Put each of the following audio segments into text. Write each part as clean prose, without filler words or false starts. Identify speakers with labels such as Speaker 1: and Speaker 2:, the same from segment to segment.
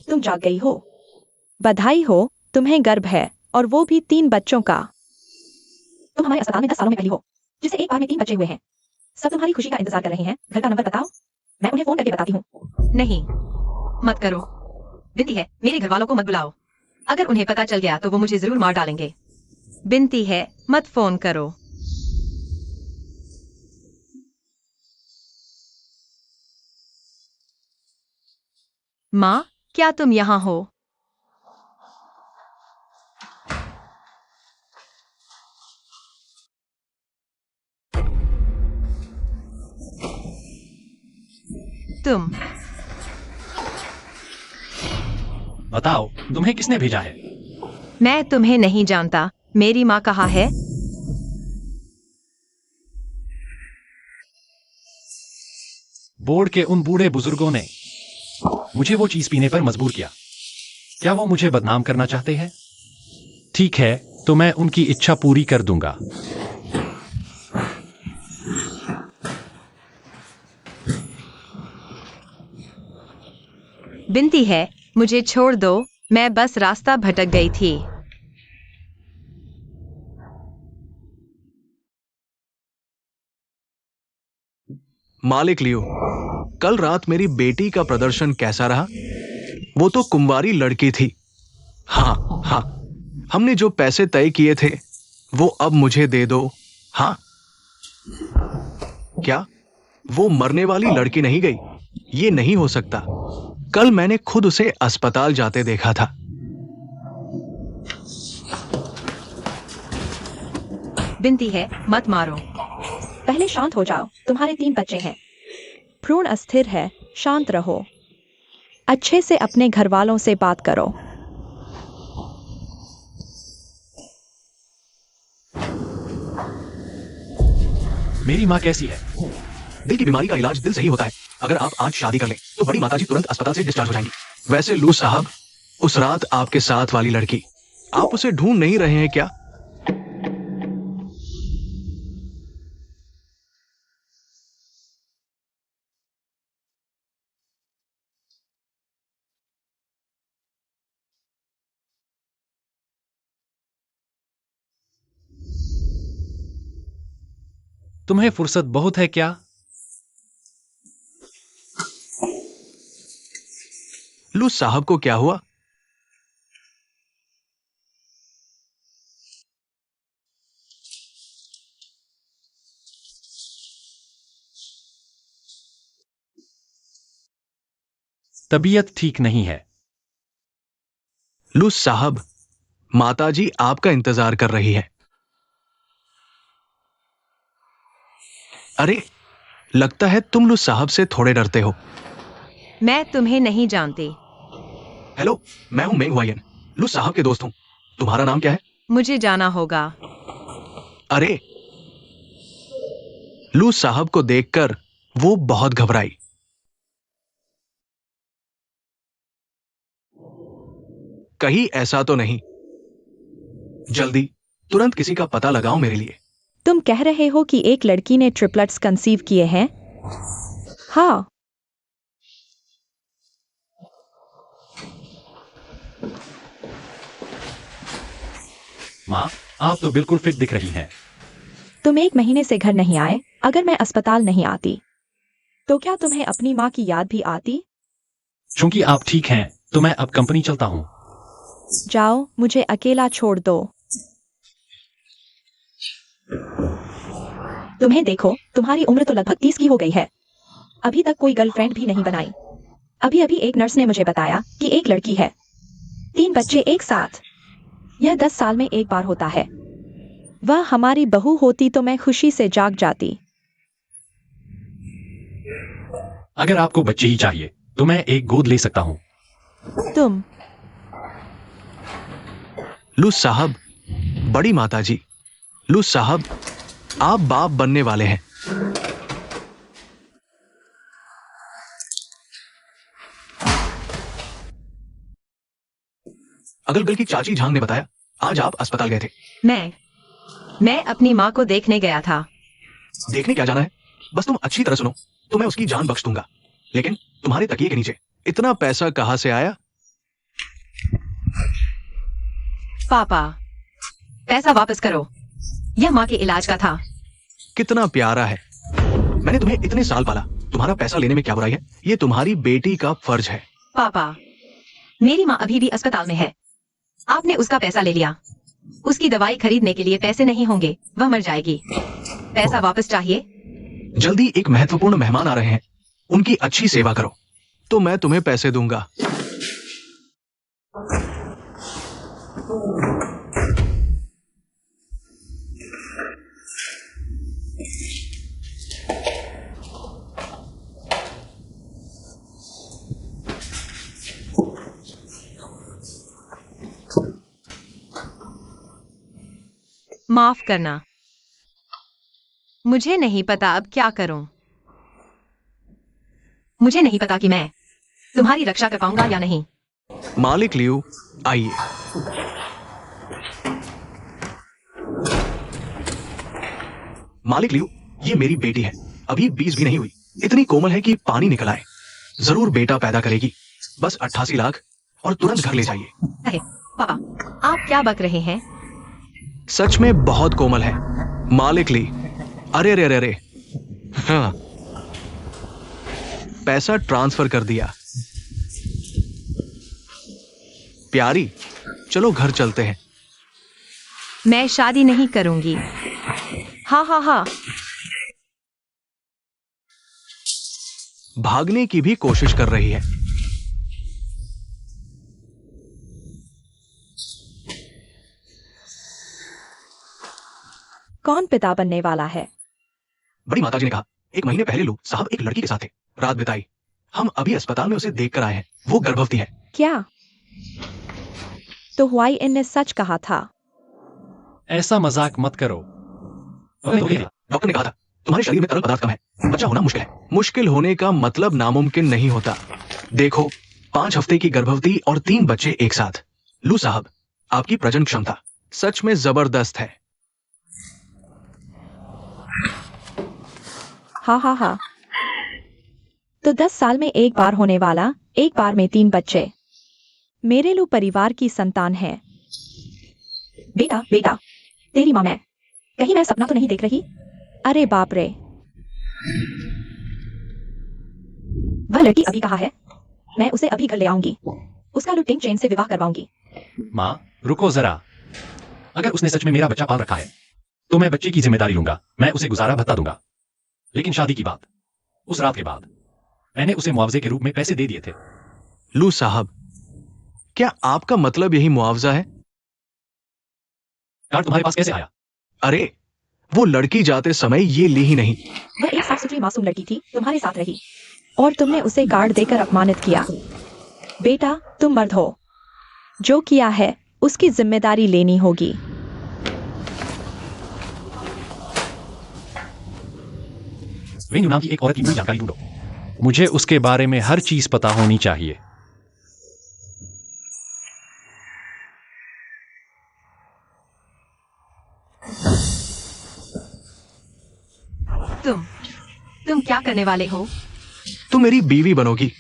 Speaker 1: तुम जाग गई हो। बधाई हो, तुम्हें गर्भ है और वो भी 3 बच्चों का। तुम हमारे अस्पताल में 10 सालों में पहली हो जिसे एक बार में 3 बच्चे हुए हैं। सब तुम्हारी खुशी का इंतजार कर रहे हैं। घर का नंबर बताओ, मैं उन्हें फोन करके बताती हूँ।
Speaker 2: नहीं, मत करो। विनती है, मेरे घर वालों को मत बुलाओ। अगर उन्हें पता चल गया तो वो मुझे जरूर मार डालेंगे। विनती है, मत फोन करो। माँ, क्या तुम यहाँ हो? तुम
Speaker 3: बताओ, तुम्हें किसने भेजा है?
Speaker 2: मैं तुम्हें नहीं जानता। मेरी माँ कहाँ है?
Speaker 3: बोर्ड के उन बूढ़े बुजुर्गों ने मुझे वो चीज पीने पर मजबूर किया। क्या वो मुझे बदनाम करना चाहते हैं? ठीक है, तो मैं उनकी इच्छा पूरी कर दूंगा।
Speaker 2: विनती है, मुझे छोड़ दो। मैं बस रास्ता भटक गई थी।
Speaker 4: मालिक लियो, कल रात मेरी बेटी का प्रदर्शन कैसा रहा? वो तो कुंवारी लड़की थी। हाँ हाँ, हमने जो पैसे तय किए थे वो अब मुझे दे दो। हाँ, क्या वो मरने वाली लड़की नहीं गई? ये नहीं हो सकता। कल मैंने खुद उसे अस्पताल जाते देखा था।
Speaker 2: विनती है, मत मारो।
Speaker 1: पहले शांत हो जाओ, तुम्हारे 3 बच्चे हैं। भ्रूण अस्थिर है, शांत रहो। अच्छे से अपने घर वालों से बात करो।
Speaker 3: मेरी माँ कैसी है?
Speaker 4: दिल की बीमारी का इलाज दिल से ही होता है। अगर आप आज शादी कर लें तो बड़ी माताजी तुरंत अस्पताल से डिस्चार्ज हो जाएंगी। वैसे लू साहब, उस रात आपके साथ वाली लड़की, आप उसे ढूंढ नहीं रहे हैं क्या?
Speaker 3: तुम्हें फुर्सत बहुत है क्या?
Speaker 4: लू साहब को क्या हुआ?
Speaker 3: तबीयत ठीक नहीं है।
Speaker 4: लू साहब, माताजी आपका इंतजार कर रही है। अरे, लगता है तुम लू साहब से थोड़े डरते हो।
Speaker 2: मैं तुम्हें नहीं जानती।
Speaker 4: हेलो, मैं हूं मेंग वायन, लू साहब के दोस्त हूं। तुम्हारा नाम क्या है?
Speaker 2: मुझे जाना होगा।
Speaker 4: अरे, लू साहब को देखकर वो बहुत घबराई। कहीं ऐसा तो नहीं? जल्दी, तुरंत किसी का पता लगाओ मेरे लिए।
Speaker 1: तुम कह रहे हो कि एक लड़की ने ट्रिपलेट्स कंसीव किए हैं? हाँ।
Speaker 3: माँ, आप तो बिल्कुल फिट दिख रही हैं।
Speaker 1: तुम 1 महीने से घर नहीं आए। अगर मैं अस्पताल नहीं आती तो क्या तुम्हें अपनी माँ की याद भी आती?
Speaker 3: चूंकि आप ठीक हैं, तो मैं अब कंपनी चलता हूँ।
Speaker 1: जाओ, मुझे अकेला छोड़ दो। तुम्हें देखो, तुम्हारी उम्र तो लगभग 30 की हो गई है। अभी तक कोई गर्लफ्रेंड भी नहीं बनाई। अभी अभी एक नर्स ने मुझे बताया कि एक लड़की है, 3 बच्चे एक साथ। यह 10 साल में एक बार होता है। वह हमारी बहू होती तो मैं खुशी से जाग जाती।
Speaker 3: अगर आपको बच्चे ही चाहिए तो मैं एक गोद ले सकता हूँ।
Speaker 1: तुम
Speaker 4: लू साहब, बड़ी माताजी, लू साहब, आप बाप बनने वाले हैं। अगल-बगल की चाची झांग ने बताया आज आप अस्पताल गए थे।
Speaker 2: मैं अपनी माँ को देखने गया था।
Speaker 4: देखने क्या जाना है? बस तुम अच्छी तरह सुनो तो मैं उसकी जान बख्श दूंगा। लेकिन तुम्हारे तकिए के नीचे। इतना पैसा कहां से आया?
Speaker 2: पापा, पैसा वापस करो। यह माँ के इलाज का था।
Speaker 4: कितना प्यारा है। मैंने तुम्हें इतने साल पाला, तुम्हारा पैसा लेने में क्या बुराई है? ये तुम्हारी बेटी का फर्ज है।
Speaker 2: पापा, मेरी माँ अभी भी अस्पताल में है। आपने उसका पैसा ले लिया। उसकी दवाई खरीदने के लिए पैसे नहीं होंगे, वह मर जाएगी। पैसा वापस चाहिए।
Speaker 4: जल्दी एक महत्वपूर्ण मेहमान आ रहे हैं, उनकी अच्छी सेवा करो, तो मैं तुम्हें पैसे दूंगा।
Speaker 2: माफ करना, मुझे नहीं पता अब क्या करूं। मुझे नहीं पता कि मैं तुम्हारी रक्षा कर पाऊंगा या नहीं।
Speaker 4: मालिक लियू, आइए। मालिक लियू, ये मेरी बेटी है, अभी 20 भी नहीं हुई, इतनी कोमल है कि पानी निकल आए। जरूर बेटा पैदा करेगी। बस 88 लाख और तुरंत घर ले जाइए।
Speaker 2: अरे पापा, आप क्या बक रहे हैं?
Speaker 4: सच में बहुत कोमल है। मालिक ली, अरे अरे अरे अरे, हाँ, पैसा ट्रांसफर कर दिया। प्यारी, चलो घर चलते हैं।
Speaker 2: मैं शादी नहीं करूंगी। हाँ हाँ हाँ।
Speaker 4: भागने की भी कोशिश कर रही है।
Speaker 1: कौन पिता बनने वाला है?
Speaker 4: बड़ी माताजी ने कहा, 1 महीने पहले लू साहब एक लड़की के साथ थे, रात बिताई। हम अभी अस्पताल में उसे देख कर आए हैं, वो गर्भवती है।
Speaker 1: क्या? तो हुआई ने सच कहा था।
Speaker 3: ऐसा मजाक मत करो।
Speaker 4: डॉक्टर ने कहा था तुम्हारे शरीर में तरल पदार्थ कम है, बच्चा होना मुश्किल है। मुश्किल होने का मतलब नामुमकिन नहीं होता। देखो, 5 हफ्ते की गर्भवती और 3 बच्चे एक साथ। लू साहब, आपकी प्रजनन क्षमता सच में जबरदस्त है।
Speaker 1: हाँ हाँ हाँ। तो 10 साल में एक बार होने वाला, एक बार में 3 बच्चे। मेरे लू परिवार की संतान है। बेटा बेटा, तेरी माँ मैं, कहीं मैं सपना तो नहीं देख रही? अरे बाप रे, वह लड़की अभी कहाँ है? मैं उसे अभी घर ले आऊंगी, उसका लू टिंग चेन से विवाह करवाऊंगी।
Speaker 3: माँ रुको जरा, अगर उसने सच में मेरा बच्चा पाल रखा है तो मैं बच्चे की जिम्मेदारी लूंगा, मैं उसे गुजारा भत्ता दूंगा। लेकिन शादी की बात, उस रात के बाद मैंने उसे मुआवजे के रूप में पैसे दे दिए थे।
Speaker 4: लू साहब, क्या आपका मतलब यही मुआवजा है?
Speaker 3: कार्ड तुम्हारे पास कैसे आया?
Speaker 4: अरे, वो लड़की जाते समय ये ली ही नहीं।
Speaker 1: वह एक साफ सुथरी मासूम लड़की थी, तुम्हारे साथ रही, और तुमने उसे कार्ड देकर अपमानित किया। बेटा, तुम मर्द हो, जो किया है उसकी जिम्मेदारी लेनी होगी।
Speaker 3: वेन्यू नाम की एक औरत की पूरी जानकारी ढूंढो। मुझे उसके बारे में हर चीज पता होनी चाहिए।
Speaker 2: तुम क्या करने वाले हो?
Speaker 4: तुम मेरी बीवी बनोगी,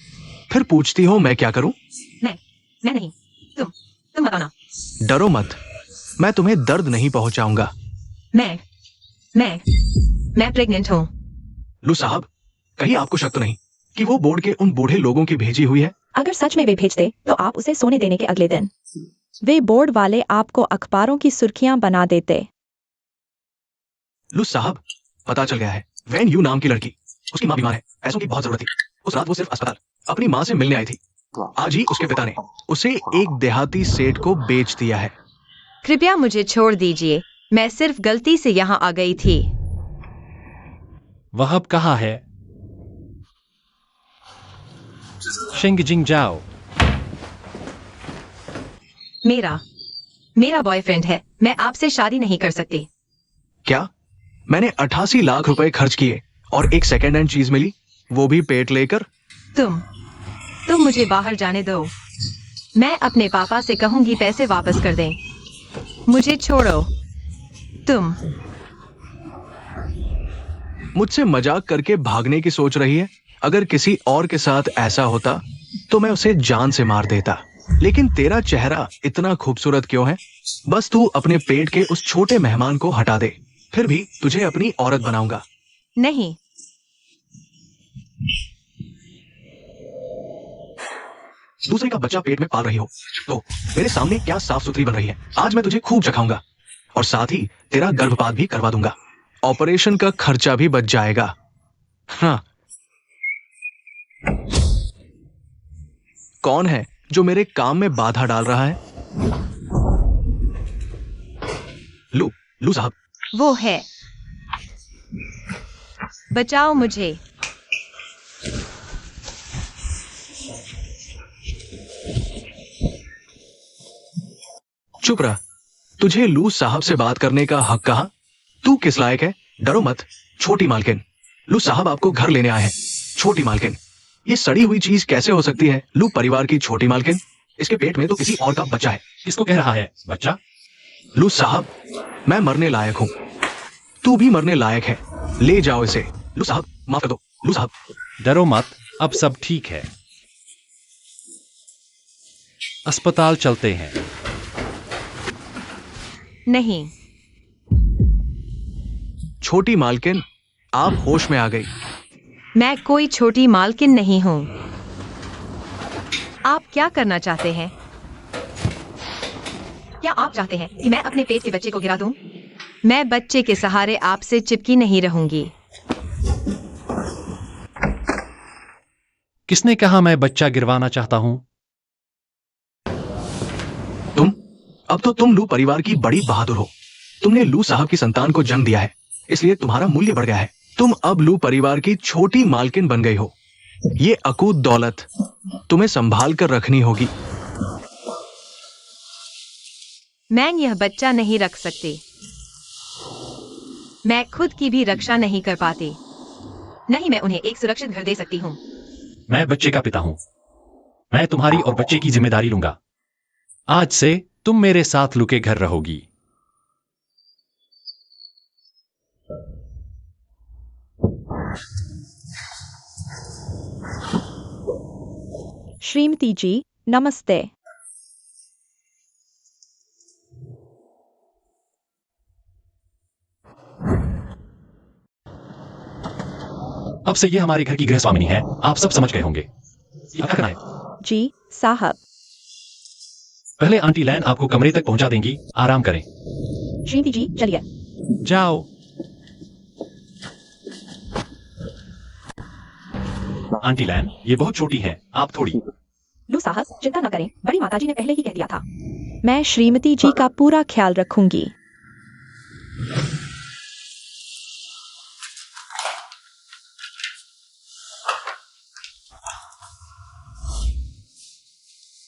Speaker 4: फिर पूछती हो मैं क्या करूं?
Speaker 2: मैं नहीं, तुम बताना।
Speaker 4: डरो मत, मैं तुम्हें दर्द नहीं पहुंचाऊंगा।
Speaker 2: मैं प्रेग्नेंट हूँ।
Speaker 4: लू साहब, कहीं आपको शक तो नहीं कि वो बोर्ड के उन बूढ़े लोगों की भेजी हुई है?
Speaker 1: अगर सच में वे भेजते तो आप उसे सोने देने के अगले दिन वे बोर्ड वाले आपको अखबारों की सुर्खियां बना देते।
Speaker 4: लू साहब, पता चल गया है। वैन यू नाम की लड़की, उसकी माँ बीमार है, पैसों की बहुत जरूरत थी। उस रात वो सिर्फ अस्पताल अपनी माँ से मिलने आई थी। आज ही उसके पिता ने उसे एक देहाती सेठ को बेच दिया है।
Speaker 2: कृपया मुझे छोड़ दीजिए, मैं सिर्फ गलती से यहाँ आ गई थी।
Speaker 3: वह अब कहाँ है? शिंगजिंग जाओ।
Speaker 2: मेरा बॉयफ्रेंड है, मैं आपसे शादी नहीं कर सकती।
Speaker 4: क्या? मैंने 88 लाख रुपए खर्च किए और एक सेकेंड हैंड चीज मिली, वो भी पेट लेकर।
Speaker 2: तुम मुझे बाहर जाने दो। मैं अपने पापा से कहूंगी पैसे वापस कर दें। मुझे छोड़ो। तुम
Speaker 4: मुझसे मजाक करके भागने की सोच रही है? अगर किसी और के साथ ऐसा होता तो मैं उसे जान से मार देता, लेकिन तेरा चेहरा इतना खूबसूरत क्यों है? बस तू अपने पेट के उस छोटे मेहमान को हटा दे, फिर भी तुझे अपनी औरत बनाऊंगा।
Speaker 2: नहीं,
Speaker 4: दूसरे का बच्चा पेट में पाल रही हो तो मेरे सामने क्या साफ सुथरी बन रही है। आज मैं तुझे खूब चखाऊंगा और साथ ही तेरा गर्भपात भी करवा दूंगा। ऑपरेशन का खर्चा भी बच जाएगा। हाँ, कौन है जो मेरे काम में बाधा डाल रहा है? लू लू साहब।
Speaker 2: वो है। बचाओ मुझे।
Speaker 4: चुप रह। तुझे लू साहब से बात करने का हक कहा? तू किस लायक है? डरो मत छोटी मालकिन। लू साहब आपको घर लेने आए हैं। छोटी मालकिन, ये सड़ी हुई चीज कैसे हो सकती है? लू परिवार की छोटी मालकिन, इसके पेट में तो किसी और का बच्चा है।
Speaker 3: किसको कह रहा है बच्चा?
Speaker 4: लू साहब, मैं मरने लायक हूं, तू भी मरने लायक है। ले जाओ इसे। लू साहब माफ कर दो। लू साहब।
Speaker 3: डरो मत, अब सब ठीक है। अस्पताल चलते हैं।
Speaker 2: नहीं।
Speaker 4: छोटी मालकिन, आप होश में आ गई।
Speaker 2: मैं कोई छोटी मालकिन नहीं हूं। आप क्या करना चाहते हैं? क्या आप चाहते हैं कि मैं अपने पेट के बच्चे को गिरा दूं? मैं बच्चे के सहारे आपसे चिपकी नहीं रहूंगी।
Speaker 3: किसने कहा मैं बच्चा गिरवाना चाहता हूं?
Speaker 4: तुम? अब तो तुम लू परिवार की बड़ी बहादुर हो। तुमने लू साहब की संतान को जन्म दिया है, इसलिए तुम्हारा मूल्य बढ़ गया है। तुम अब लू परिवार की छोटी मालकिन बन गई हो। ये अकूत दौलत तुम्हें संभाल कर रखनी होगी।
Speaker 2: मैं यह बच्चा नहीं रख सकती। मैं खुद की भी रक्षा नहीं कर पाती। नहीं, मैं उन्हें एक सुरक्षित घर दे सकती हूँ।
Speaker 3: मैं बच्चे का पिता हूं। मैं तुम्हारी और बच्चे की जिम्मेदारी लूंगा। आज से तुम मेरे साथ लुके घर रहोगी।
Speaker 1: श्रीमती जी, नमस्ते।
Speaker 3: अब से ये हमारे घर की गृह स्वामिनी है। आप सब समझ गए होंगे। क्या करना है?
Speaker 1: जी साहब।
Speaker 3: पहले आंटी लैन आपको कमरे तक पहुंचा देंगी। आराम करें।
Speaker 1: श्रीमती जी चलिए।
Speaker 3: जाओ। आंटी लैन, ये बहुत छोटी है, आप थोड़ी।
Speaker 1: लू साहब चिंता न करें, बड़ी माताजी ने पहले ही कह दिया था। मैं श्रीमती जी का पूरा ख्याल रखूंगी।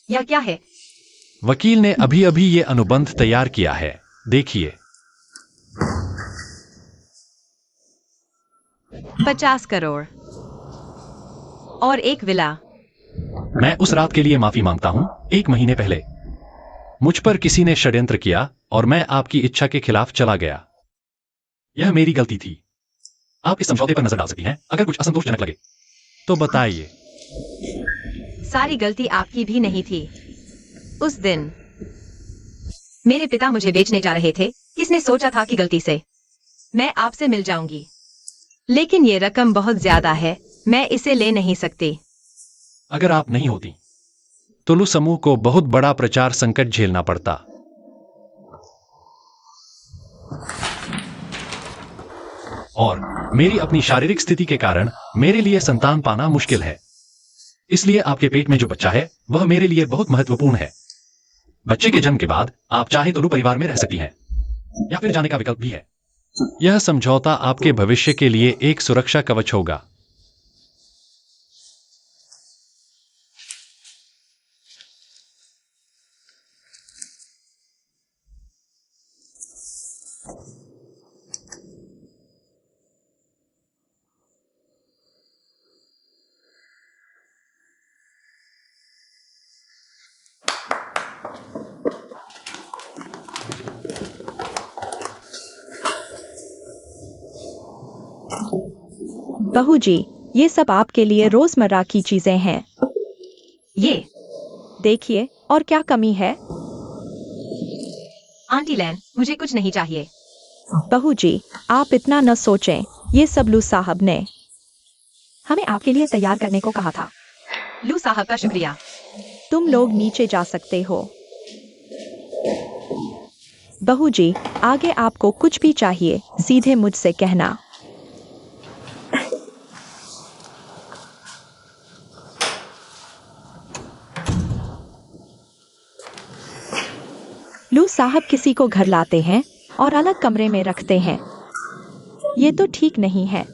Speaker 2: यह क्या है?
Speaker 3: वकील ने अभी अभी ये अनुबंध तैयार किया है, देखिए।
Speaker 2: 50 करोड़ और एक विला।
Speaker 3: मैं उस रात के लिए माफी मांगता हूं। 1 महीने पहले मुझ पर किसी ने षड्यंत्र किया और मैं आपकी इच्छा के खिलाफ चला गया। यह मेरी गलती थी। आप इस समझौते पर नजर डाल सकती हैं। अगर कुछ असंतोषजनक लगे तो बताइए।
Speaker 2: सारी गलती आपकी भी नहीं थी। उस दिन मेरे पिता मुझे बेचने जा रहे थे। किसने सोचा था कि गलती से मैं आपसे मिल जाऊंगी? लेकिन ये रकम बहुत ज्यादा है, मैं इसे ले नहीं सकती।
Speaker 3: अगर आप नहीं होती तो लू समूह को बहुत बड़ा प्रचार संकट झेलना पड़ता। और मेरी अपनी शारीरिक स्थिति के कारण मेरे लिए संतान पाना मुश्किल है। इसलिए आपके पेट में जो बच्चा है वह मेरे लिए बहुत महत्वपूर्ण है। बच्चे के जन्म के बाद आप चाहे तो लू परिवार में रह सकती हैं या फिर जाने का विकल्प भी है। यह समझौता आपके भविष्य के लिए एक सुरक्षा कवच होगा।
Speaker 1: बहू जी, ये सब आपके लिए रोजमर्रा की चीजें हैं।
Speaker 2: ये
Speaker 1: देखिए, और क्या कमी है?
Speaker 2: आंटी लैन, मुझे कुछ नहीं चाहिए।
Speaker 1: बहू जी, आप इतना न सोचें। ये सब लू साहब ने हमें आपके लिए तैयार करने को कहा था।
Speaker 2: लू साहब का शुक्रिया।
Speaker 1: तुम लोग नीचे जा सकते हो। बहू जी, आगे आपको कुछ भी चाहिए सीधे मुझसे कहना। लू साहब किसी को घर लाते हैं और अलग कमरे में रखते हैं। ये तो ठीक नहीं है।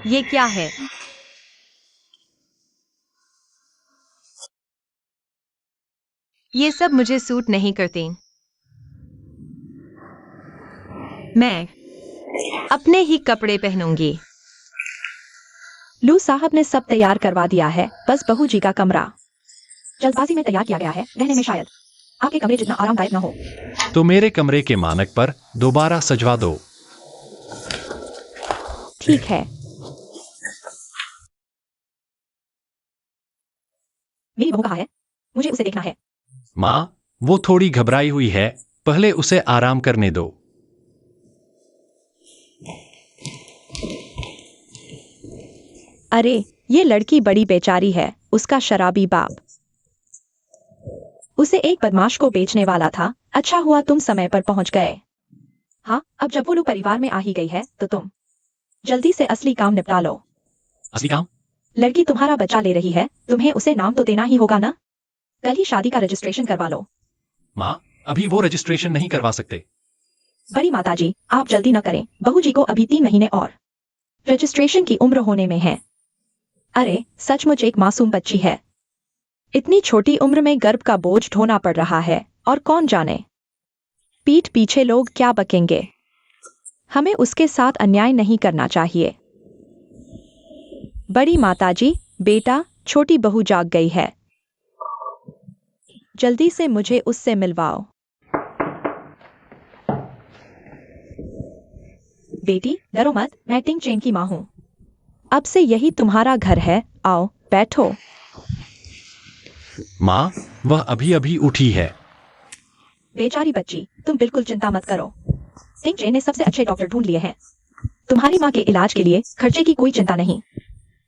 Speaker 2: ये क्या है? ये सब मुझे सूट नहीं करती। मैं अपने ही कपड़े पहनूंगी।
Speaker 1: लू साहब ने सब तैयार करवा दिया है, बस बहू जी का कमरा जल्दबाजी में तैयार किया गया है, रहने में शायद आपके कमरे जितना आरामदायक न हो।
Speaker 3: तो मेरे कमरे के मानक पर दोबारा सजवा दो।
Speaker 1: ठीक है। मेरी बहू कहाँ है? मुझे उसे देखना है।
Speaker 3: माँ, वो थोड़ी घबराई हुई है, पहले उसे आराम करने दो।
Speaker 1: अरे, ये लड़की बड़ी बेचारी है, उसका शराबी बाप उसे एक बदमाश को बेचने वाला था। अच्छा हुआ तुम समय पर पहुंच गए। हाँ, अब जब वो लोग परिवार में आ ही गई है तो तुम जल्दी से असली काम निपटा लो।
Speaker 3: असली काम?
Speaker 1: लड़की तुम्हारा बच्चा ले रही है, तुम्हें उसे नाम तो देना ही होगा ना। कल ही शादी का रजिस्ट्रेशन करवा लो।
Speaker 3: माँ, अभी वो रजिस्ट्रेशन नहीं करवा सकते।
Speaker 1: बड़ी माताजी, आप जल्दी न करें, बहू जी को अभी 3 महीने और रजिस्ट्रेशन की उम्र होने में है। अरे, सचमुच एक मासूम बच्ची है। इतनी छोटी उम्र में गर्भ का बोझ ढोना पड़ रहा है, और कौन जाने पीठ पीछे लोग क्या बकेंगे। हमें उसके साथ अन्याय नहीं करना चाहिए। बड़ी माताजी, बेटा, छोटी बहू जाग गई है, जल्दी से मुझे उससे मिलवाओ। बेटी, डरो मत, मैं टिंग चेन की माँ हूँ। अब से यही तुम्हारा घर है, आओ बैठो।
Speaker 3: माँ, वह अभी अभी उठी है।
Speaker 1: बेचारी बच्ची, तुम बिल्कुल चिंता मत करो। टिंग चेन ने सबसे अच्छे डॉक्टर ढूंढ लिए हैं। तुम्हारी माँ के इलाज के लिए खर्चे की कोई चिंता नहीं।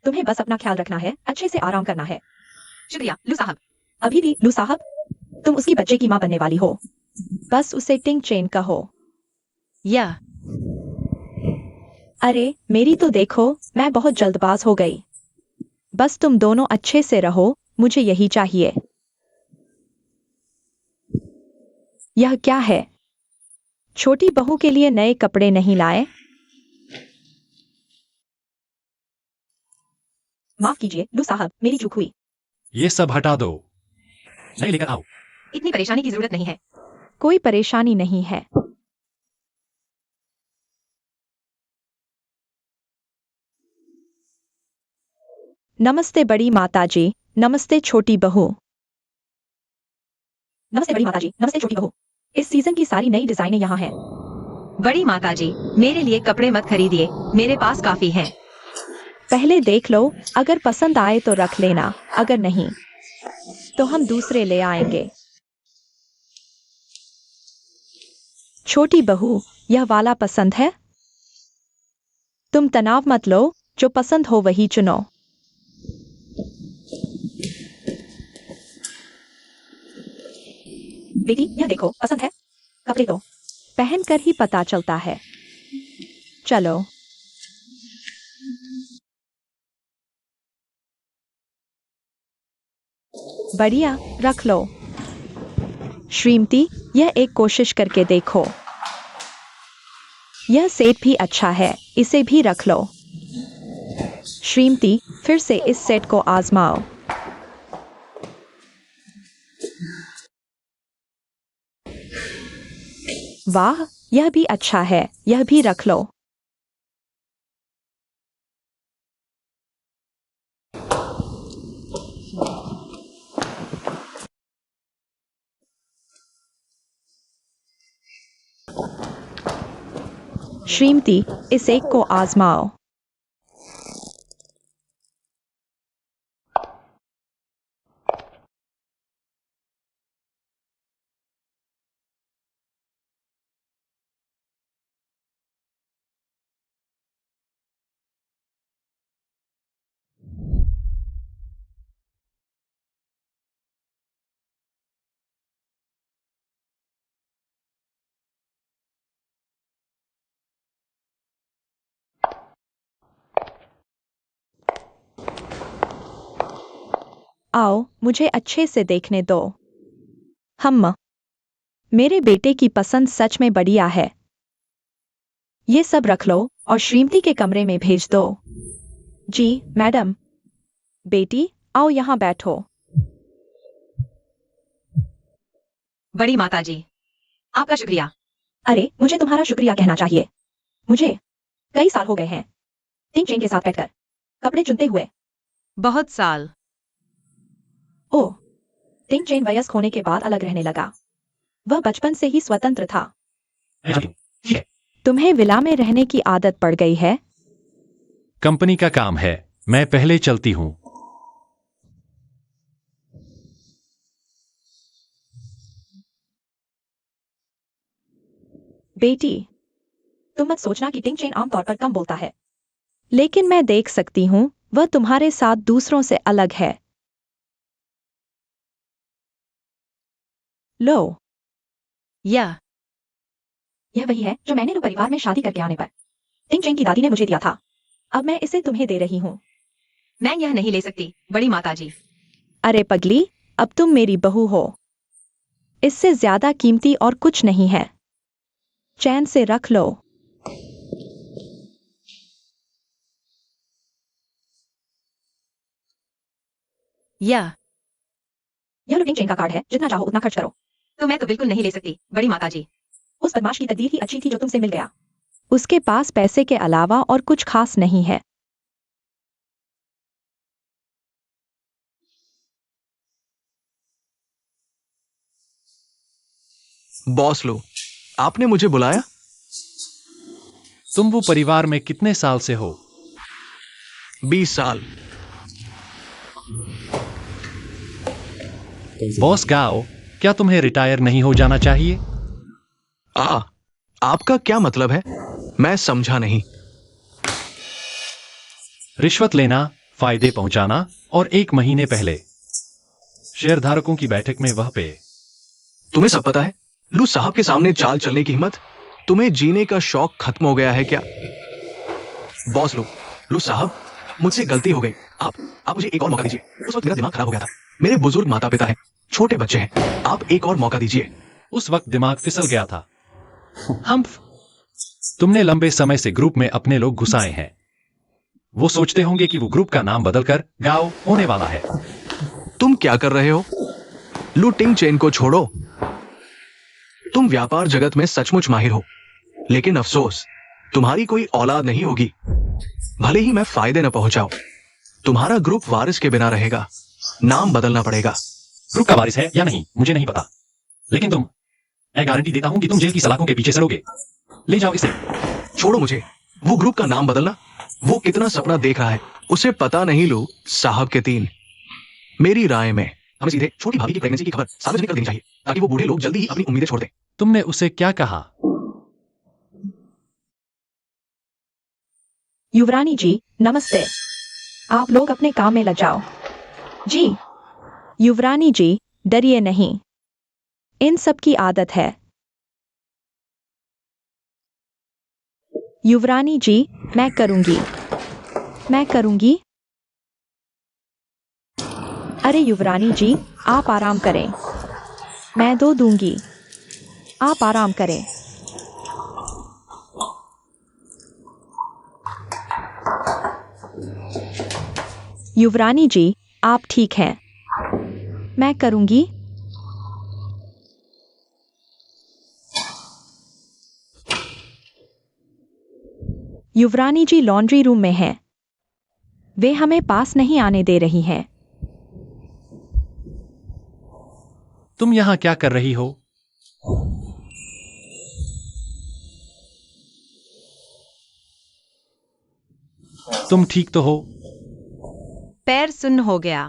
Speaker 1: तुम्हें बस अपना ख्याल रखना है, अच्छे से आराम करना है।
Speaker 2: शुक्रिया, लू साहब।
Speaker 1: अभी भी लू साहब, तुम उसकी बच्चे की माँ बनने वाली हो। बस उसे टिंग चेन कहो।
Speaker 2: या
Speaker 1: अरे, मेरी तो देखो, मैं बहुत जल्दबाज हो गई। बस तुम दोनों अच्छे से रहो, मुझे यही चाहिए। यह क्या है? छोटी बहू के लिए नए कपड़े नहीं लाए? माफ कीजिए लू साहब, मेरी चूक हुई।
Speaker 3: ये सब हटा दो, नहीं लेकर आओ।
Speaker 2: इतनी परेशानी की जरूरत नहीं है।
Speaker 1: कोई परेशानी नहीं है। नमस्ते बड़ी माताजी, नमस्ते छोटी बहू। नमस्ते बड़ी माताजी, नमस्ते छोटी बहू। इस सीजन की सारी नई डिजाइनें यहाँ हैं।
Speaker 2: बड़ी माताजी, मेरे लिए कपड़े मत खरीदिए, मेरे पास काफी हैं।
Speaker 1: पहले देख लो, अगर पसंद आए तो रख लेना, अगर नहीं तो हम दूसरे ले आएंगे। छोटी बहू, यह वाला पसंद है? तुम तनाव मत लो, जो पसंद हो वही चुनो। बेटी, यह देखो, पसंद है? कपड़े तो पहनकर ही पता चलता है। चलो। बढ़िया, रख लो। श्रीमती, यह एक कोशिश करके देखो। यह सेट भी अच्छा है, इसे भी रख लो। श्रीमती, फिर से इस सेट को आजमाओ। वाह, यह भी अच्छा है, यह भी रख लो। श्रीमती, इस एक को आजमाओ। आओ, मुझे अच्छे से देखने दो। मेरे बेटे की पसंद सच में बढ़िया है। ये सब रख लो और श्रीमती के कमरे में भेज दो। जी मैडम। बेटी, आओ यहाँ बैठो।
Speaker 2: बड़ी माता जी, आपका शुक्रिया।
Speaker 1: अरे, मुझे तुम्हारा शुक्रिया कहना चाहिए। मुझे कई साल हो गए हैं टिंग चेन के साथ बैठकर कपड़े चुनते हुए।
Speaker 2: बहुत साल।
Speaker 1: ओह, टिंग चेन वयस्क होने के बाद अलग रहने लगा। वह बचपन से ही स्वतंत्र था। तुम्हें विला में रहने की आदत पड़ गई है।
Speaker 3: कंपनी का काम है, मैं पहले चलती हूँ।
Speaker 1: बेटी, तुम मत सोचना कि टिंग चेन आमतौर पर कम बोलता है, लेकिन मैं देख सकती हूँ वह तुम्हारे साथ दूसरों से अलग है। लो,
Speaker 2: यह
Speaker 1: वही है जो मैंने रू परिवार में शादी करके आने पर टिंग चेन की दादी ने मुझे दिया था। अब मैं इसे तुम्हें दे रही हूँ।
Speaker 2: मैं यह नहीं ले सकती, बड़ी माता जी।
Speaker 1: अरे पगली, अब तुम मेरी बहू हो। इससे ज्यादा कीमती और कुछ नहीं है। चैन से रख लो।
Speaker 2: यह
Speaker 1: लो टिंग चेन का कार्ड है, जितना चाहो उतना खर्च करो।
Speaker 2: तो मैं तो बिल्कुल नहीं ले सकती, बड़ी माता जी।
Speaker 1: उस बदमाश की तकदीर ही अच्छी थी जो तुमसे मिल गया। उसके पास पैसे के अलावा और कुछ खास नहीं है।
Speaker 4: बॉस लो, आपने मुझे बुलाया?
Speaker 3: तुम वो परिवार में कितने साल से हो?
Speaker 4: 20 साल।
Speaker 3: बॉस गाओ, क्या तुम्हें रिटायर नहीं हो जाना चाहिए?
Speaker 4: आपका क्या मतलब है? मैं समझा नहीं।
Speaker 3: रिश्वत लेना, फायदे पहुंचाना और 1 महीने पहले शेयरधारकों की बैठक में वह पे।
Speaker 4: तुम्हें सब पता है? लू साहब के सामने चाल चलने की हिम्मत? तुम्हें जीने का शौक खत्म हो गया है क्या? बॉस लू साहब, मुझसे गलती हो गई। आप मुझे एक और मौका दीजिए। उस वक्त मेरा दिमाग खराब हो गया था। मेरे बुजुर्ग माता पिता हैं, छोटे बच्चे हैं। आप एक और मौका दीजिए।
Speaker 3: उस वक्त दिमाग फिसल गया था। तुमने लंबे समय से ग्रुप में अपने लोग घुसाए हैं। वो सोचते होंगे कि वो ग्रुप का नाम बदलकर गाओ होने वाला है।
Speaker 4: तुम क्या कर रहे हो? लू टिंग चेन को छोड़ो। तुम व्यापार जगत में सचमुच माहिर हो, लेकिन अफसोस तुम्हारी कोई औलाद नहीं होगी। भले ही मैं फायदे न पहुंचाऊं, तुम्हारा ग्रुप वारिस के बिना रहेगा। नाम बदलना पड़ेगा।
Speaker 3: ग्रुप का वारिस है या नहीं मुझे नहीं पता, लेकिन मैं गारंटी देता हूं कि तुम जेल की सलाखों के पीछे सड़ोगे। ले जाओ इसे।
Speaker 4: छोड़ो मुझे। वो ग्रुप का नाम बदलना, वो कितना सपना देख रहा है उसे पता नहीं। लो साहब के 3। मेरी राय में हमें सीधे छोटी भाभी की प्रेगनेंसी की खबर सार्वजनिक कर देनी चाहिए, ताकि वो बूढ़े लोग जल्दी ही अपनी उम्मीदें छोड़ दें।
Speaker 3: तुमने उसे क्या कहा?
Speaker 1: युवरानी जी, नमस्ते। आप लोग अपने काम में लग जाओ। जी। युवरानी जी, डरिए नहीं, इन सब की आदत है। युवरानी जी, मैं करूंगी। अरे युवरानी जी, आप आराम करें, मैं दो दूंगी। आप आराम करें। युवरानी जी, आप ठीक हैं? मैं करूंगी। युवरानी जी लॉन्ड्री रूम में हैं। वे हमें पास नहीं आने दे रही हैं।
Speaker 3: तुम यहां क्या कर रही हो? तुम ठीक तो हो?
Speaker 2: पैर सुन्न हो गया।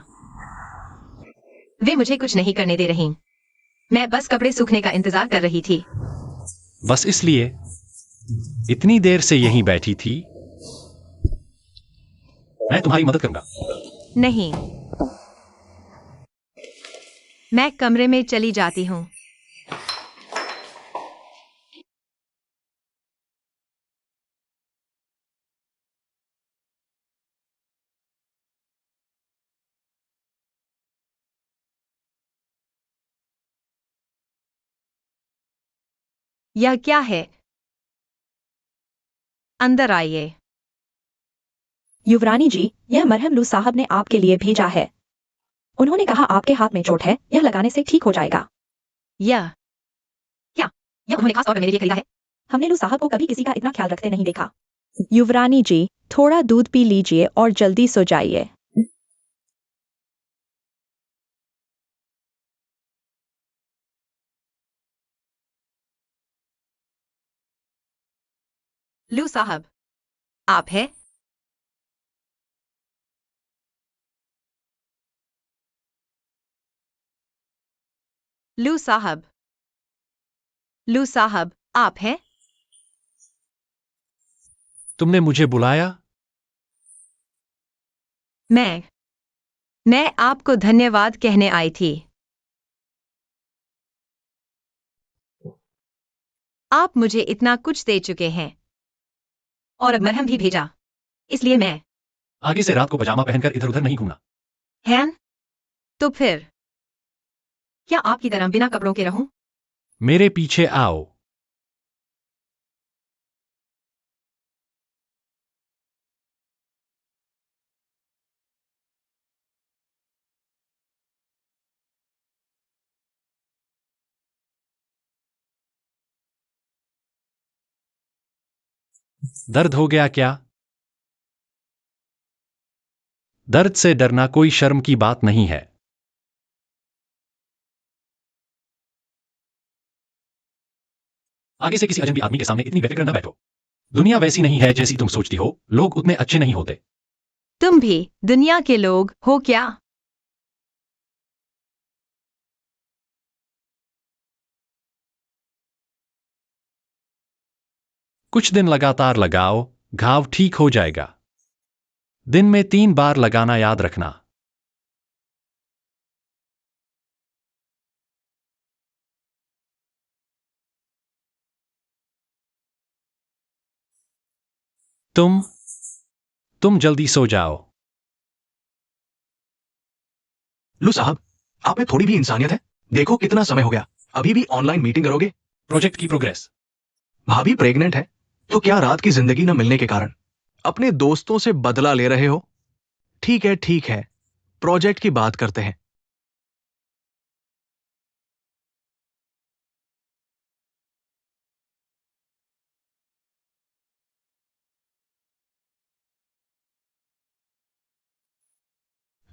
Speaker 2: वे मुझे कुछ नहीं करने दे रही। मैं बस कपड़े सूखने का इंतजार कर रही थी।
Speaker 3: बस इसलिए इतनी देर से यहीं बैठी थी? मैं तुम्हारी मदद करूंगा।
Speaker 2: नहीं, मैं कमरे में चली जाती हूँ। यह क्या है? अंदर आइए।
Speaker 1: युवरानी जी, यह मरहम लू साहब ने आपके लिए भेजा है। उन्होंने कहा आपके हाथ में चोट है, यह लगाने से ठीक हो जाएगा।
Speaker 2: यह
Speaker 1: यह उन्होंने खास तौर पर मेरे लिए खरीदा है। हमने लू साहब को कभी किसी का इतना ख्याल रखते नहीं देखा। युवरानी जी, थोड़ा दूध पी लीजिए और जल्दी सो जाइए।
Speaker 2: लू साहब, आप हैं? लू साहब, लू साहब, आप हैं?
Speaker 3: तुमने मुझे बुलाया?
Speaker 2: मैं आपको धन्यवाद कहने आई थी। आप मुझे इतना कुछ दे चुके हैं और अब मरहम भी भेजा, इसलिए मैं
Speaker 3: आगे से रात को पजामा पहनकर इधर उधर नहीं घूमना।
Speaker 2: हैं? तो फिर क्या आपकी तरह बिना कपड़ों के रहूं?
Speaker 3: मेरे पीछे आओ। दर्द हो गया क्या? दर्द से डरना कोई शर्म की बात नहीं है। आगे से किसी अजनबी आदमी के सामने इतनी बेफिक्र न बैठो। दुनिया वैसी नहीं है जैसी तुम सोचती हो, लोग उतने अच्छे नहीं होते।
Speaker 2: तुम भी दुनिया के लोग हो क्या?
Speaker 3: कुछ दिन लगातार लगाओ, घाव ठीक हो जाएगा। दिन में 3 बार लगाना याद रखना। तुम जल्दी सो जाओ।
Speaker 4: लू साहब, आप में थोड़ी भी इंसानियत है? देखो कितना समय हो गया, अभी भी ऑनलाइन मीटिंग करोगे?
Speaker 3: प्रोजेक्ट की प्रोग्रेस।
Speaker 4: भाभी प्रेग्नेंट है, तो क्या रात की जिंदगी न मिलने के कारण अपने दोस्तों से बदला ले रहे हो? ठीक है, प्रोजेक्ट की बात करते हैं।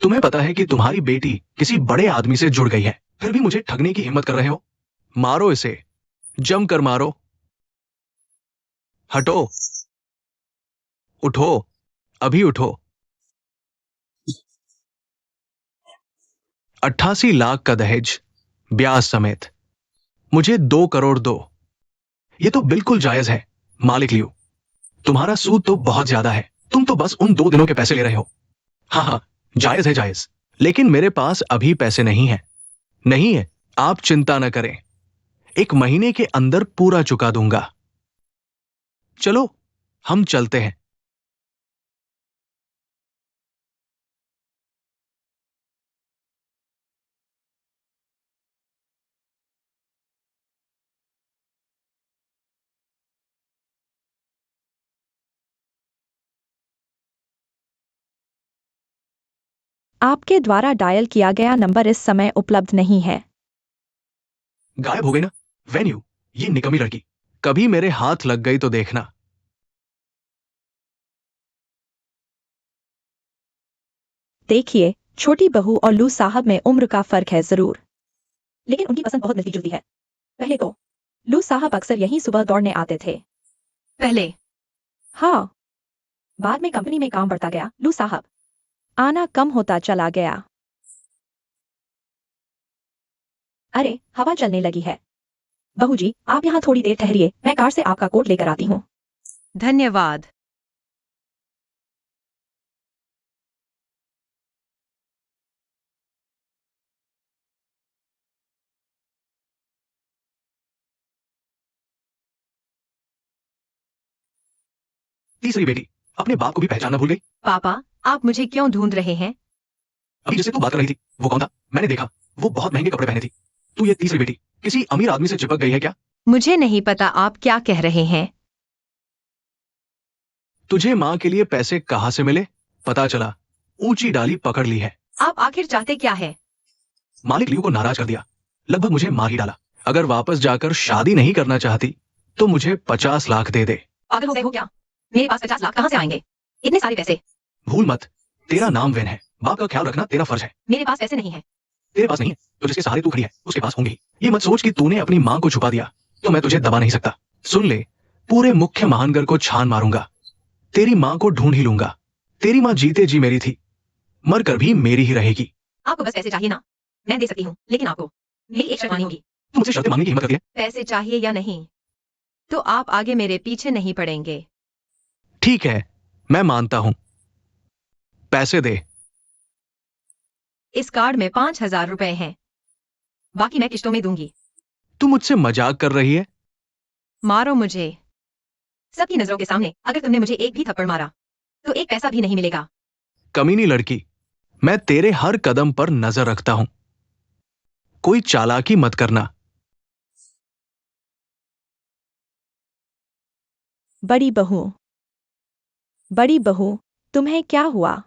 Speaker 4: तुम्हें पता है कि तुम्हारी बेटी किसी बड़े आदमी से जुड़ गई है, फिर भी मुझे ठगने की हिम्मत कर रहे हो? मारो इसे, जमकर मारो। हटो, उठो, अभी उठो। 88 लाख का दहेज, ब्याज समेत। मुझे 2 करोड़ दो। ये तो बिल्कुल जायज है मालिक लियो। तुम्हारा सूद तो बहुत ज्यादा है, तुम तो बस उन 2 दिनों के पैसे ले रहे हो। हाँ, जायज है जायज, लेकिन मेरे पास अभी पैसे नहीं है। नहीं है, आप चिंता न करें, 1 महीने के अंदर पूरा चुका दूंगा। चलो, हम चलते हैं।
Speaker 1: आपके द्वारा डायल किया गया नंबर इस समय उपलब्ध नहीं है।
Speaker 4: गायब हो गई ना? वेन्यू, ये निकम्मी लड़की, कभी मेरे हाथ लग गई तो देखना।
Speaker 1: देखिए, छोटी बहू और लू साहब में उम्र का फर्क है जरूर, लेकिन उनकी पसंद बहुत मिलती जुलती है। पहले तो लू साहब अक्सर यहीं सुबह दौड़ने आते थे।
Speaker 2: पहले
Speaker 1: हाँ, बाद में कंपनी में काम बढ़ता गया लू साहब। आना कम होता चला गया। अरे हवा चलने लगी है। बहू जी आप यहाँ थोड़ी देर ठहरिए, मैं कार से आपका कोट लेकर आती हूँ।
Speaker 2: धन्यवाद।
Speaker 4: तीसरी बेटी अपने बाप को भी पहचानना भूल गई।
Speaker 2: पापा, आप मुझे क्यों ढूंढ रहे हैं?
Speaker 4: अभी जिससे तू बात कर रही थी वो कौन था? मैंने देखा, वो बहुत महंगे कपड़े पहने थी। तू ये तीसरी बेटी किसी अमीर आदमी से चिपक गई है क्या?
Speaker 2: मुझे नहीं पता आप क्या कह रहे हैं।
Speaker 4: तुझे माँ के लिए पैसे कहाँ से मिले? पता चला ऊंची डाली पकड़ ली है।
Speaker 2: आप आखिर चाहते क्या है?
Speaker 4: मालिक लियू को नाराज कर दिया, लगभग मुझे मार ही डाला। अगर वापस जाकर शादी नहीं करना चाहती तो मुझे 50 लाख दे दे।
Speaker 2: पागल हो गए हो क्या? मेरे पास 50 लाख कहाँ से आएंगे? इतने सारे पैसे?
Speaker 4: भूल मत, तेरा नाम वेन है, बाप का ख्याल रखना तेरा फर्ज है।
Speaker 2: मेरे पास पैसे नहीं है।
Speaker 4: तेरे पास नहीं है तो जिसके सहारे तू खड़ी है उसके पास होंगे। ये मत सोच कि तूने अपनी माँ को छुपा दिया तो मैं तुझे दबा नहीं सकता। सुन ले, पूरे मुख्य महानगर को छान मारूंगा, तेरी माँ को ढूंढ ही लूंगा। तेरी माँ जीते जी मेरी थी, मर कर भी मेरी ही रहेगी।
Speaker 2: आपको बस पैसे चाहिए ना? मैं दे सकती हूँ, लेकिन आपको मेरी एक शर्त माननी होगी।
Speaker 4: तू मुझसे शर्तें मांगने की हिम्मत करती है?
Speaker 2: पैसे चाहिए या नहीं तो आप आगे मेरे पीछे नहीं पड़ेंगे।
Speaker 4: ठीक है, मैं मानता हूं, पैसे दे।
Speaker 2: इस कार्ड में 5,000 रुपए हैं, बाकी मैं किश्तों में दूंगी।
Speaker 4: तू मुझसे मजाक कर रही है?
Speaker 2: मारो मुझे। सबकी नजरों के सामने अगर तुमने मुझे एक भी थप्पड़ मारा तो एक पैसा भी नहीं मिलेगा।
Speaker 4: कमीनी लड़की, मैं तेरे हर कदम पर नजर रखता हूं, कोई चालाकी मत करना।
Speaker 1: बड़ी बहू, बड़ी बहू, तुम्हें क्या हुआ?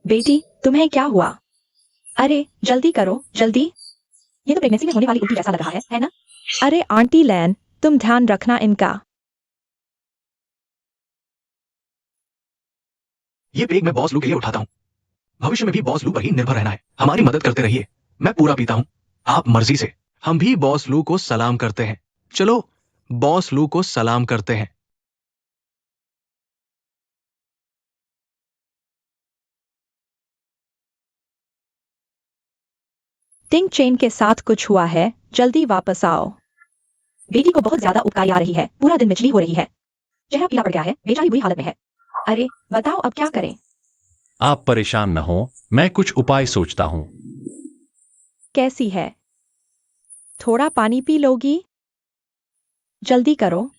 Speaker 1: बेटी तुम्हें क्या हुआ? अरे जल्दी करो जल्दी। ये तो प्रेगनेंसी में होने वाली उल्टी जैसा लग रहा है ना? अरे आंटी लैन, तुम ध्यान रखना इनका।
Speaker 4: ये पेग मैं बॉस लू के लिए उठाता हूं, भविष्य में भी बॉस लू पर ही निर्भर रहना है। हमारी मदद करते रहिए, मैं पूरा पीता हूं, आप मर्जी से। हम भी बॉस लू को सलाम करते हैं। चलो बॉस लू को सलाम करते हैं।
Speaker 1: टिंग चेन के साथ कुछ हुआ है, जल्दी वापस आओ। बेटी को बहुत ज्यादा उबकाई आ रही है, पूरा दिन मिचली हो रही है, चेहरा पीला पड़ गया है, बेचारी बुरी हालत में है। अरे बताओ अब क्या करें?
Speaker 3: आप परेशान न हो, मैं कुछ उपाय सोचता हूँ।
Speaker 1: कैसी है? थोड़ा पानी पी लोगी? जल्दी करो।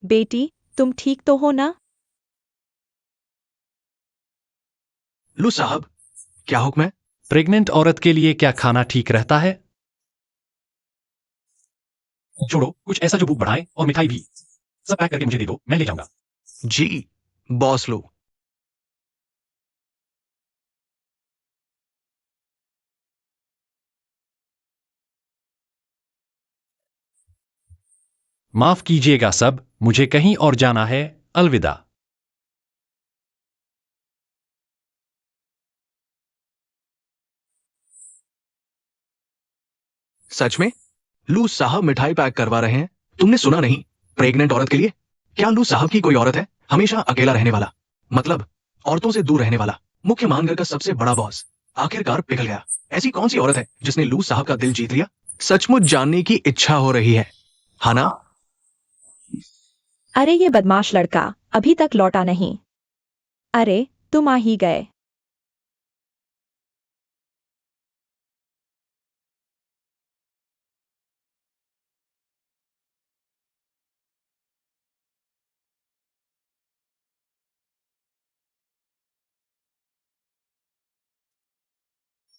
Speaker 1: बेटी तुम ठीक तो हो ना?
Speaker 4: लू साहब, क्या हुक्म है?
Speaker 3: प्रेग्नेंट औरत के लिए क्या खाना ठीक रहता है? छोड़ो, कुछ ऐसा जो भूख बढ़ाए, और मिठाई भी। सब पैक करके मुझे दे दो, मैं ले जाऊंगा।
Speaker 4: जी बॉस लू।
Speaker 3: माफ कीजिएगा सब, मुझे कहीं और जाना है। अलविदा।
Speaker 4: सच में लू साहब मिठाई पैक करवा रहे हैं? तुमने सुना नहीं? प्रेग्नेंट औरत के लिए? क्या लू साहब की कोई औरत है हमेशा अकेला रहने वाला, मतलब औरतों से दूर रहने वाला, मुख्य महानगर का सबसे बड़ा बॉस आखिरकार पिघल गया? ऐसी कौन सी औरत है जिसने लू साहब का दिल जीत लिया? सचमुच जानने की इच्छा हो रही है, हाँ ना?
Speaker 1: अरे ये बदमाश लड़का अभी तक लौटा नहीं। अरे तुम आ ही गए।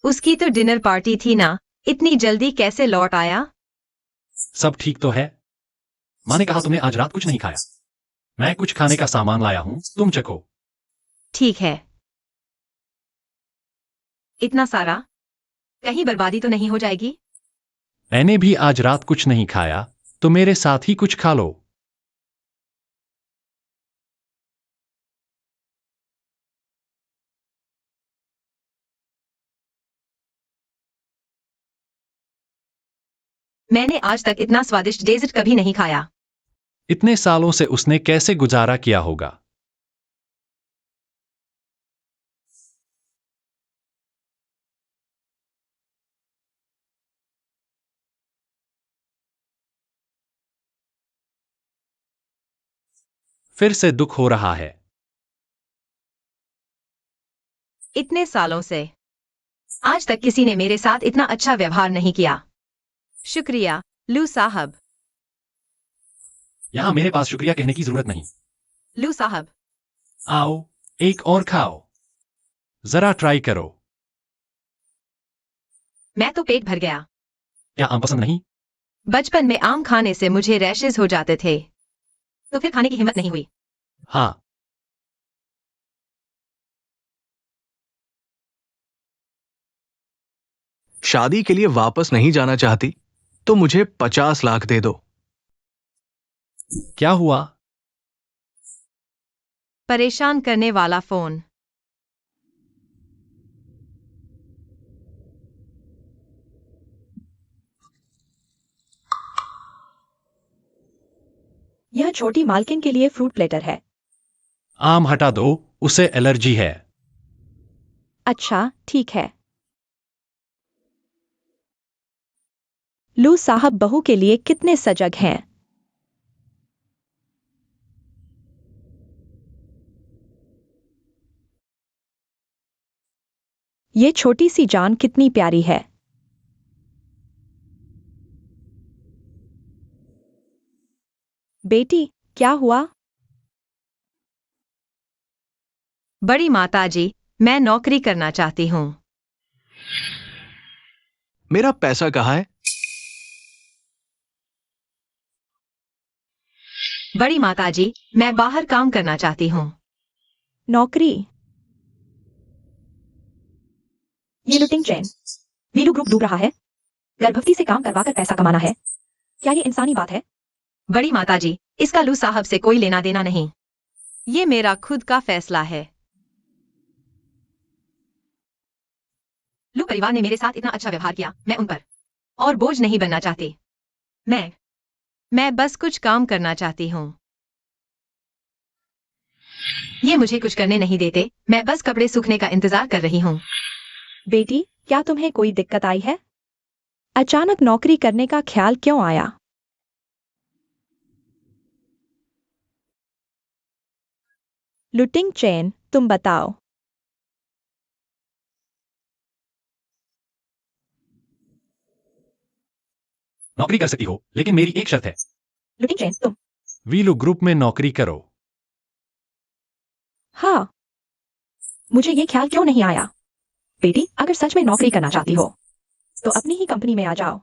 Speaker 2: उसकी तो डिनर पार्टी थी ना, इतनी जल्दी कैसे लौट आया?
Speaker 3: सब ठीक तो है? माँ ने कहा तुमने आज रात कुछ नहीं खाया। मैं कुछ खाने का सामान लाया हूं, तुम चखो।
Speaker 2: ठीक है। इतना सारा कहीं बर्बादी तो नहीं हो जाएगी?
Speaker 3: मैंने भी आज रात कुछ नहीं खाया, तो मेरे साथ ही कुछ खा लो।
Speaker 2: मैंने आज तक इतना स्वादिष्ट डेजर्ट कभी नहीं खाया।
Speaker 3: इतने सालों से उसने कैसे गुजारा किया होगा। फिर से दुख हो रहा है।
Speaker 2: इतने सालों से आज तक किसी ने मेरे साथ इतना अच्छा व्यवहार नहीं किया। शुक्रिया, लू साहब।
Speaker 3: यहां मेरे पास शुक्रिया कहने की जरूरत नहीं।
Speaker 2: लू साहब,
Speaker 3: आओ, एक और खाओ। जरा ट्राई करो।
Speaker 2: मैं तो पेट भर गया।
Speaker 3: क्या आम पसंद नहीं?
Speaker 2: बचपन में आम खाने से मुझे रैशेज हो जाते थे, तो फिर खाने की हिम्मत नहीं हुई।
Speaker 3: हाँ।
Speaker 4: शादी के लिए वापस नहीं जाना चाहती तो मुझे 50 लाख दे दो।
Speaker 3: क्या हुआ?
Speaker 2: परेशान करने वाला फोन।
Speaker 1: यह छोटी मालकिन के लिए फ्रूट प्लेटर है।
Speaker 3: आम हटा दो, उसे एलर्जी है।
Speaker 1: अच्छा, ठीक है। लू साहब बहू के लिए कितने सजग हैं। ये छोटी सी जान कितनी प्यारी है। बेटी, क्या हुआ?
Speaker 2: बड़ी माताजी, मैं नौकरी करना चाहती हूँ।
Speaker 4: मेरा पैसा कहाँ है?
Speaker 2: बड़ी माताजी, मैं बाहर काम करना चाहती हूँ।
Speaker 1: नौकरी? ये लुटिंग चेन। वीलू ग्रुप डूब रहा है। गर्भवती से काम करवाकर पैसा कमाना है। क्या ये इंसानी बात है?
Speaker 2: बड़ी माताजी, इसका लू साहब से कोई लेना देना नहीं। ये मेरा खुद का फैसला है। लू परिवार ने मेरे साथ इतना अच्छा व्यवहार किया, मैं उन पर और बोझ नहीं बनना चाहती। मैं बस कुछ काम करना चाहती हूँ। ये मुझे कुछ करने नहीं देते, मैं बस कपड़े सूखने का इंतजार कर रही हूँ।
Speaker 1: बेटी, क्या तुम्हें कोई दिक्कत आई है? अचानक नौकरी करने का ख्याल क्यों आया? लुटिंग चेन, तुम बताओ।
Speaker 3: नौकरी कर सकती हो, लेकिन मेरी एक शर्त है।
Speaker 1: लुटिंग चेन, तुम।
Speaker 3: वीलू ग्रुप में नौकरी करो।
Speaker 1: हाँ। मुझे ये ख्याल क्यों नहीं आया? बेटी, अगर सच में नौकरी करना चाहती हो तो अपनी ही कंपनी में आ जाओ।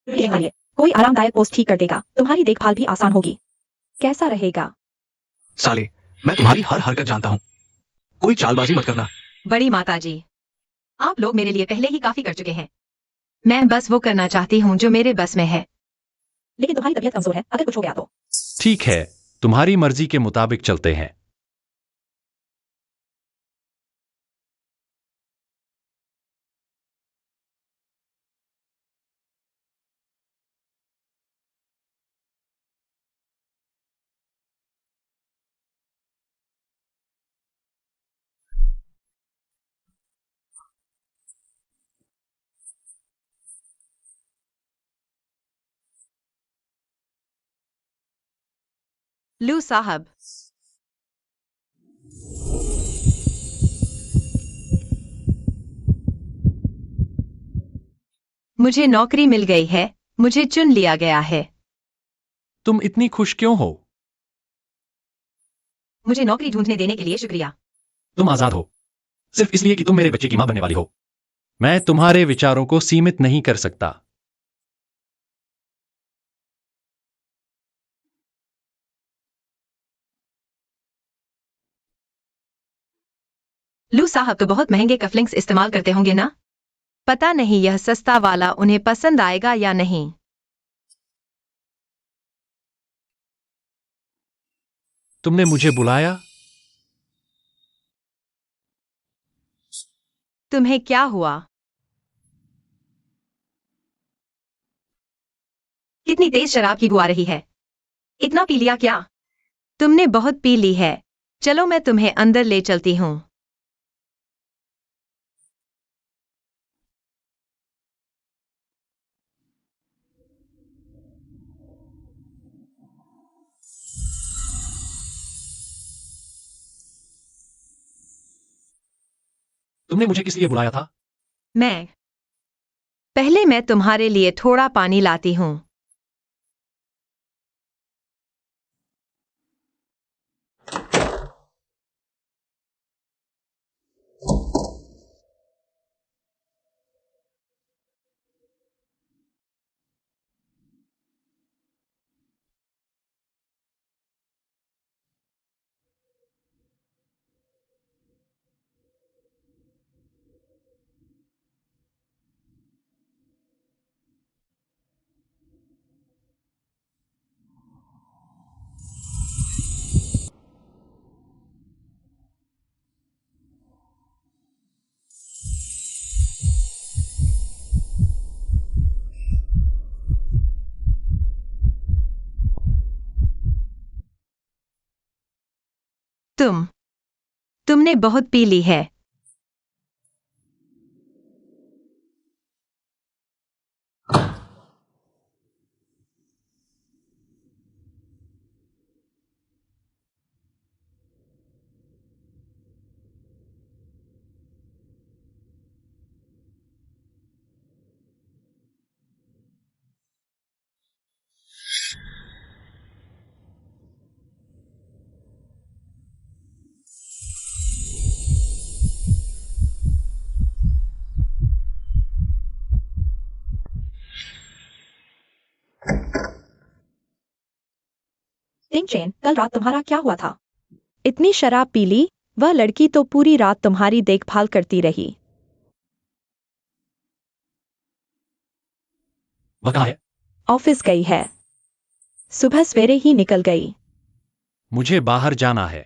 Speaker 1: लुटिंग वाले, कोई आरामदायक पोस्ट ठीक कर देगा, तुम्हारी देखभाल भी आसान होगी। कैसा रहेगा?
Speaker 4: साले, मैं तुम्हारी हर हरकत जानता हूं। कोई चालबाजी मत करना।
Speaker 2: बड़ी माताजी, आप लोग मेरे लिए पहले ही काफी कर चुके हैं। मैं बस वो करना चाहती हूँ जो मेरे बस में है।
Speaker 1: लेकिन तुम्हारी तबीयत कमजोर है, अगर कुछ हो गया तो।
Speaker 3: ठीक है, तुम्हारी मर्जी के मुताबिक चलते हैं।
Speaker 2: लू साहब, मुझे नौकरी मिल गई है, मुझे चुन लिया गया है।
Speaker 3: तुम इतनी खुश क्यों हो?
Speaker 2: मुझे नौकरी ढूंढने देने के लिए शुक्रिया।
Speaker 3: तुम आजाद हो, सिर्फ इसलिए कि तुम मेरे बच्चे की मां बनने वाली हो। मैं तुम्हारे विचारों को सीमित नहीं कर सकता।
Speaker 2: लू साहब तो बहुत महंगे कफलिंग्स इस्तेमाल करते होंगे ना? पता नहीं यह सस्ता वाला उन्हें पसंद आएगा या नहीं।
Speaker 3: तुमने मुझे बुलाया?
Speaker 2: तुम्हें क्या हुआ? कितनी तेज शराब की बू आ रही है। इतना पी लिया क्या? तुमने बहुत पी ली है। चलो मैं तुम्हें अंदर ले चलती हूँ।
Speaker 3: तुमने मुझे किस लिए बुलाया था?
Speaker 2: पहले मैं तुम्हारे लिए थोड़ा पानी लाती हूँ। तुमने बहुत पी ली है।
Speaker 1: टिंग चेन, कल रात तुम्हारा क्या हुआ था? इतनी शराब पी ली, वह लड़की तो पूरी रात तुम्हारी देखभाल करती रही।
Speaker 3: वह कहाँ है?
Speaker 1: ऑफिस गई है। सुबह सवेरे ही निकल गई।
Speaker 3: मुझे बाहर जाना है।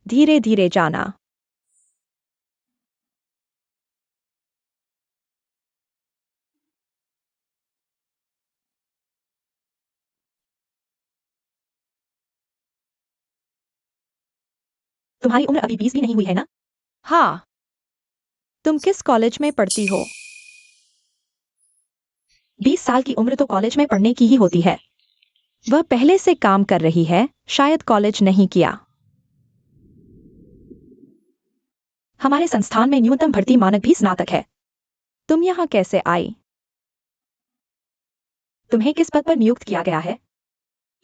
Speaker 1: धीरे धीरे जाना। तुम्हारी उम्र अभी 20 भी नहीं हुई है ना?
Speaker 2: हाँ।
Speaker 1: तुम किस कॉलेज में पढ़ती हो? 20 साल की उम्र तो कॉलेज में पढ़ने की ही होती है। वह पहले से काम कर रही है, शायद कॉलेज नहीं किया। हमारे संस्थान में न्यूनतम भर्ती मानक भी स्नातक है। तुम यहाँ कैसे आई? तुम्हें किस पद पर नियुक्त किया गया है?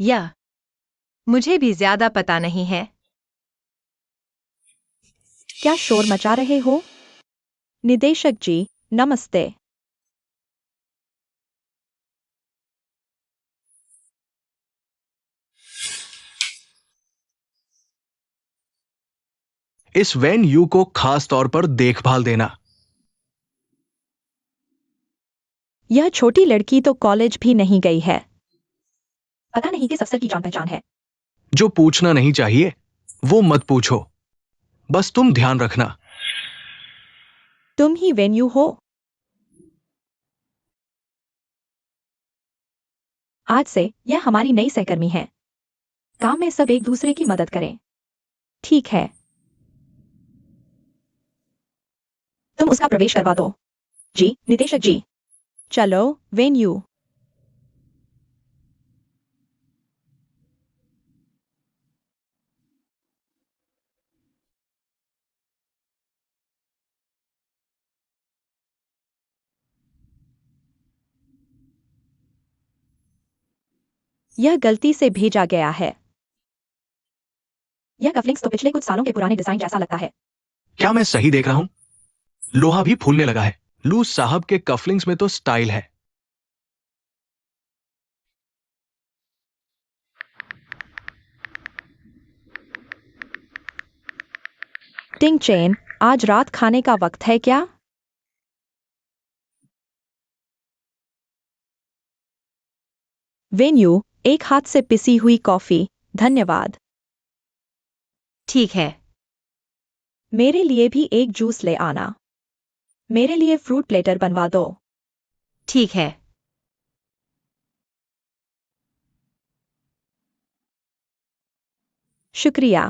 Speaker 2: यह मुझे भी ज्यादा पता नहीं है।
Speaker 1: क्या शोर मचा रहे हो? निदेशक जी, नमस्ते।
Speaker 4: इस वैन यू को खास तौर पर देखभाल देना।
Speaker 1: यह छोटी लड़की तो कॉलेज भी नहीं गई है। पता नहीं किस अफसर की जान पहचान है।
Speaker 4: जो पूछना नहीं चाहिए वो मत पूछो, बस तुम ध्यान रखना।
Speaker 1: तुम ही वेन्यू हो? आज से यह हमारी नई सहकर्मी है। काम में सब एक दूसरे की मदद करें। ठीक है। तुम उसका प्रवेश करवा दो। जी, निदेशक जी। चलो, वेन्यू। यह गलती से भेजा गया है। यह कफलिंग्स तो पिछले कुछ सालों के पुराने डिजाइन जैसा लगता है।
Speaker 4: क्या मैं सही देख रहा हूं? लोहा भी फूलने लगा है। लूज साहब के कफलिंग्स में तो स्टाइल है।
Speaker 1: टिंग चेन, आज रात खाने का वक्त है क्या? वेन्यू, एक हाथ से पिसी हुई कॉफी, धन्यवाद।
Speaker 2: ठीक है।
Speaker 1: मेरे लिए भी एक जूस ले आना। मेरे लिए फ्रूट प्लेटर बनवा दो।
Speaker 2: ठीक है।
Speaker 1: शुक्रिया।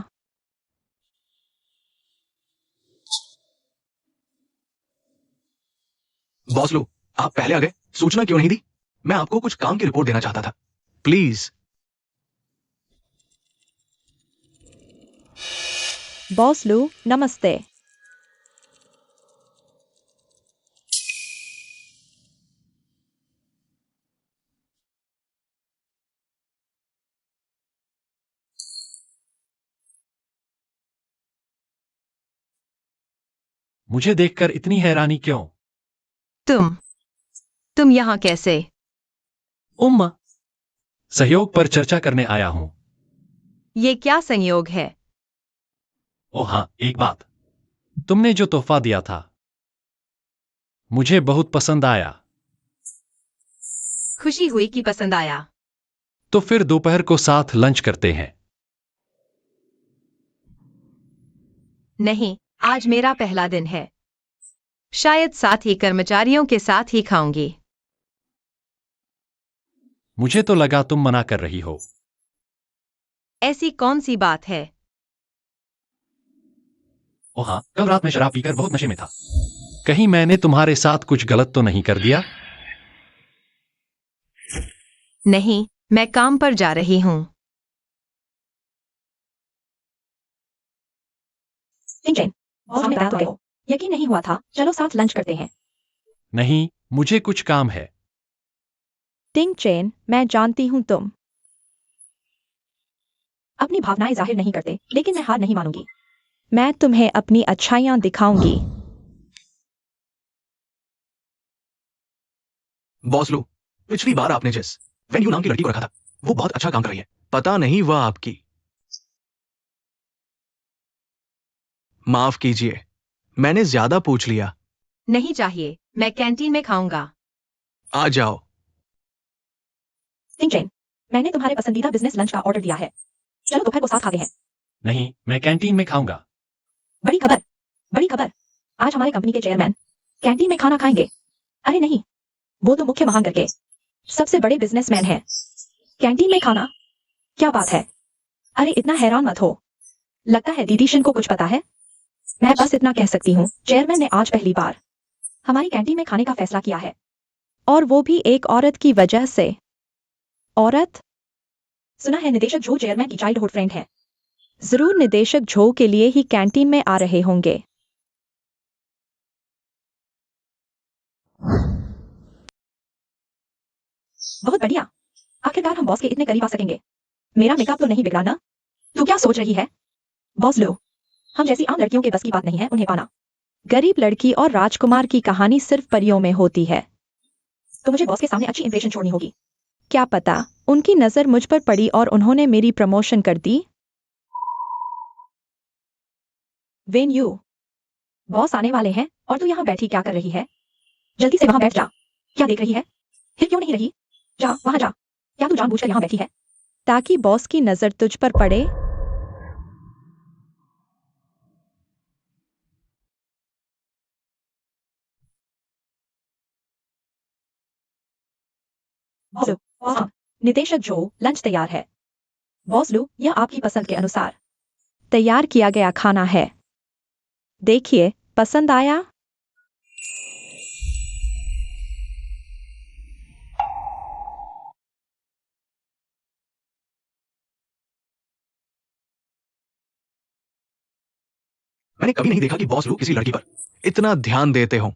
Speaker 4: बॉस लो, आप पहले आ गए, सूचना क्यों नहीं दी? मैं आपको कुछ काम की रिपोर्ट देना चाहता था। प्लीज।
Speaker 1: बॉस लू, नमस्ते।
Speaker 3: मुझे देखकर इतनी हैरानी क्यों?
Speaker 2: तुम यहाँ कैसे?
Speaker 3: उम्म, सहयोग पर चर्चा करने आया हूं।
Speaker 2: ये क्या संयोग है?
Speaker 3: ओ हाँ, एक बात। तुमने जो तोहफा दिया था, मुझे बहुत पसंद आया।
Speaker 2: खुशी हुई कि पसंद आया।
Speaker 3: तो फिर दोपहर को साथ लंच करते हैं।
Speaker 2: नहीं, आज मेरा पहला दिन है। शायद साथ ही कर्मचारियों के साथ ही खाऊंगी।
Speaker 3: मुझे तो लगा तुम मना कर रही हो।
Speaker 2: ऐसी कौन सी बात है?
Speaker 3: ओ हाँ, कल रात मैं शराब पीकर बहुत नशे में था। कहीं मैंने तुम्हारे साथ कुछ गलत तो नहीं कर दिया?
Speaker 2: नहीं, मैं काम पर जा रही हूँ।
Speaker 1: टिंचेन, बॉस हमें बता तो गए हो। यकीन नहीं हुआ था। चलो साथ लंच करते हैं।
Speaker 3: नहीं, मुझे कुछ काम है।
Speaker 1: टिंचेन, मैं जानती हूँ तुम अपनी भावनाएं जाहिर नहीं करते, लेकिन मैं हार नहीं मानूंगी। मैं तुम्हें अपनी अच्छाइयाँ दिखाऊंगी।
Speaker 4: बॉस लो, पिछली बार आपने जिस वेन्यू नाम की लड़की को रखा था, वो बहुत अच्छा काम कर रही है। पता नहीं वह आपकी। माफ कीजिए, मैंने ज्यादा पूछ लिया।
Speaker 2: नहीं चाहिए, मैं कैंटीन में खाऊंगा।
Speaker 4: आ जाओ।
Speaker 1: टिंचेन, मैंने तुम्हारे पसंदीदा बिजनेस लंच का ऑर्डर दिया है। चलो दोपहर को साथ खाते हैं।
Speaker 3: नहीं, मैं कैंटीन में खाऊंगा।
Speaker 1: बड़ी खबर, बड़ी खबर। आज हमारे कंपनी के चेयरमैन कैंटीन में खाना खाएंगे। अरे नहीं, वो तो मुख्य महान करके सबसे बड़े बिजनेसमैन हैं। कैंटीन में खाना, क्या बात है? अरे इतना हैरान मत हो। लगता है दीदीशन को कुछ पता है। मैं बस इतना कह सकती हूँ, चेयरमैन ने आज पहली बार हमारी कैंटीन में खाने का फैसला किया है। और वो भी एक औरत की वजह से। औरत? सुना है निदेशक जो चेयरमैन की चाइल्डहुड फ्रेंड है। जरूर निदेशक झो के लिए ही कैंटीन में आ रहे होंगे। बहुत बढ़िया। आखिरकार हम बॉस के इतने करीब आ सकेंगे। मेरा मेकअप तो नहीं बिगड़ा ना? तू क्या सोच रही है? बॉस लो, हम जैसी आम लड़कियों के बस की बात नहीं है उन्हें पाना। गरीब लड़की और राजकुमार की कहानी सिर्फ परियों में होती है। तो मुझे बॉस के सामने अच्छी इंप्रेशन छोड़नी होगी। क्या पता, उनकी नजर मुझ पर पड़ी और उन्होंने मेरी प्रमोशन कर दी। वेन यू, बॉस आने वाले हैं और तू यहाँ बैठी क्या कर रही है? जल्दी से वहां बैठ जा। क्या देख रही है? हिल क्यों नहीं रही? जा वहां जा। क्या तू जानबूझकर यहाँ बैठी है ताकि बॉस की नजर तुझ पर पड़े? बॉस लू, हाँ, निदेशक जो लंच तैयार है। बॉस लू, यह आपकी पसंद के अनुसार तैयार किया गया खाना है। देखिए, पसंद आया?
Speaker 4: मैंने कभी नहीं देखा कि बॉस लोग किसी लड़की पर इतना ध्यान देते हो।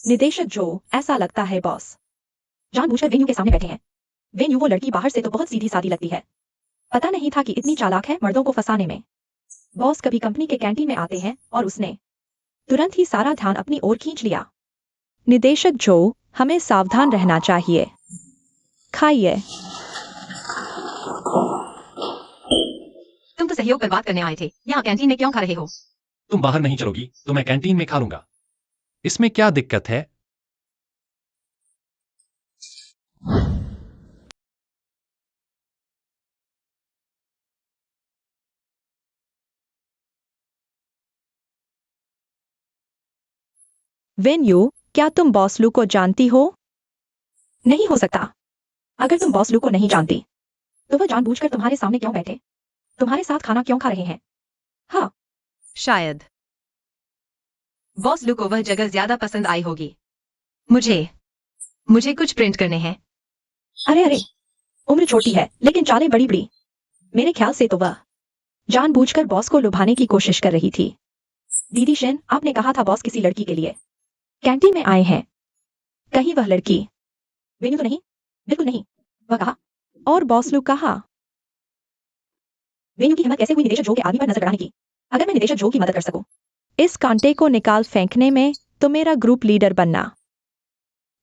Speaker 1: निदेशक जो, ऐसा लगता है बॉस जानबूझकर वेन्यू के सामने बैठे हैं। वेन्यू वो लड़की बाहर से तो बहुत सीधी सादी लगती है। पता नहीं था कि इतनी चालाक है मर्दों को फंसाने में। बॉस कभी कंपनी के कैंटीन में आते हैं और उसने तुरंत ही सारा ध्यान अपनी ओर खींच लिया। निदेशक जो, हमें सावधान रहना चाहिए। खाइए।
Speaker 2: तुम तो सहयोग पर बात करने आए थे, यहाँ कैंटीन में क्यों खा रहे हो?
Speaker 3: तुम बाहर नहीं चलोगी तो मैं कैंटीन में खा लूंगा। इसमें क्या दिक्कत है?
Speaker 1: वेन्यू, क्या तुम बॉस लू को जानती हो? नहीं हो सकता। अगर तुम बॉस लू को नहीं जानती तो वह जानबूझकर तुम्हारे सामने क्यों बैठे, तुम्हारे साथ खाना क्यों खा रहे हैं? हाँ,
Speaker 2: शायद बॉस लू को वह जगह ज्यादा पसंद आई होगी। मुझे मुझे कुछ प्रिंट करने हैं।
Speaker 1: अरे अरे, उम्र छोटी है लेकिन चालें बड़ी बड़ी। मेरे ख्याल से तो वह जानबूझकर बॉस को लुभाने की कोशिश कर रही थी। दीदी शेन, आपने कहा था बॉस किसी लड़की के लिए कैंटीन में आए हैं। कहीं वह लड़की वेन्यू तो नहीं? बिल्कुल नहीं, वह कहा। और बॉस लू कहा। वेन्यू की हिम्मत कैसे हुई निदेशक जो के आदमी पर नजर गड़ाने की? अगर मैं निदेशक जो की मदद कर सकूं इस कांटे को निकाल फेंकने में तो मेरा ग्रुप लीडर बनना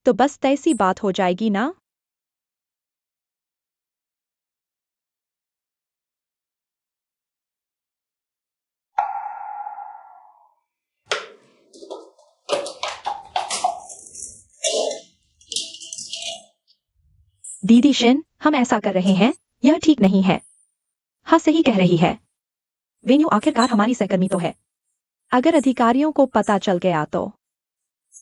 Speaker 1: तो बस तैसी बात हो जाएगी ना? दीदी शेन, हम ऐसा कर रहे हैं, यह ठीक नहीं है। हाँ, सही कह रही है। वेन्यू आखिरकार हमारी सहकर्मी तो है। अगर अधिकारियों को पता चल गया तो।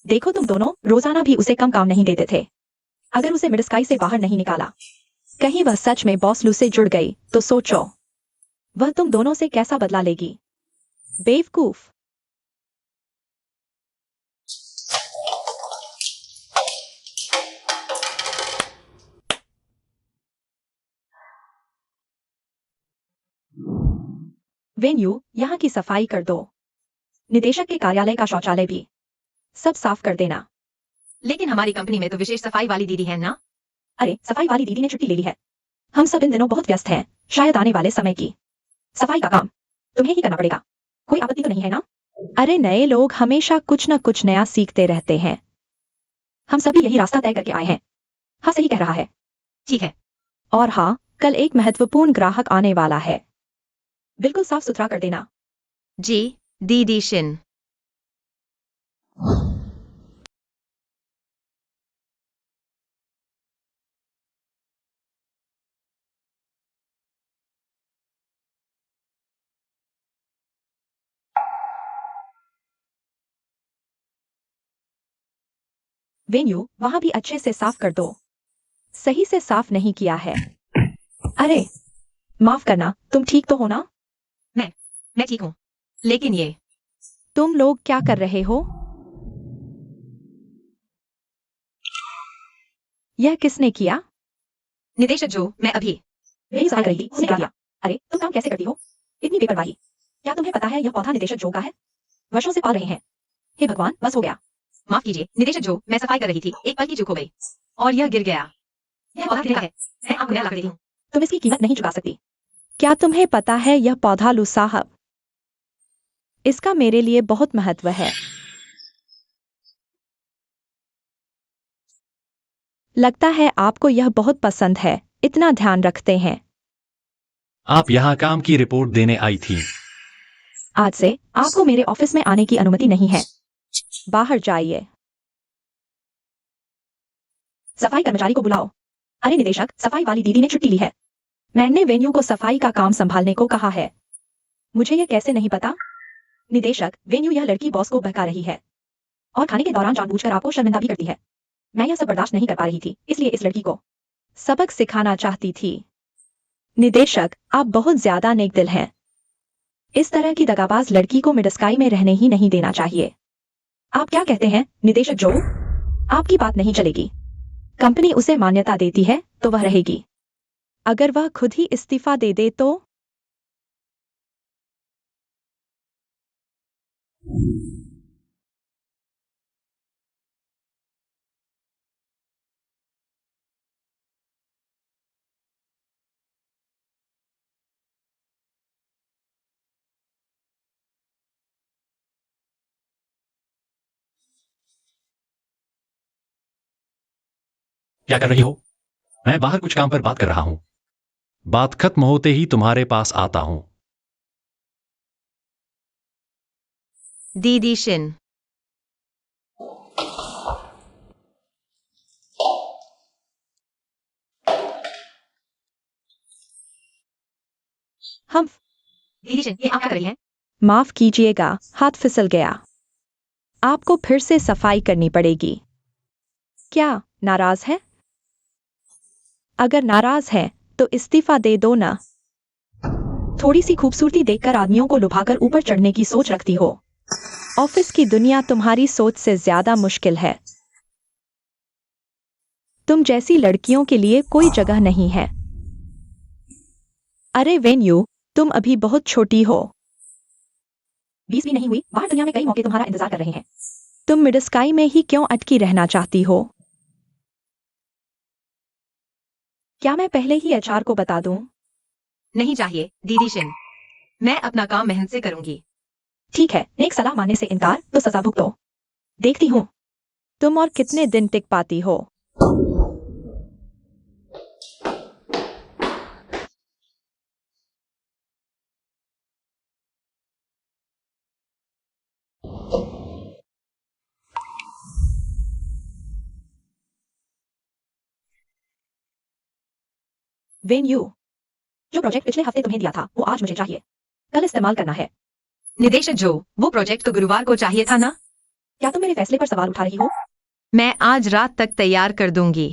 Speaker 1: देखो, तुम दोनों रोजाना भी उसे कम काम नहीं देते थे। अगर उसे मिडस्काई से बाहर नहीं निकाला, कहीं वह सच में बॉस लू से जुड़ गई तो सोचो वह तुम दोनों से कैसा बदला लेगी। बेवकूफ। वेन्यू, यहाँ की सफाई कर दो। निदेशक के कार्यालय का शौचालय भी सब साफ कर देना।
Speaker 2: लेकिन हमारी कंपनी में तो विशेष सफाई वाली दीदी है ना?
Speaker 1: अरे, सफाई वाली दीदी ने छुट्टी ले ली है। हम सब इन दिनों बहुत व्यस्त हैं, शायद आने वाले समय की सफाई का काम तुम्हें ही करना पड़ेगा। कोई आपत्ति तो नहीं है ना? अरे, नए लोग हमेशा कुछ न कुछ नया सीखते रहते हैं। हम सभी यही रास्ता तय करके आए हैं। हाँ, सही कह रहा है।
Speaker 2: ठीक है।
Speaker 1: और हाँ, कल एक महत्वपूर्ण ग्राहक आने वाला है। बिल्कुल साफ सुथरा कर देना।
Speaker 2: जी, दीदी शिन।
Speaker 1: वेन्यू, वहां भी अच्छे से साफ कर दो। सही से साफ नहीं किया है। अरे, माफ करना, तुम ठीक तो हो ना?
Speaker 2: मैं ठीक हूँ। लेकिन ये
Speaker 1: तुम लोग क्या कर रहे हो? यह किसने किया?
Speaker 2: निदेशक जो, मैं अभी
Speaker 1: यही सफाई करी थी, उसने क्या किया? अरे, तुम काम कैसे करती हो? इतनी बेपरवाही। क्या तुम्हें पता है यह पौधा निदेशक जो का है? वर्षों से पाल रहे हैं। हे भगवान, बस हो गया।
Speaker 2: माफ कीजिए निदेशक जो, मैं सफाई कर रही थी, एक पल की चूक हो गई और यह गिर गया। यह पौधा कितने का है? मैं आपको नया ला कर देती हूँ।
Speaker 1: तुम इसकी कीमत नहीं चुका सकती। क्या तुम्हें पता है यह पौधा लू साहब, इसका मेरे लिए बहुत महत्व है। लगता है आपको यह बहुत पसंद है, इतना ध्यान रखते हैं।
Speaker 3: आप यहाँ काम की रिपोर्ट देने आई थी।
Speaker 1: आज से आपको मेरे ऑफिस में आने की अनुमति नहीं है। बाहर जाइए। सफाई कर्मचारी को बुलाओ। अरे निदेशक, सफाई वाली दीदी ने छुट्टी ली है। मैंने वेन्यू को सफाई का काम संभालने को कहा है। मुझे यह कैसे नहीं पता? निदेशक, वेन्यू यह लड़की बॉस को बहका रही है और खाने के दौरान जानबूझकर आपको शर्मिंदा भी करती है। मैं यह सब बर्दाश्त नहीं कर पा रही थी, इसलिए इस लड़की को सबक सिखाना चाहती थी। निदेशक, आप बहुत ज्यादा नेकदिल हैं। इस तरह की दगाबाज लड़की को मिडस्काई में रहने ही नहीं देना चाहिए। आप क्या कहते हैं निदेशक जो? आपकी बात नहीं चलेगी। कंपनी उसे मान्यता देती है तो वह रहेगी। अगर वह खुद ही इस्तीफा दे दे तो?
Speaker 3: क्या कर रही हो? मैं बाहर कुछ काम पर बात कर रहा हूँ। बात खत्म होते ही तुम्हारे पास आता हूँ।
Speaker 2: दीदी शिन।
Speaker 1: हम
Speaker 2: दीदी शिन, ये आप क्या कर रही हैं?
Speaker 1: माफ कीजिएगा, हाथ फिसल गया। आपको फिर से सफाई करनी पड़ेगी। क्या नाराज है? अगर नाराज है तो इस्तीफा दे दो ना। थोड़ी सी खूबसूरती देखकर आदमियों को लुभाकर ऊपर चढ़ने की सोच रखती हो। ऑफिस की दुनिया तुम्हारी सोच से ज्यादा मुश्किल है। तुम जैसी लड़कियों के लिए कोई जगह नहीं है। अरे वेन्यू, तुम अभी बहुत छोटी हो। 20 भी नहीं हुई, बाहर दुनिया में कई मौके तुम्हारा इंतजार कर रहे हैं। तुम मिड स्काई में ही क्यों अटकी रहना चाहती हो? क्या मैं पहले ही एचआर को बता दूं?
Speaker 2: नहीं चाहिए दीदी शिन, मैं अपना काम मेहनत से करूंगी।
Speaker 1: ठीक है, नेक सलाह मानने से इनकार तो सजा भुगतो। देखती हूँ तुम और कितने दिन टिक पाती हो। वेन्यू, जो प्रोजेक्ट पिछले हफ्ते तुम्हें दिया था वो आज मुझे चाहिए। कल इस्तेमाल करना है।
Speaker 2: निदेशक जो, वो प्रोजेक्ट तो गुरुवार को चाहिए था ना?
Speaker 1: क्या तुम मेरे फैसले पर सवाल उठा रही हो?
Speaker 2: मैं आज रात तक तैयार कर दूंगी।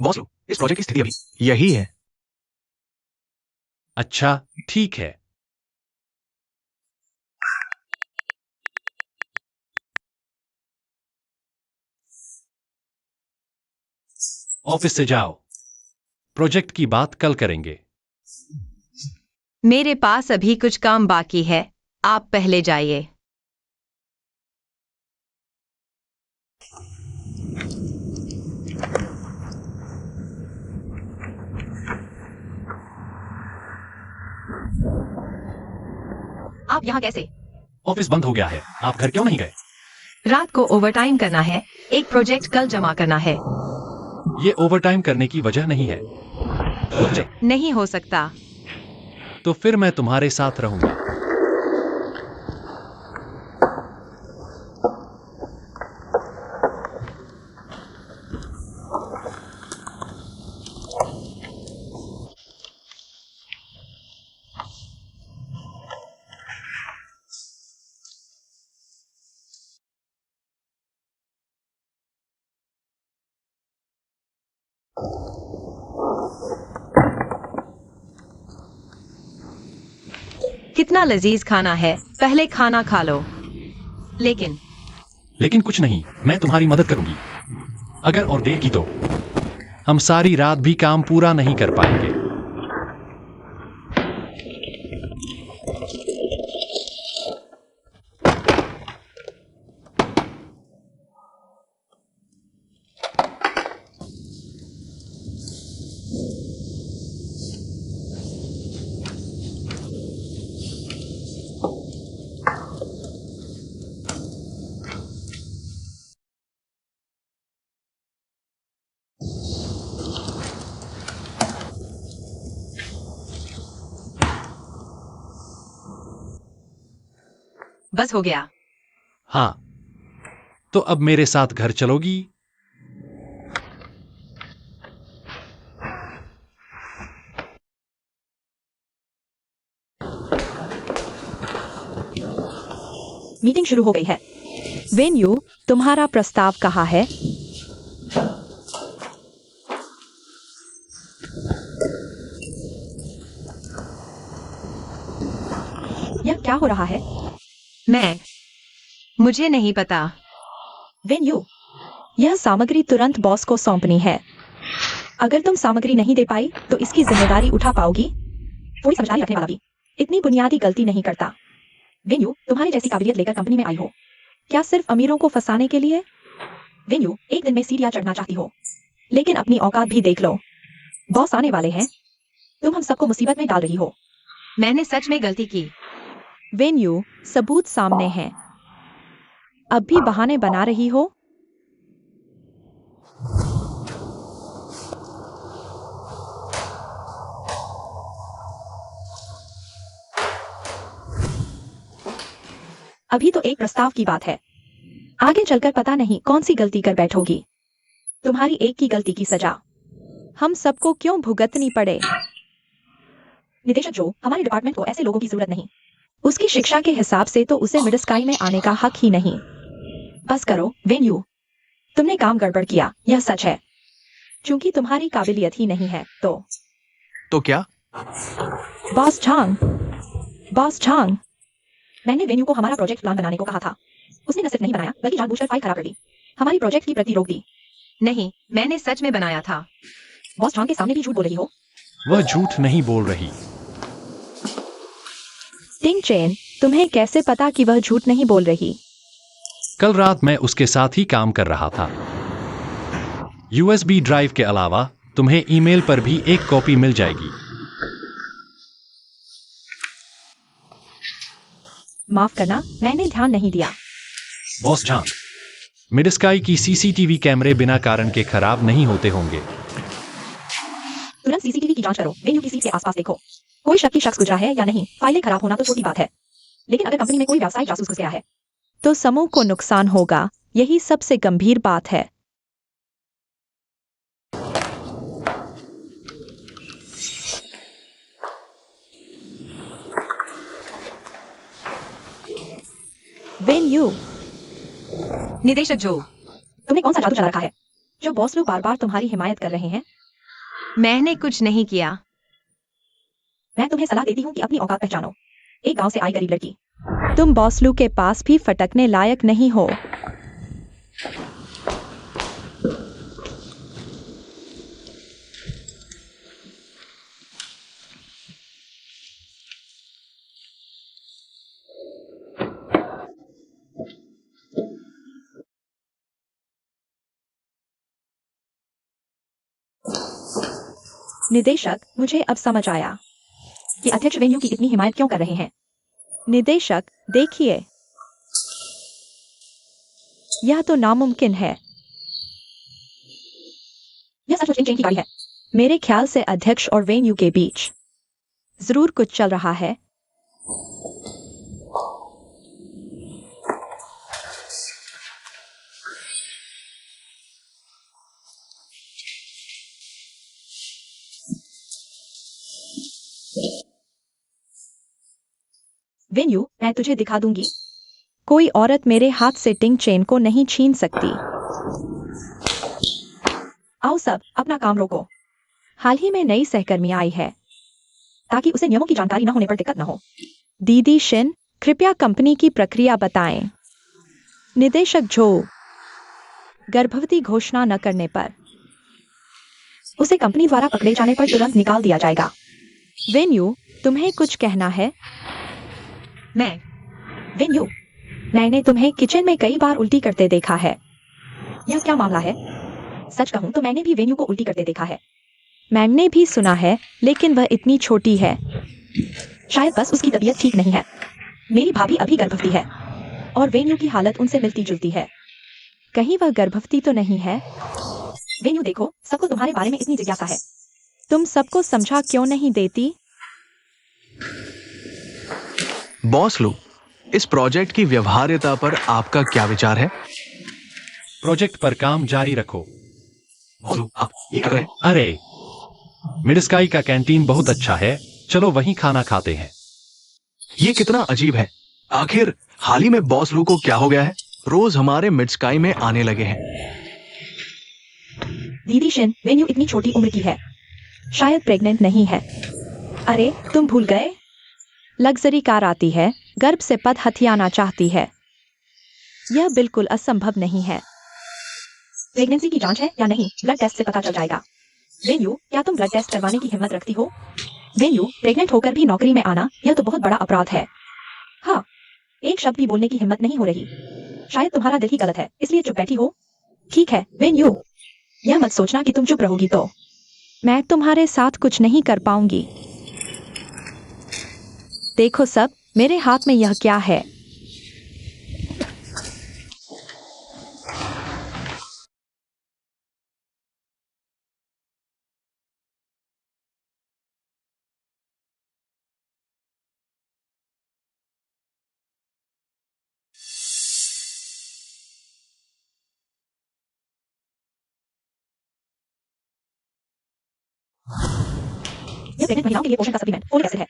Speaker 4: बॉस लोग, इस प्रोजेक्ट की स्थिति अभी यही है।
Speaker 3: अच्छा, ठीक है। ऑफिस से जाओ। प्रोजेक्ट की बात कल करेंगे।
Speaker 2: मेरे पास अभी कुछ काम बाकी है, आप पहले जाइए। आप यहाँ कैसे?
Speaker 3: ऑफिस बंद हो गया है, आप घर क्यों नहीं गए?
Speaker 2: रात को ओवरटाइम करना है, एक प्रोजेक्ट कल जमा करना है।
Speaker 3: ये ओवरटाइम करने की वजह नहीं है।
Speaker 2: नहीं हो सकता।
Speaker 3: तो फिर मैं तुम्हारे साथ रहूंगा।
Speaker 2: कितना लजीज खाना है, पहले खाना खा लो। लेकिन
Speaker 3: कुछ नहीं, मैं तुम्हारी मदद करूंगी। अगर और देर की तो हम सारी रात भी काम पूरा नहीं कर पाएंगे।
Speaker 2: बस हो गया।
Speaker 3: हाँ, तो अब मेरे साथ घर चलोगी?
Speaker 1: मीटिंग शुरू हो गई है। वेन्यू, तुम्हारा प्रस्ताव कहाँ है? यह क्या हो रहा है?
Speaker 2: मुझे नहीं पता।
Speaker 1: वेन्यू, यह सामग्री तुरंत बॉस को सौंपनी है। अगर तुम सामग्री नहीं दे पाई तो इसकी जिम्मेदारी उठा पाओगी? थोड़ी समझदारी रखने वाला भी इतनी बुनियादी गलती नहीं करता। वेन्यू, तुम्हारी जैसी काबिलियत लेकर कंपनी में आई हो, क्या सिर्फ अमीरों को फंसाने के लिए? वेन्यू, एक दिन में सीढ़ियां चढ़ना चाहती हो, लेकिन अपनी औकात भी देख लो। बॉस आने वाले हैं, तुम हम सबको मुसीबत में डाल रही हो।
Speaker 2: मैंने सच में गलती की।
Speaker 1: वेन्यू, सबूत सामने हैं। अब भी बहाने बना रही हो? अभी तो एक प्रस्ताव की बात है, आगे चलकर पता नहीं कौन सी गलती कर बैठोगी। तुम्हारी एक की गलती की सजा हम सबको क्यों भुगतनी पड़े? निदेशक जो, हमारे डिपार्टमेंट को ऐसे लोगों की जरूरत नहीं। उसकी शिक्षा के हिसाब से तो उसे मिड स्काई में आने का हक ही नहीं। बस करो वेन्यू, तुमने काम गड़बड़ किया, यह सच है। चूंकि तुम्हारी काबिलियत ही नहीं है
Speaker 4: तो क्या?
Speaker 1: बॉस झांग, मैंने वेन्यू को हमारा प्रोजेक्ट प्लान बनाने को कहा था। उसने न सिर्फ नहीं बनाया बल्कि जानबूझकर फाइल खराब कर दी, हमारी प्रोजेक्ट की प्रति रोक दी।
Speaker 2: नहीं, मैंने सच में बनाया था।
Speaker 1: बॉस झांग के सामने भी झूठ बोल रही हो।
Speaker 3: वह झूठ नहीं बोल रही।
Speaker 1: टिंग चेन, तुम्हें कैसे पता कि वह झूठ नहीं बोल रही?
Speaker 3: कल रात मैं उसके साथ ही काम कर रहा था। यूएसबी ड्राइव के अलावा तुम्हें ईमेल पर भी एक कॉपी मिल जाएगी।
Speaker 1: माफ करना, मैंने ध्यान नहीं दिया।
Speaker 3: बॉस झांग, मिड स्काई की सीसीटीवी कैमरे बिना कारण के खराब नहीं होते होंगे।
Speaker 1: तुरंत सीसीटीवी की जांच करो, वेन्यू की सीट के आसपास देखो। कोई शक की शख्स गुजरा है या नहीं। फाइलें खराब होना तो छोटी बात है, लेकिन अगर कंपनी में कोई व्यावसायिक जासूस घुस गया है तो समूह को नुकसान होगा। यही सबसे गंभीर बात है। वेन्यू,
Speaker 2: निदेशक जो,
Speaker 1: तुमने कौन सा जादू चला रखा है जो बॉस लोग बार बार तुम्हारी हिमायत कर रहे हैं?
Speaker 2: मैंने कुछ नहीं किया।
Speaker 1: मैं तुम्हें सलाह देती हूँ कि अपनी औकात पहचानो। एक गांव से आई गरीब लड़की। तुम बॉसलू के पास भी फटकने लायक नहीं हो। निदेशक, मुझे अब समझ आया कि अध्यक्ष वेन्यू की इतनी हिमायत क्यों कर रहे हैं। निदेशक, देखिए, यह तो नामुमकिन है। यह सचमुच टिंग चेन की गाड़ी है। मेरे ख्याल से अध्यक्ष और वेन्यू के बीच जरूर कुछ चल रहा है। वेन्यू, मैं तुझे दिखा दूंगी। कोई औरत मेरे हाथ से टिंग चेन को नहीं छीन सकती। आओ सब, अपना काम रोको। हाल ही में नई सहकर्मी आई है, ताकि उसे नियमों की जानकारी न होने पर दिक्कत न हो। दीदी शिन, कृपया कंपनी की प्रक्रिया बताएं। निदेशक झो, गर्भवती घोषणा न करने पर उसे कंपनी द्वारा पकड़े जाने पर तुरंत निकाल दिया जाएगा। वेन्यू, तुम्हें कुछ कहना है? वेन्यू, मैंने तुम्हें किचन में कई बार उल्टी करते देखा है। यह क्या मामला है? सच कहूं तो मैंने भी वेन्यू को उल्टी करते देखा है। मैंने भी सुना है, लेकिन वह इतनी छोटी है। शायद बस उसकी तबीयत ठीक नहीं है। मेरी भाभी अभी गर्भवती है और वेन्यू की हालत उनसे मिलती जुलती है। कहीं वह गर्भवती तो नहीं है? वेन्यू देखो, सबको तुम्हारे बारे में इतनी जिज्ञासा है। तुम सबको समझा क्यों नहीं देती?
Speaker 4: बॉस लू, इस प्रोजेक्ट की व्यवहार्यता पर आपका क्या विचार है?
Speaker 3: प्रोजेक्ट पर काम जारी रखो।
Speaker 4: आप ये कर रहे हैं?
Speaker 3: अरे, मिड स्काई का कैंटीन बहुत अच्छा है, चलो वहीं खाना खाते हैं।
Speaker 4: ये कितना अजीब है। आखिर हाल ही में बॉस लू को क्या हो गया है? रोज हमारे मिड स्काई में आने लगे हैं।
Speaker 1: दीदी शिन, वेन्यू इतनी छोटी उम्र की है, शायद प्रेग्नेंट नहीं है। अरे, तुम भूल गए? लग्जरी कार आती है, गर्भ से पद हथियाना चाहती है। यह बिल्कुल असंभव नहीं है। प्रेगनेंसी की जांच है या नहीं, ब्लड टेस्ट से पता चल जाएगा। वेन्यू, क्या तुम ब्लड टेस्ट करवाने की हिम्मत रखती हो? वेन्यू, प्रेग्नेंट होकर भी नौकरी में आना, यह तो बहुत बड़ा अपराध है। हाँ, एक शब्द भी बोलने की हिम्मत नहीं हो रही। शायद तुम्हारा दिल ही गलत है, इसलिए चुप बैठी हो। ठीक है वेन्यू, यह मत सोचना कि तुम चुप रहोगी तो मैं तुम्हारे साथ कुछ नहीं कर पाऊंगी। देखो सब, मेरे हाथ में यह क्या है? यह प्रेग्नेंट महिलाओं के लिए पोषण का सप्लीमेंट फोलिक एसिड है।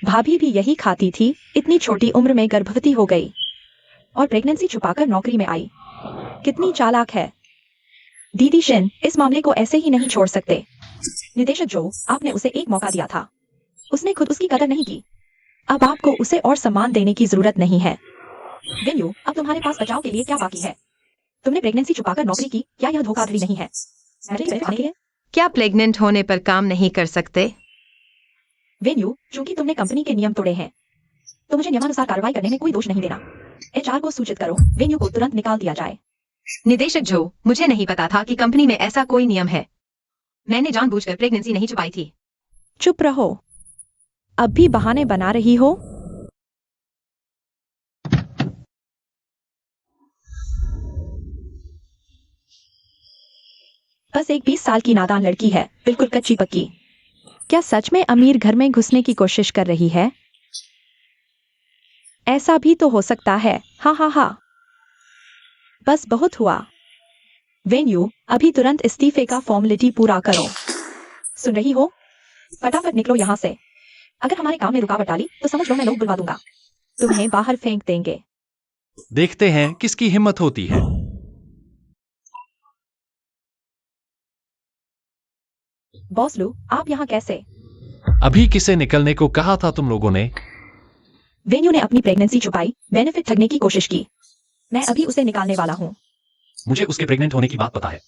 Speaker 1: भाभी भी यही खाती थी, इतनी छोटी उम्र में गर्भवती हो गई और प्रेगनेंसी छुपाकर नौकरी में आई। कितनी चालाक है। दीदी शिन इस मामले को ऐसे ही नहीं छोड़ सकते। निदेशक जो, आपने उसे एक मौका दिया था, उसने खुद उसकी कदर नहीं की। अब आपको उसे और सम्मान देने की जरूरत नहीं है। वेन्यू, अब तुम्हारे पास बचाव के लिए क्या बाकी है? तुमने प्रेगनेंसी छुपाकर नौकरी की, क्या यह धोखाधड़ी नहीं है?
Speaker 2: क्या प्रेग्नेंट होने पर काम नहीं कर सकते?
Speaker 1: वेन्यू, चूंकि तुमने कंपनी के नियम तोड़े हैं, तो मुझे नियमानुसार कार्रवाई करने में कोई दोष नहीं देना। एचआर को सूचित करो, वेन्यू को तुरंत निकाल दिया जाए।
Speaker 2: निदेशक जो, मुझे नहीं पता था कि कंपनी में ऐसा कोई नियम है। मैंने जानबूझकर प्रेगनेंसी नहीं छुपाई थी।
Speaker 1: चुप रहो, अब भी बहाने बना रही हो। बस एक 20 साल की नादान लड़की है, बिल्कुल कच्ची पक्की। क्या सच में अमीर घर में घुसने की कोशिश कर रही है? ऐसा भी तो हो सकता है। हाँ हाँ हाँ, बस बहुत हुआ। वेन्यू, अभी तुरंत इस्तीफे का फॉर्मेलिटी पूरा करो। सुन रही हो? फटाफट निकलो यहाँ से। अगर हमारे काम में रुकावट डाली तो समझ लो मैं लोग बुलवा दूंगा, तुम्हें बाहर फेंक देंगे।
Speaker 3: देखते हैं किसकी हिम्मत होती है।
Speaker 1: बॉस लू, आप यहाँ कैसे?
Speaker 3: अभी किसे निकलने को कहा था तुम लोगों ने?
Speaker 1: वेन्यू ने अपनी प्रेगनेंसी छुपाई, बेनिफिट ठगने की कोशिश की। मैं अभी उसे निकालने वाला हूँ।
Speaker 3: मुझे उसके प्रेग्नेंट होने की बात पता है।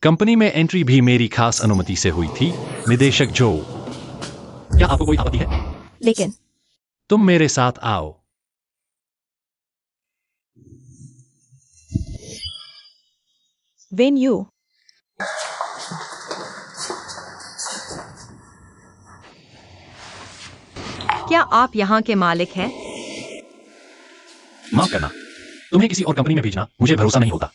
Speaker 3: कंपनी में एंट्री भी मेरी खास अनुमति से हुई थी। निदेशक जो, क्या आपको कोई आपत्ति है?
Speaker 1: लेकिन
Speaker 3: तुम मेरे साथ आओ।
Speaker 1: वेन्यू,
Speaker 2: क्या आप यहाँ के मालिक हैं?
Speaker 3: माफ करना, तुम्हें किसी और कंपनी में भेजना मुझे भरोसा नहीं होता,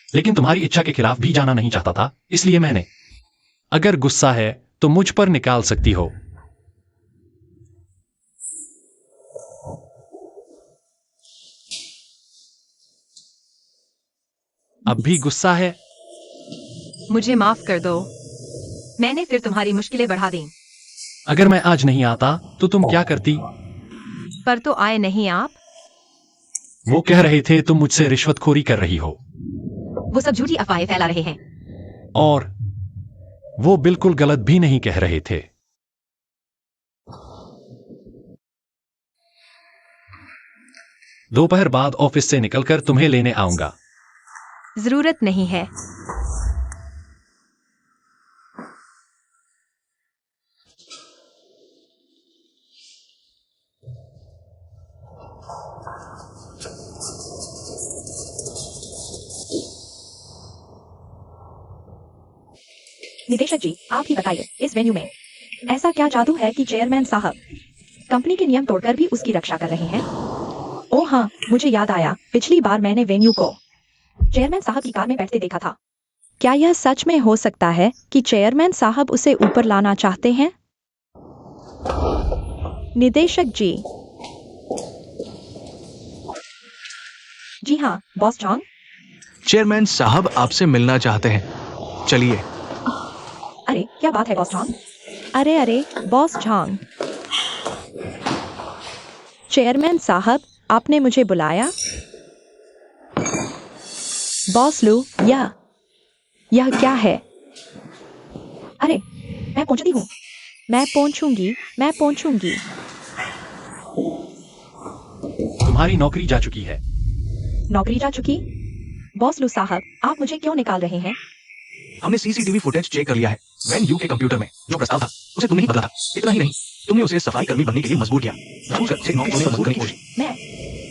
Speaker 3: लेकिन तुम्हारी इच्छा के खिलाफ भी जाना नहीं चाहता था, इसलिए मैंने। अगर गुस्सा है तो मुझ पर निकाल सकती हो। अब भी गुस्सा है?
Speaker 2: मुझे माफ कर दो, मैंने फिर तुम्हारी मुश्किलें बढ़ा दी।
Speaker 3: अगर मैं आज नहीं आता तो तुम क्या करती?
Speaker 2: पर तो आए नहीं आप।
Speaker 3: वो कह रहे थे तुम मुझसे रिश्वतखोरी कर रही हो।
Speaker 2: वो सब झूठी अफवाहें फैला रहे हैं।
Speaker 3: और वो बिल्कुल गलत भी नहीं कह रहे थे। दोपहर बाद ऑफिस से निकलकर तुम्हें लेने आऊंगा।
Speaker 2: जरूरत नहीं है।
Speaker 1: निदेशक जी, आप ही बताइए, इस वेन्यू में ऐसा क्या जादू है कि चेयरमैन साहब कंपनी के नियम तोड़कर भी उसकी रक्षा कर रहे हैं? ओह हाँ, मुझे याद आया, पिछली बार मैंने वेन्यू को चेयरमैन साहब की कार में बैठते देखा था। क्या यह सच में हो सकता है कि चेयरमैन साहब उसे ऊपर लाना चाहते हैं? निदेशक जी। जी हाँ, बॉस जॉन।
Speaker 4: चेयरमैन साहब आपसे मिलना चाहते हैं, चलिए।
Speaker 1: अरे क्या बात है बॉस जॉन? अरे अरे बॉस जॉन। चेयरमैन साहब, आपने मुझे बुलाया? बॉस लू, यह क्या है? अरे मैं पहुंचती हूँ। मैं पहुंचूंगी।
Speaker 3: तुम्हारी नौकरी जा चुकी है।
Speaker 1: नौकरी जा चुकी? बॉस लू साहब, आप मुझे क्यों निकाल रहे हैं?
Speaker 4: हमने सीसीटीवी फुटेज चेक कर लिया है। वैन यू के कंप्यूटर में जो प्रस्ताव था उसे तुमने ही बदला था। इतना ही नहीं, तुमने उसे सफाई कर्मी बनने के लिए मजबूर किया। उसे नौकरी से मजबूर करने की कोशिश।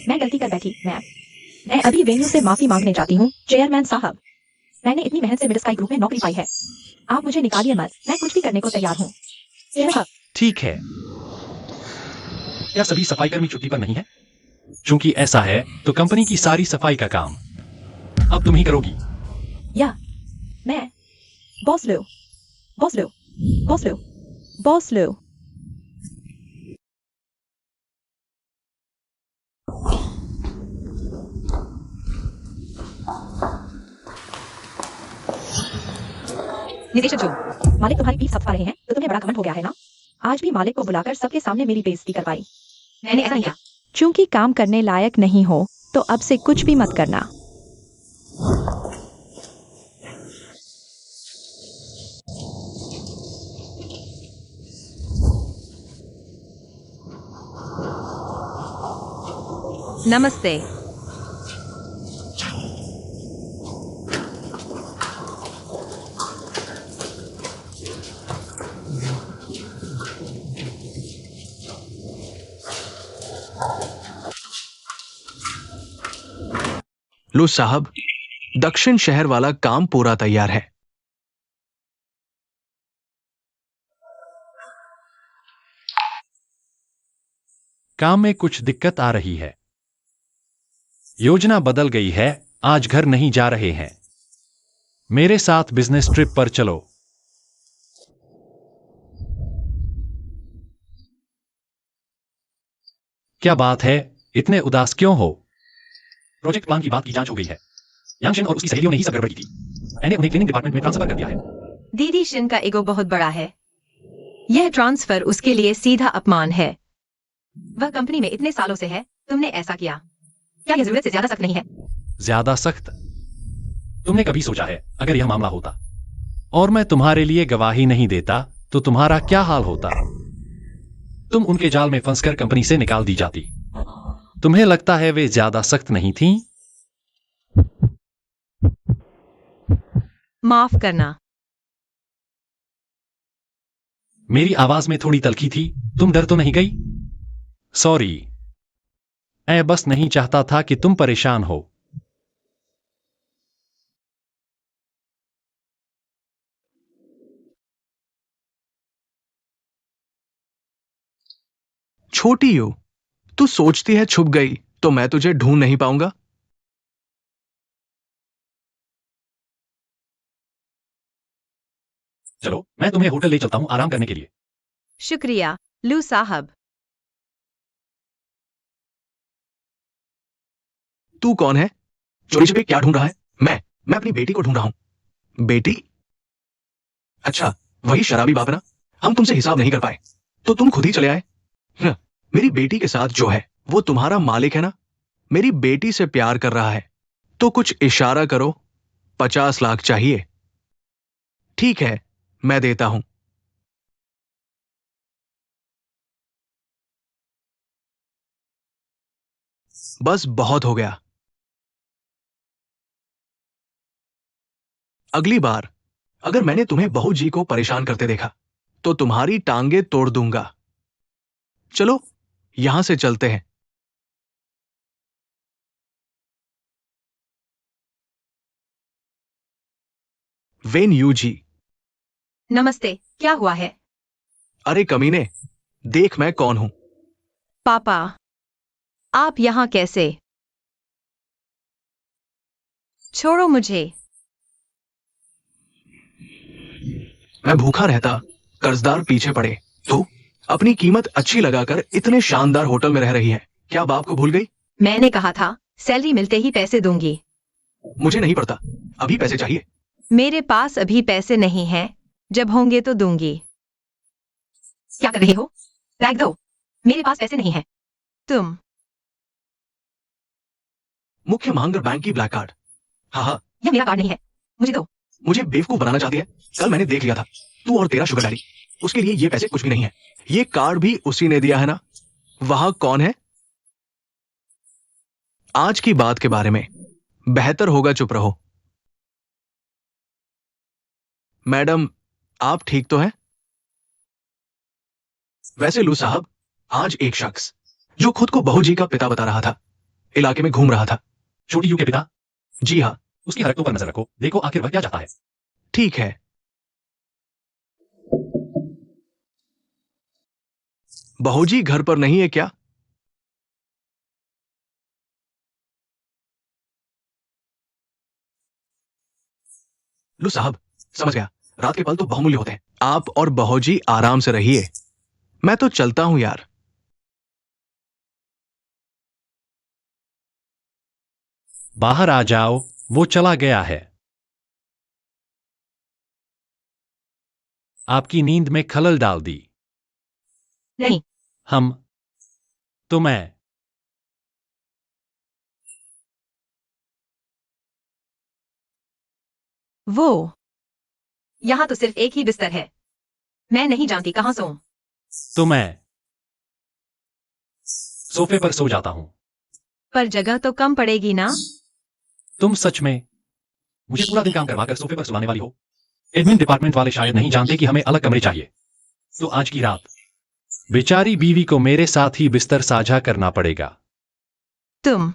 Speaker 1: मैं गलती कर बैठी। मैं अभी वेन्यू से माफी मांगने चाहती हूँ। चेयरमैन साहब, मैंने इतनी मेहनत से मिड स्काई ग्रुप में नौकरी पाई है, आप मुझे निकालिए मत। मैं कुछ भी करने को तैयार हूँ।
Speaker 3: ठीक है, क्या सभी सफाई कर्मी छुट्टी पर नहीं है? चूंकि ऐसा है तो कंपनी की सारी सफाई का काम अब तुम ही करोगी।
Speaker 1: या मैं बॉस लो।
Speaker 2: निदेशक जो,
Speaker 1: मालिक तुम्हारी पीठ थपथपा रहे हैं तो तुम्हें बड़ा घमंड हो गया है ना? आज भी मालिक को बुलाकर सबके सामने मेरी बेइज्जती करवाई।
Speaker 2: मैंने ऐसा नहीं किया।
Speaker 1: चूंकि काम करने लायक नहीं हो तो अब से कुछ भी मत करना।
Speaker 2: नमस्ते।
Speaker 4: लो साहब, दक्षिण शहर वाला काम पूरा तैयार है।
Speaker 3: काम में कुछ दिक्कत आ रही है। योजना बदल गई है, आज घर नहीं जा रहे हैं। मेरे साथ बिजनेस ट्रिप पर चलो। क्या बात है, इतने उदास क्यों हो? प्रोजेक्ट प्लान की बात की जांच हो गई है। यांगशिन और उसकी सहेलियों ने ही सब गड़बड़ की थी। मैंने उन्हें क्लीनिंग डिपार्टमेंट में ट्रांसफर कर दिया है।
Speaker 2: दीदी शिन का ईगो बहुत बड़ा है। यह ट्रांसफर उसके लिए सीधा अपमान है। वह कंपनी में इतने सालों से है, तुमने ऐसा किया। क्या यह जरूरत से ज्यादा सख्त नहीं है?
Speaker 3: ज्यादा सख्त? तुमने कभी सोचा है अगर यह मामला होता और मैं तुम्हारे लिए गवाही नहीं देता तो तुम्हारा क्या हाल होता? तुम उनके जाल में फंसकर कंपनी से निकाल दी जाती। तुम्हें लगता है वे ज्यादा सख्त नहीं थीं?
Speaker 2: माफ करना।
Speaker 3: मेरी आवाज में थोड़ी तलखी थी। तुम डर तो नहीं गई? सॉरी, मैं बस नहीं चाहता था कि तुम परेशान हो।
Speaker 4: छोटी यू, तू सोचती है छुप गई तो मैं तुझे ढूंढ नहीं पाऊंगा?
Speaker 3: चलो, मैं तुम्हें होटल ले चलता हूं आराम करने के लिए।
Speaker 2: शुक्रिया, लू साहब।
Speaker 4: तू कौन है? चोरी छिपे क्या ढूंढ रहा है? मैं अपनी बेटी को ढूंढ रहा हूं। बेटी? अच्छा, वही शराबी बाप ना? हम तुमसे हिसाब नहीं कर पाए तो तुम खुद ही चले आए। मेरी बेटी के साथ जो है वो तुम्हारा मालिक है ना? मेरी बेटी से प्यार कर रहा है तो कुछ इशारा करो। 50 लाख चाहिए। ठीक है, मैं देता हूं। बस बहुत हो गया। अगली बार अगर मैंने तुम्हें बहू जी को परेशान करते देखा तो तुम्हारी टांगे तोड़ दूंगा। चलो, यहां से चलते हैं। वेन यू जी।
Speaker 2: नमस्ते, क्या हुआ है?
Speaker 4: अरे कमीने, देख मैं कौन हूं।
Speaker 2: पापा, आप यहाँ कैसे? छोड़ो मुझे।
Speaker 4: मैं भूखा रहता, कर्जदार पीछे पड़े। तू अपनी कीमत अच्छी लगाकर इतने शानदार होटल में रह रही है। क्या बाप को भूल गई?
Speaker 2: मैंने कहा था सैलरी मिलते ही पैसे दूंगी।
Speaker 4: मुझे नहीं पड़ता, अभी पैसे चाहिए।
Speaker 2: मेरे पास अभी पैसे नहीं हैं, जब होंगे तो दूंगी। क्या कर रहे हो? बैग दो। मेरे पास पैसे नहीं हैं। तुम
Speaker 4: मुख्य महांगर बैंक की ब्लैक कार्ड। हाँ,
Speaker 2: यह मेरा कार्ड नहीं है, मुझे दो।
Speaker 4: मुझे बेवकूफ बनाना चाहती है। कल मैंने देख लिया था, तू और तेरा शुगर डैडी, उसके लिए ये पैसे कुछ भी नहीं है। ये कार्ड भी उसी ने दिया है ना? वहां कौन है? आज की बात के बारे में बेहतर होगा चुप रहो। मैडम, आप ठीक तो हैं? वैसे लू साहब, आज एक शख्स जो खुद को बहू जी का पिता बता रहा था, इलाके में घूम रहा था।
Speaker 3: छोटी यू के पिता?
Speaker 4: जी हाँ।
Speaker 3: उसकी हरकतों पर नजर रखो, देखो आखिर वह क्या चाहता है।
Speaker 4: ठीक है। बहू जी घर पर नहीं है क्या? लू साहब, समझ गया, रात के पल तो बहुमूल्य होते हैं। आप और बहू जी आराम से रहिए, मैं तो चलता हूं यार।
Speaker 3: बाहर आ जाओ, वो चला गया है। आपकी नींद में खलल डाल दी।
Speaker 2: नहीं,
Speaker 3: हम तो मैं
Speaker 2: वो यहाँ तो सिर्फ एक ही बिस्तर है। मैं नहीं जानती कहाँ सोऊं।
Speaker 3: तो मैं सोफे पर सो जाता हूं।
Speaker 2: पर जगह तो कम पड़ेगी ना।
Speaker 3: तुम सच में मुझे पूरा दिन काम करवा कर सोफे पर सुलाने वाली हो? एडमिन डिपार्टमेंट वाले शायद नहीं जानते कि हमें अलग कमरे चाहिए। तो आज की रात बेचारी बीवी को मेरे साथ ही बिस्तर साझा करना पड़ेगा।
Speaker 2: तुम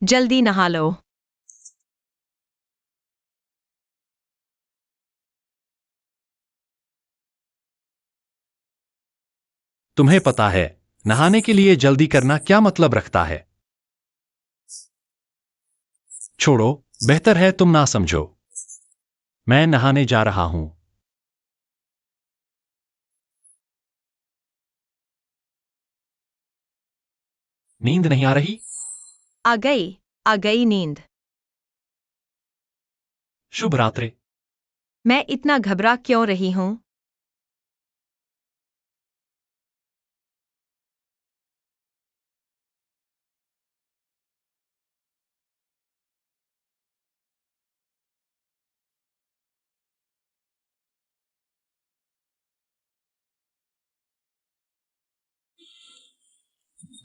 Speaker 2: जल्दी नहा लो।
Speaker 3: तुम्हें पता है नहाने के लिए जल्दी करना क्या मतलब रखता है? छोड़ो, बेहतर है तुम ना समझो। मैं नहाने जा रहा हूं। नींद नहीं आ रही?
Speaker 2: आ गई नींद।
Speaker 3: शुभ रात्रि।
Speaker 2: मैं इतना घबरा क्यों रही हूं?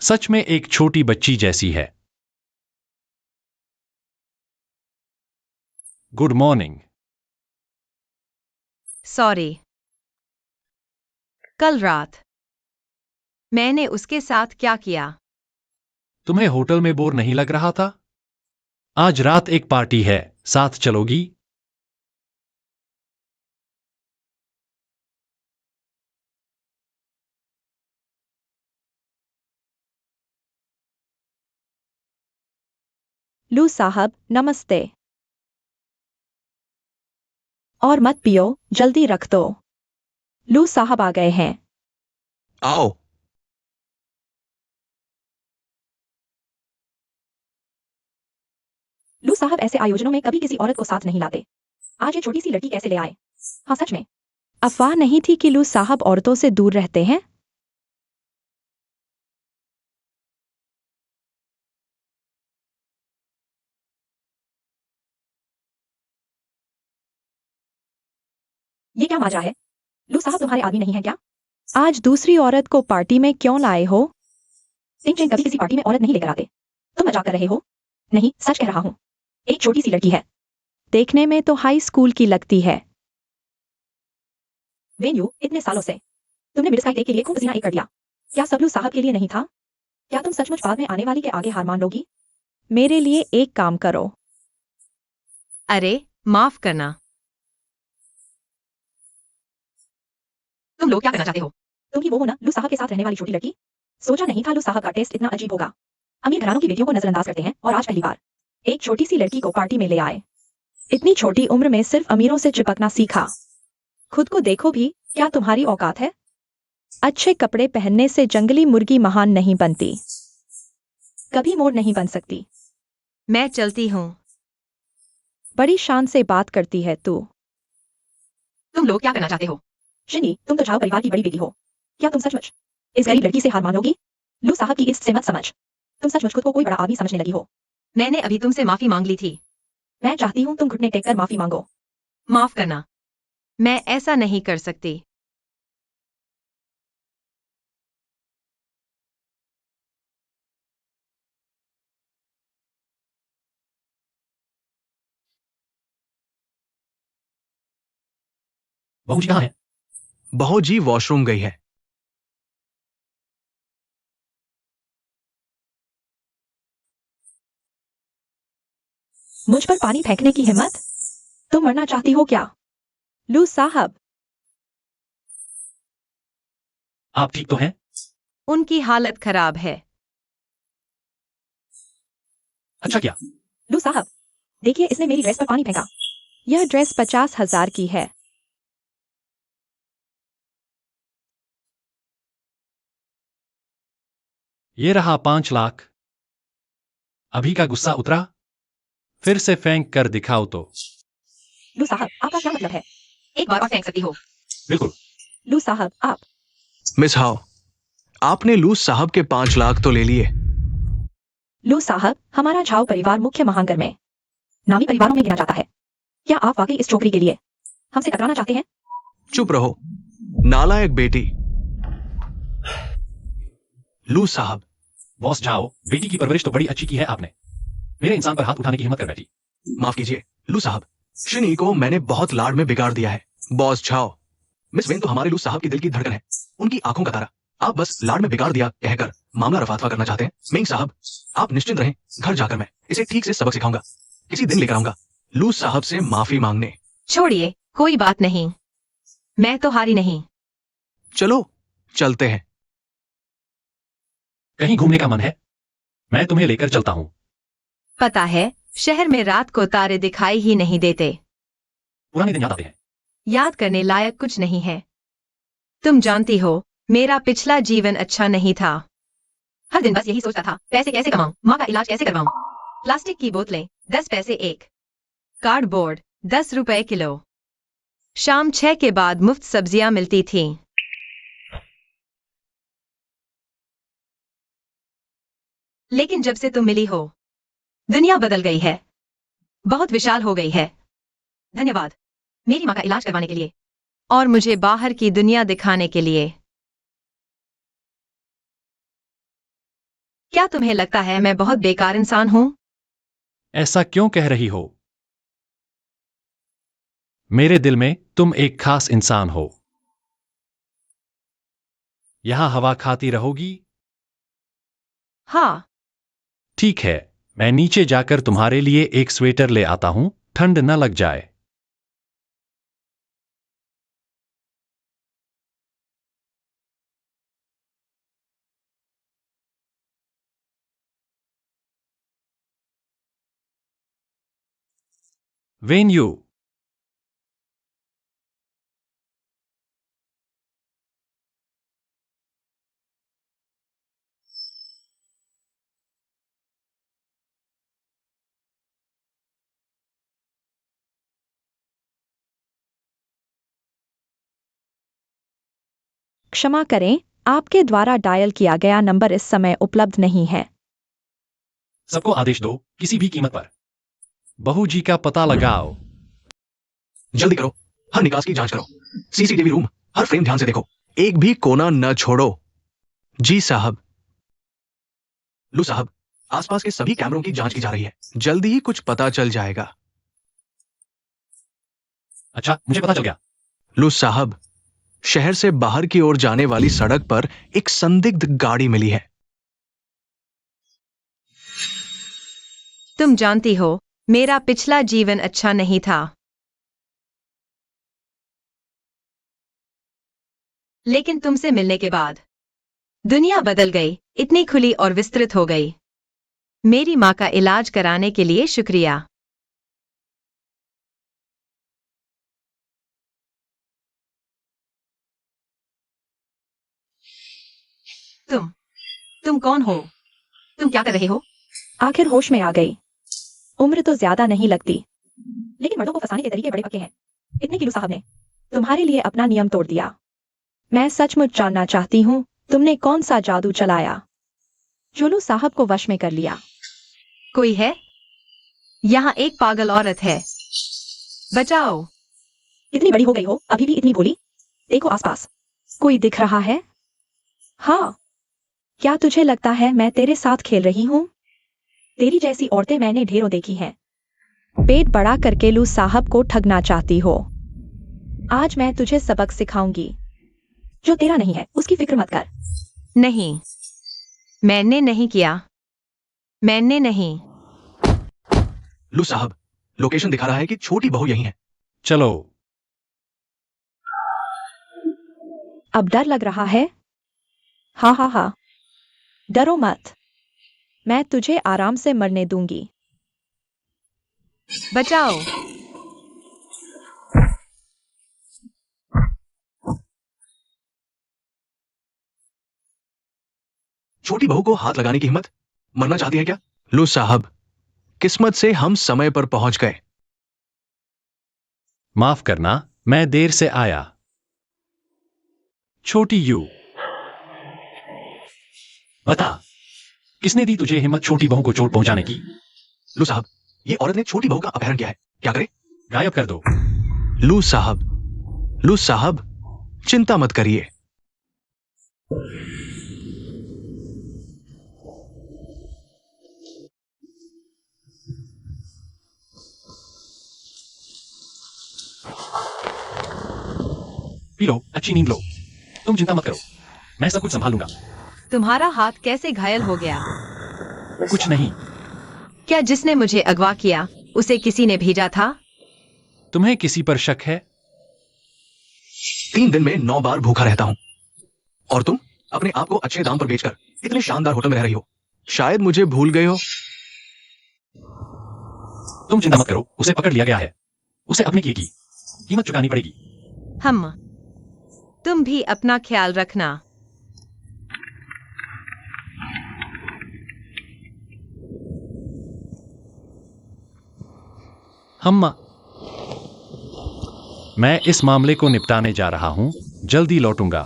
Speaker 3: सच में एक छोटी बच्ची जैसी है। Good morning.
Speaker 2: सॉरी। कल रात मैंने उसके साथ क्या किया?
Speaker 3: तुम्हें होटल में बोर नहीं लग रहा था? आज रात एक पार्टी है, साथ चलोगी?
Speaker 1: लू साहब नमस्ते। और मत पियो, जल्दी रख दो। लू साहब आ गए हैं।
Speaker 4: आओ।
Speaker 1: लू साहब ऐसे आयोजनों में कभी किसी औरत को साथ नहीं लाते। आज ये छोटी सी लड़की कैसे ले आए? हाँ सच में। अफवाह नहीं थी कि लू साहब औरतों से दूर रहते हैं। ये क्या माजरा है? लू साहब तुम्हारे आदमी नहीं है क्या? आज दूसरी औरत को पार्टी में क्यों लाए हो? सिंह चैन कभी किसी पार्टी में औरत नहीं लेकर आते। तुम मजाक कर रहे हो? नहीं, सच कह रहा हूँ। एक छोटी सी लड़की है। देखने में तो हाई स्कूल की लगती है। वेन्यू इतने सालों से तुमने मिडस्काई डे के लिए खूब पसीना एक कर दिया। क्या सब लू साहब के लिए नहीं था? क्या तुम सचमुच बाद में आने वाली के आगे हार मान लोगी? मेरे लिए एक काम करो।
Speaker 2: अरे माफ करना। तुम लोग क्या करना चाहते हो? तुम ही वो हो ना, लू साहब के साथ रहने वाली छोटी लड़की? सोचा नहीं था लू साहब का टेस्ट इतना अजीब होगा। अमीर घरानों की बेटियों को नजरअंदाज करते हैं और आज पहली बार एक छोटी सी लड़की को पार्टी में ले आए। इतनी छोटी उम्र में सिर्फ अमीरों से चिपकना सीखा। खुद को देखो भी, क्या तुम्हारी औकात है? अच्छे कपड़े पहनने से जंगली मुर्गी महान नहीं बनती। कभी मोर नहीं बन सकती। मैं चलती हूँ।
Speaker 1: बड़ी शान से बात करती है तू।
Speaker 2: तुम लोग क्या करना चाहते हो?
Speaker 1: शिनी, तुम तो झाओ परिवार की बड़ी बेटी हो। क्या तुम सचमुच इस गरीब लड़की से हार मानोगी? लू साहब की इससे मत समझ। तुम सचमुच खुद को कोई बड़ा आदमी समझने लगी हो।
Speaker 2: मैंने अभी तुमसे माफी मांग ली थी।
Speaker 1: मैं चाहती हूँ तुम घुटने टेक कर माफी मांगो।
Speaker 2: माफ करना। मैं ऐसा नहीं कर सकती।
Speaker 3: बहू जी कहाँ है?
Speaker 4: बहू जी वॉशरूम गई है।
Speaker 1: मुझ पर पानी फेंकने की हिम्मत? तुम मरना चाहती हो क्या? लू साहब।
Speaker 3: आप ठीक तो हैं?
Speaker 2: उनकी हालत खराब है।
Speaker 3: अच्छा क्या?
Speaker 1: लू साहब, देखिए इसने मेरी ड्रेस पर पानी फेंका। यह ड्रेस 50,000 की है।
Speaker 3: ये रहा 5 लाख। अभी का गुस्सा उतरा? फिर से फेंक कर दिखाओ तो।
Speaker 1: लू साहब, आपका क्या मतलब है?
Speaker 2: एक बार और फेंक सकती हो।
Speaker 3: बिल्कुल।
Speaker 1: लू साहब, आप।
Speaker 4: मिस हाउ, आपने लूस साहब के 5 लाख तो ले लिए।
Speaker 1: लू साहब, हमारा झाओ परिवार मुख्य महानगर में नामी परिवारों में गिना जाता है। क्या आप वाकई इस छोकरी के लिए हमसे टकराना चाहते हैं?
Speaker 4: चुप रहो, नालायक बेटी। लूस साहब,
Speaker 3: बॉस जाओ, बेटी की परवरिश तो बड़ी अच्छी की है आपने। मेरे इंसान पर हाथ उठाने की हिम्मत कर बैठी।
Speaker 4: माफ कीजिए लू साहब, शिनी को मैंने बहुत लाड में बिगाड़ दिया है। बॉस छाओ, मिस वेन तो हमारे लू साहब की दिल की धड़कन है, उनकी आंखों का तारा। आप बस लाड में बिगाड़ दिया कहकर मामला रफादफा करना चाहते हैं। मिंग साहब, आप निश्चिंत रहें, घर जाकर मैं इसे ठीक से सबक सिखाऊंगा। किसी दिन लेकर आऊंगा लू साहब से माफी मांगने।
Speaker 2: छोड़िए, कोई बात नहीं, मैं तो हारी नहीं।
Speaker 4: चलो चलते हैं।
Speaker 3: कहीं घूमने का मन है? मैं तुम्हें लेकर चलता हूँ।
Speaker 2: पता है, शहर में रात को तारे दिखाई ही नहीं देते।
Speaker 3: पुराने दिन याद आते हैं।
Speaker 2: याद करने लायक कुछ नहीं है। तुम जानती हो, मेरा पिछला जीवन अच्छा नहीं था। हर दिन बस यही सोचता था, पैसे कैसे कमाऊं, माँ का इलाज कैसे करवाऊं। प्लास्टिक की बोतलें 10 पैसे एक, कार्डबोर्ड 10 रुपए किलो। शाम 6 के बाद मुफ्त सब्जियां मिलती थीं। लेकिन जब से तुम मिली हो, दुनिया बदल गई है, बहुत विशाल हो गई है। धन्यवाद मेरी माँ का इलाज करवाने के लिए और मुझे बाहर की दुनिया दिखाने के लिए। क्या तुम्हें लगता है मैं बहुत बेकार इंसान हूं?
Speaker 3: ऐसा क्यों कह रही हो? मेरे दिल में तुम एक खास इंसान हो। यहां हवा खाती रहोगी?
Speaker 2: हाँ,
Speaker 3: ठीक है, मैं नीचे जाकर तुम्हारे लिए एक स्वेटर ले आता हूं, ठंड न लग जाए। वेन्यू,
Speaker 1: क्षमा करें, आपके द्वारा डायल किया गया नंबर इस समय उपलब्ध नहीं है।
Speaker 3: सबको आदेश दो, किसी भी कीमत पर। बहू जी का पता लगाओ।
Speaker 4: जल्दी करो, हर निकास की जांच करो। सीसीटीवी रूम, हर फ्रेम ध्यान से देखो, एक भी कोना न छोड़ो। जी साहब। लू साहब, आसपास के सभी कैमरों की जांच की जा रही है, जल्दी ही कुछ पता चल जाएगा।
Speaker 3: अच्छा, मुझे पता चल गया।
Speaker 4: लू साहब, शहर से बाहर की ओर जाने वाली सड़क पर एक संदिग्ध गाड़ी मिली है।
Speaker 2: तुम जानती हो, मेरा पिछला जीवन अच्छा नहीं था। लेकिन तुमसे मिलने के बाद दुनिया बदल गई, इतनी खुली और विस्तृत हो गई। मेरी माँ का इलाज कराने के लिए शुक्रिया। तुम कौन हो? तुम क्या कर रहे हो?
Speaker 1: आखिर होश में आ गई। उम्र तो ज्यादा नहीं लगती, लेकिन मर्दों को फंसाने के तरीके बड़े पक्के हैं। इतने की लू साहब ने तुम्हारे लिए अपना नियम तोड़ दिया। मैं सचमुच जानना चाहती हूँ, तुमने कौन सा जादू चलाया जो लू साहब को वश में कर लिया?
Speaker 2: कोई है? यहाँ एक पागल औरत है, बचाओ।
Speaker 1: इतनी बड़ी हो गई हो, अभी भी इतनी भोली? देखो आसपास, कोई दिख रहा है? हाँ, क्या तुझे लगता है मैं तेरे साथ खेल रही हूँ? तेरी जैसी औरतें मैंने ढेरों देखी हैं। पेट बड़ा करके लू साहब को ठगना चाहती हो। आज मैं तुझे सबक सिखाऊंगी। जो तेरा नहीं है उसकी फिक्र मत कर।
Speaker 2: नहीं, मैंने नहीं किया। मैंने नहीं।
Speaker 4: लू साहब, लोकेशन दिखा रहा है कि छोटी बहू यही है।
Speaker 3: चलो।
Speaker 1: अब डर लग रहा है? हाँ हाँ हाँ, डरो मत, मैं तुझे आराम से मरने दूंगी।
Speaker 2: बचाओ।
Speaker 4: छोटी बहू को हाथ लगाने की हिम्मत? मरना चाहती है क्या? लू साहब, किस्मत से हम समय पर पहुंच गए।
Speaker 3: माफ करना, मैं देर से आया। छोटी यू, बता, किसने दी तुझे हिम्मत छोटी बहू को चोट पहुंचाने की?
Speaker 4: लू साहब, ये औरत ने छोटी बहू का अपहरण किया है, क्या करे?
Speaker 3: गायब कर दो।
Speaker 4: लू साहब, चिंता मत करिए।
Speaker 3: पी लो, अच्छी नींद लो। तुम चिंता मत करो, मैं सब कुछ संभालूंगा।
Speaker 2: तुम्हारा हाथ कैसे घायल हो गया?
Speaker 3: कुछ नहीं।
Speaker 2: क्या जिसने मुझे अगवा किया उसे किसी ने भेजा था?
Speaker 3: तुम्हें किसी पर शक है?
Speaker 4: 3 दिन में 9 बार भूखा रहता हूं, और तुम अपने आप को अच्छे दाम पर बेचकर इतने शानदार होटल में रह रही हो। शायद मुझे भूल गई हो।
Speaker 3: तुम चिंता मत करो, उसे पकड़ लिया गया है। उसे अपने किए की कीमत चुकानी पड़ेगी।
Speaker 2: तुम भी अपना ख्याल रखना।
Speaker 3: मैं इस मामले को निपटाने जा रहा हूं, जल्दी लौटूंगा।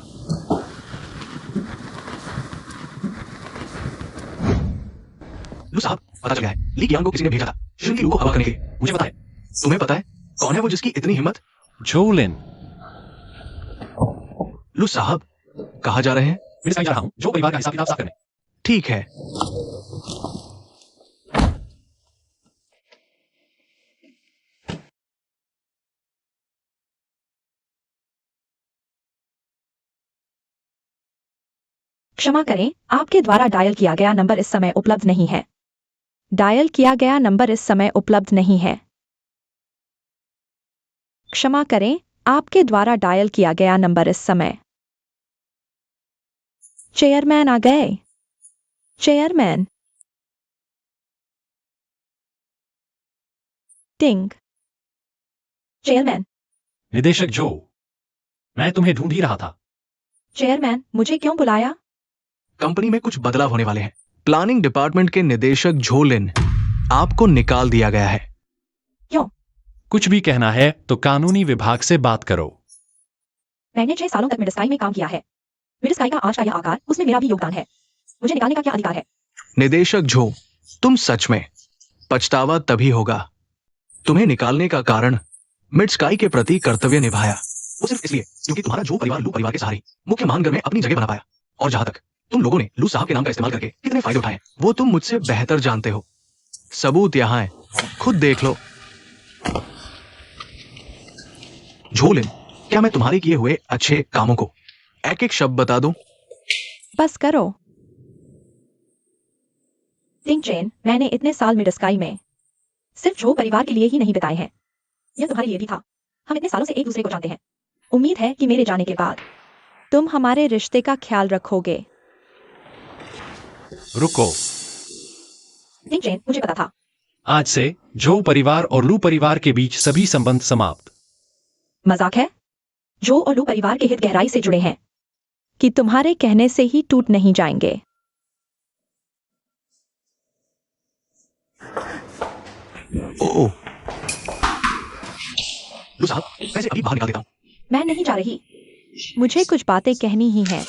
Speaker 4: लू साहब, पता चल गया है, ली कियांग को किसी ने भेजा था श्रृंगी लू को अगवा करने के लिए। मुझे पता है। तुम्हें पता है कौन है वो जिसकी इतनी हिम्मत?
Speaker 3: झोलिन।
Speaker 4: लू साहब, कहाँ जा रहे हैं?
Speaker 3: मैं जा रहा हूं जो परिवार का हिसाब किताब साफ करने।
Speaker 4: ठीक है।
Speaker 1: क्षमा करें, आपके द्वारा डायल किया गया नंबर इस समय उपलब्ध नहीं है। डायल किया गया नंबर इस समय उपलब्ध नहीं है। क्षमा करें, आपके द्वारा डायल किया गया नंबर इस समय। चेयरमैन आ गए। चेयरमैन। टिंग। चेयरमैन।
Speaker 3: निदेशक जो, मैं तुम्हें ढूंढ ही रहा था।
Speaker 1: चेयरमैन, मुझे क्यों बुलाया?
Speaker 4: कंपनी में कुछ बदलाव होने वाले हैं। प्लानिंग डिपार्टमेंट के निदेशक झोलिन, आपको निकाल दिया गया है।
Speaker 1: क्यों?
Speaker 3: कुछ भी कहना है तो कानूनी विभाग से बात करो।
Speaker 1: मैंने 6 सालों तक मिडस्काई में काम किया है। मिडस्काई का आज का यह आकार, उसमें मेरा भी योगदान है। मुझे निकालने का क्या अधिकार है?
Speaker 4: निदेशक झो, तुम सच में पछतावा तभी होगा। तुम्हें निकालने का कारण मिडस्काई के प्रति कर्तव्य निभाया, वो सिर्फ इसलिए क्योंकि तुम्हारा जो परिवार लू परिवार के सहारे मुख्य महानगर में अपनी जगह बना पाया। और जहां तक तुम लोगों ने लू साहब के नाम का इस्तेमाल करके कितने फायदे उठाए, वो तुम मुझसे बेहतर जानते हो। सबूत यहां है, खुद देख लो। झोलिन, क्या मैं तुम्हारे किए हुए अच्छे कामों को एक एक शब्द बता दूं?
Speaker 1: बस करो। टिंग चेन, मैंने इतने साल मिडस्काई में सिर्फ जो परिवार के लिए ही नहीं बिताए हैं। यह तुम्हारे लिए भी था। हम इतने सालों से एक दूसरे को जानते हैं। उम्मीद है कि मेरे जाने के बाद तुम हमारे रिश्ते का ख्याल रखोगे।
Speaker 3: रुको।
Speaker 1: टिंग चेन, मुझे पता था।
Speaker 3: आज से जो परिवार और लू परिवार के बीच सभी संबंध समाप्त।
Speaker 1: मजाक है? जो और लू परिवार के हित गहराई से जुड़े हैं कि तुम्हारे कहने से ही टूट नहीं जाएंगे।
Speaker 4: ओ लू साहब, पैसे अभी बाहर निकाल देता हूं।
Speaker 1: मैं नहीं जा रही। मुझे कुछ बातें कहनी ही हैं।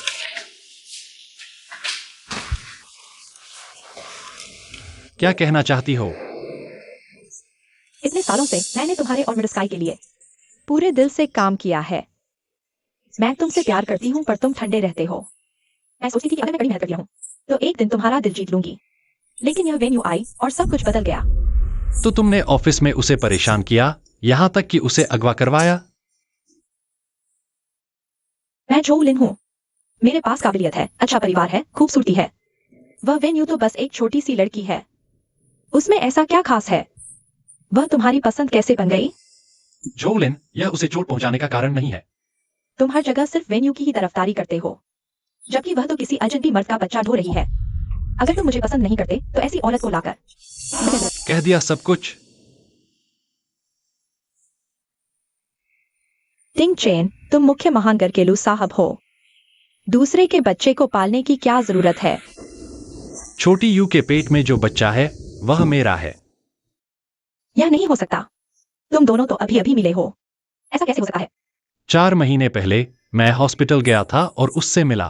Speaker 3: क्या कहना चाहती हो?
Speaker 1: इतने सालों से मैंने तुम्हारे और मिडस्काई के लिए पूरे दिल से काम किया है। मैं तुमसे प्यार करती हूँ, पर तुम ठंडे रहते हो। मैं सोचती थी कि अगर मैं कड़ी मेहनत करती हूँ तो एक दिन तुम्हारा दिल जीत लूंगी, लेकिन यह वेन्यू आई और सब कुछ बदल गया।
Speaker 3: तो तुमने ऑफिस में उसे परेशान किया, यहां तक कि उसे अगवा करवाया।
Speaker 1: मैं जो लिन हूँ। मेरे पास काबिलियत है, अच्छा परिवार है, खूबसूरती है। वह वेन्यू तो बस एक छोटी सी लड़की है। उसमें ऐसा क्या खास है? वह तुम्हारी पसंद कैसे बन गई?
Speaker 3: जोलिन, यह उसे चोट पहुंचाने का कारण नहीं है।
Speaker 1: तुम हर जगह सिर्फ वेन्यू की ही तरफदारी करते हो, जबकि वह तो किसी अजनबी मर्द का बच्चा ढो रही है। अगर तुम मुझे पसंद नहीं करते तो ऐसी औरत को लाकर
Speaker 3: कह दिया सब कुछ।
Speaker 1: टिंग चेन, तुम मुख्य महानगर के लू साहब हो। दूसरे के बच्चे को पालने की क्या जरूरत है?
Speaker 3: छोटी यू के पेट में जो बच्चा है वह मेरा है।
Speaker 1: यह नहीं हो सकता। तुम दोनों तो अभी अभी मिले हो। ऐसा कैसे हो सकता है?
Speaker 3: 4 महीने पहले मैं हॉस्पिटल गया था और उससे मिला।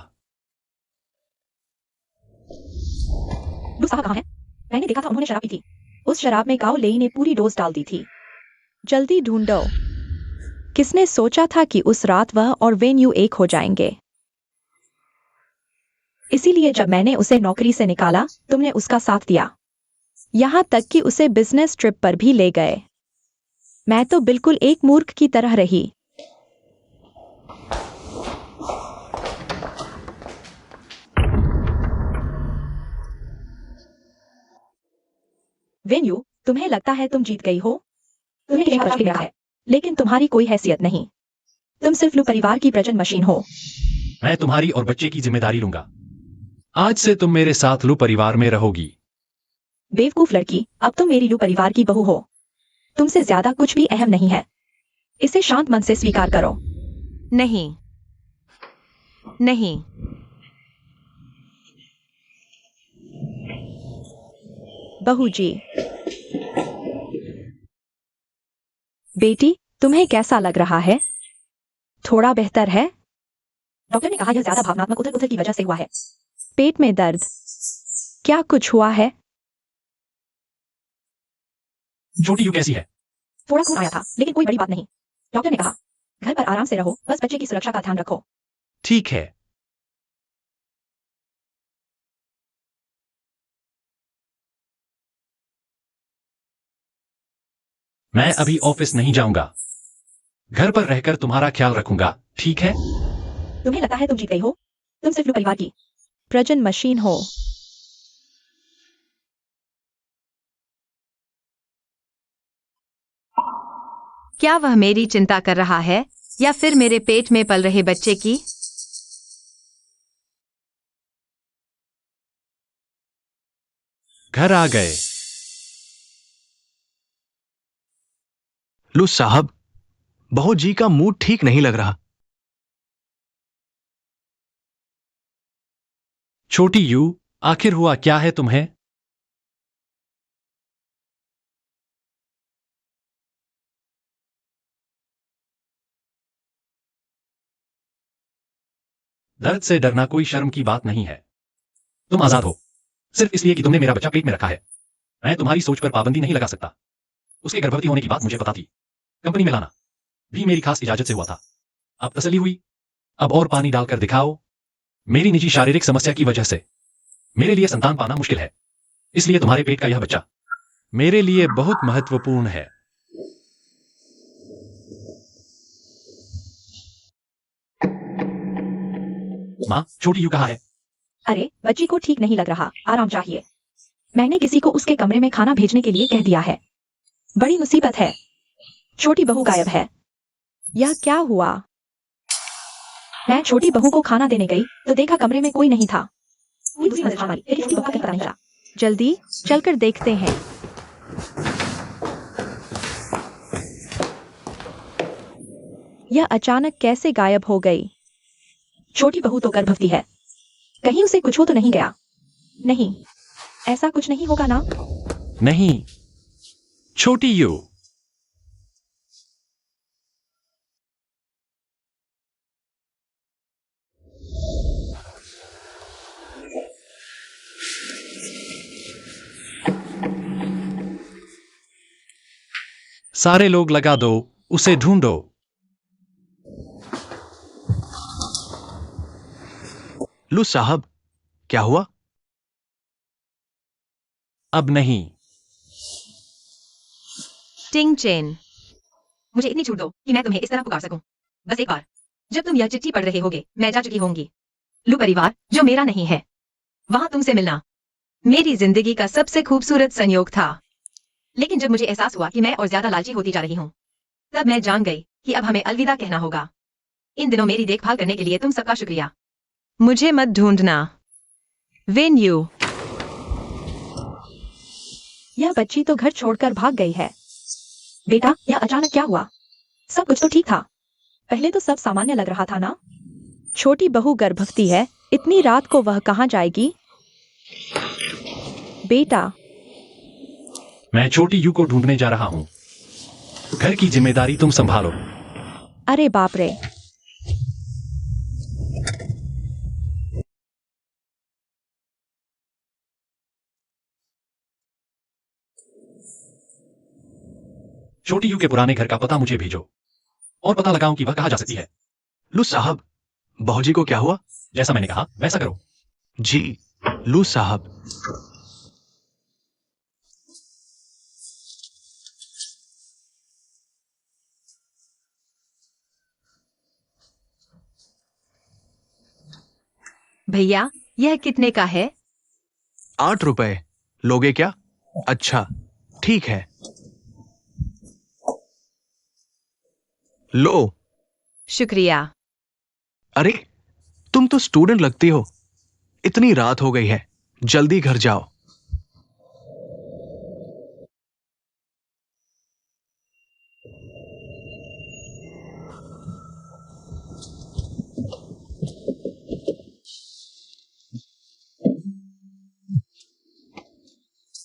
Speaker 1: वो साहब कहाँ है? मैंने देखा था उन्होंने शराब पी थी। उस शराब में काओ लेई ने पूरी डोज डाल दी थी। जल्दी ढूंढो। किसने सोचा था कि उस रात वह और वेन्यू एक हो जाएंगे? इसीलिए जब मैंने उसे नौकरी से निकाला, तुमने उसका साथ दिया। यहां तक कि उसे बिजनेस ट्रिप पर भी ले गए। मैं तो बिल्कुल एक मूर्ख की तरह रही। वेन्यू, तुम्हें लगता है तुम जीत गई हो? तुम्हें किसी पर मिला है, लेकिन तुम्हारी कोई हैसियत नहीं। तुम सिर्फ लू परिवार की प्रजन मशीन हो।
Speaker 3: मैं तुम्हारी और बच्चे की जिम्मेदारी लूंगा। आज से तुम मेरे साथ लू परिवार में रहोगी।
Speaker 1: बेवकूफ लड़की, अब तुम मेरी लू परिवार की बहू हो। तुमसे ज्यादा कुछ भी अहम नहीं है। इसे शांत मन से स्वीकार करो।
Speaker 2: नहीं, नहीं।
Speaker 1: बहू जी। बेटी, तुम्हें कैसा लग रहा है? थोड़ा बेहतर है? डॉक्टर ने कहा यह ज्यादा भावनात्मक उथल-पुथल की वजह से हुआ है। पेट में दर्द? क्या कुछ हुआ है?
Speaker 3: छोटी यू कैसी है?
Speaker 1: थोड़ा खून आया था, लेकिन कोई बड़ी बात नहीं। डॉक्टर ने कहा, घर पर आराम से रहो, बस बच्चे की सुरक्षा का ध्यान रखो।
Speaker 3: ठीक है। मैं अभी ऑफिस नहीं जाऊंगा। घर पर रहकर तुम्हारा ख्याल रखूंगा, ठीक है?
Speaker 1: तुम्हें लगता है तुम जीत गई हो? तुम सिर्फ लू परिवार की प्रजन मशीन हो।
Speaker 2: क्या वह मेरी चिंता कर रहा है या फिर मेरे पेट में पल रहे बच्चे की?
Speaker 3: घर आ गए।
Speaker 4: लू साहब, बहू जी का मूड ठीक नहीं लग रहा।
Speaker 3: छोटी यू, आखिर हुआ क्या है तुम्हें? दर्द से डरना कोई शर्म की बात नहीं है। तुम आजाद हो, सिर्फ इसलिए कि तुमने मेरा बच्चा पेट में रखा है। मैं तुम्हारी सोच पर पाबंदी नहीं लगा सकता। उसके गर्भवती होने की बात मुझे पता थी। कंपनी में लाना भी मेरी खास इजाजत से हुआ था। अब तसल्ली हुई? अब और पानी डालकर दिखाओ। मेरी निजी शारीरिक समस्या की वजह से मेरे लिए संतान पाना मुश्किल है। इसलिए तुम्हारे पेट का यह बच्चा मेरे लिए बहुत महत्वपूर्ण है। माँ, छोटी यू कहाँ है?
Speaker 1: अरे, बच्ची को ठीक नहीं लग रहा, आराम चाहिए। मैंने किसी को उसके कमरे में खाना भेजने के लिए कह दिया है। बड़ी मुसीबत है। छोटी बहू गायब है। यह क्या हुआ? मैं छोटी बहू को खाना देने गई तो देखा कमरे में कोई नहीं था। पूरी दूसरी मंजिल हमारी, लेकिन छोटी बहू का कहीं पता नहीं चला। जल्दी चलकर देखते हैं। यह अचानक कैसे गायब हो गई? छोटी बहू तो गर्भवती है। कहीं उसे कुछ हो तो नहीं गया? नहीं, ऐसा कुछ नहीं होगा ना?
Speaker 3: नहीं, छोटी यू। सारे लोग लगा दो, उसे ढूंढो।
Speaker 4: लू साहब, क्या हुआ?
Speaker 3: अब नहीं।
Speaker 2: टिंग चेन, मुझे इतनी छूट दो कि मैं तुम्हें इस तरह पुकार सकूं। बस एक बार, जब तुम यह चिट्ठी पढ़ रहे होगे, मैं जा चुकी होंगी। लू परिवार, जो मेरा नहीं है, वहां तुमसे मिलना मेरी जिंदगी का सबसे खूबसूरत संयोग था। लेकिन जब मुझे एहसास हुआ कि मैं और ज्यादा लालची होती जा रही हूं, तब मैं जान गई कि अब हमें अलविदा कहना होगा। इन दिनों मेरी देखभाल करने के लिए तुम सबका शुक्रिया। मुझे मत ढूंढना। वेन्यू।
Speaker 1: यह बच्ची तो घर छोड़कर भाग गई है। बेटा, यह अचानक क्या हुआ? सब कुछ तो ठीक था। पहले तो सब सामान्य लग रहा था ना? छोटी बहू गर्भवती है, इतनी रात को वह कहाँ जाएगी? बेटा,
Speaker 3: मैं छोटी यू को ढूंढने जा रहा हूं। घर की जिम्मेदारी तुम संभालो।
Speaker 1: अरे बाप रे।
Speaker 3: छोटी यू के पुराने घर का पता मुझे भेजो और पता लगाऊं कि वह कहाँ जा सकती है।
Speaker 4: लू साहब, बहूजी को क्या हुआ?
Speaker 3: जैसा मैंने कहा वैसा करो।
Speaker 4: जी लू साहब।
Speaker 2: भैया, यह कितने का है?
Speaker 4: 8 रुपए लोगे क्या? अच्छा ठीक है, लो।
Speaker 2: शुक्रिया।
Speaker 4: अरे तुम तो स्टूडेंट लगती हो। इतनी रात हो गई है, जल्दी घर जाओ।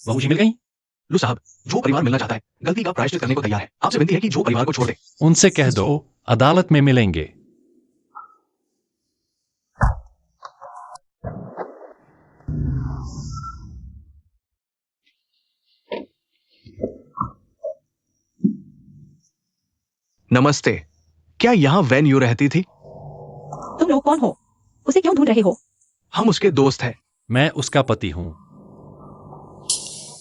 Speaker 3: बहूजी मिल गई?
Speaker 4: लू साहब, जो परिवार मिलना चाहता है गलती का प्रायश्चित करने को तैयार है। आपसे विनती है कि जो परिवार को छोड़ दे।
Speaker 3: उनसे कह दो अदालत में मिलेंगे।
Speaker 4: नमस्ते, क्या यहाँ वैन यू रहती थी?
Speaker 1: तुम लोग कौन हो? उसे क्यों ढूंढ रहे हो?
Speaker 4: हम उसके दोस्त हैं।
Speaker 3: मैं उसका पति हूँ।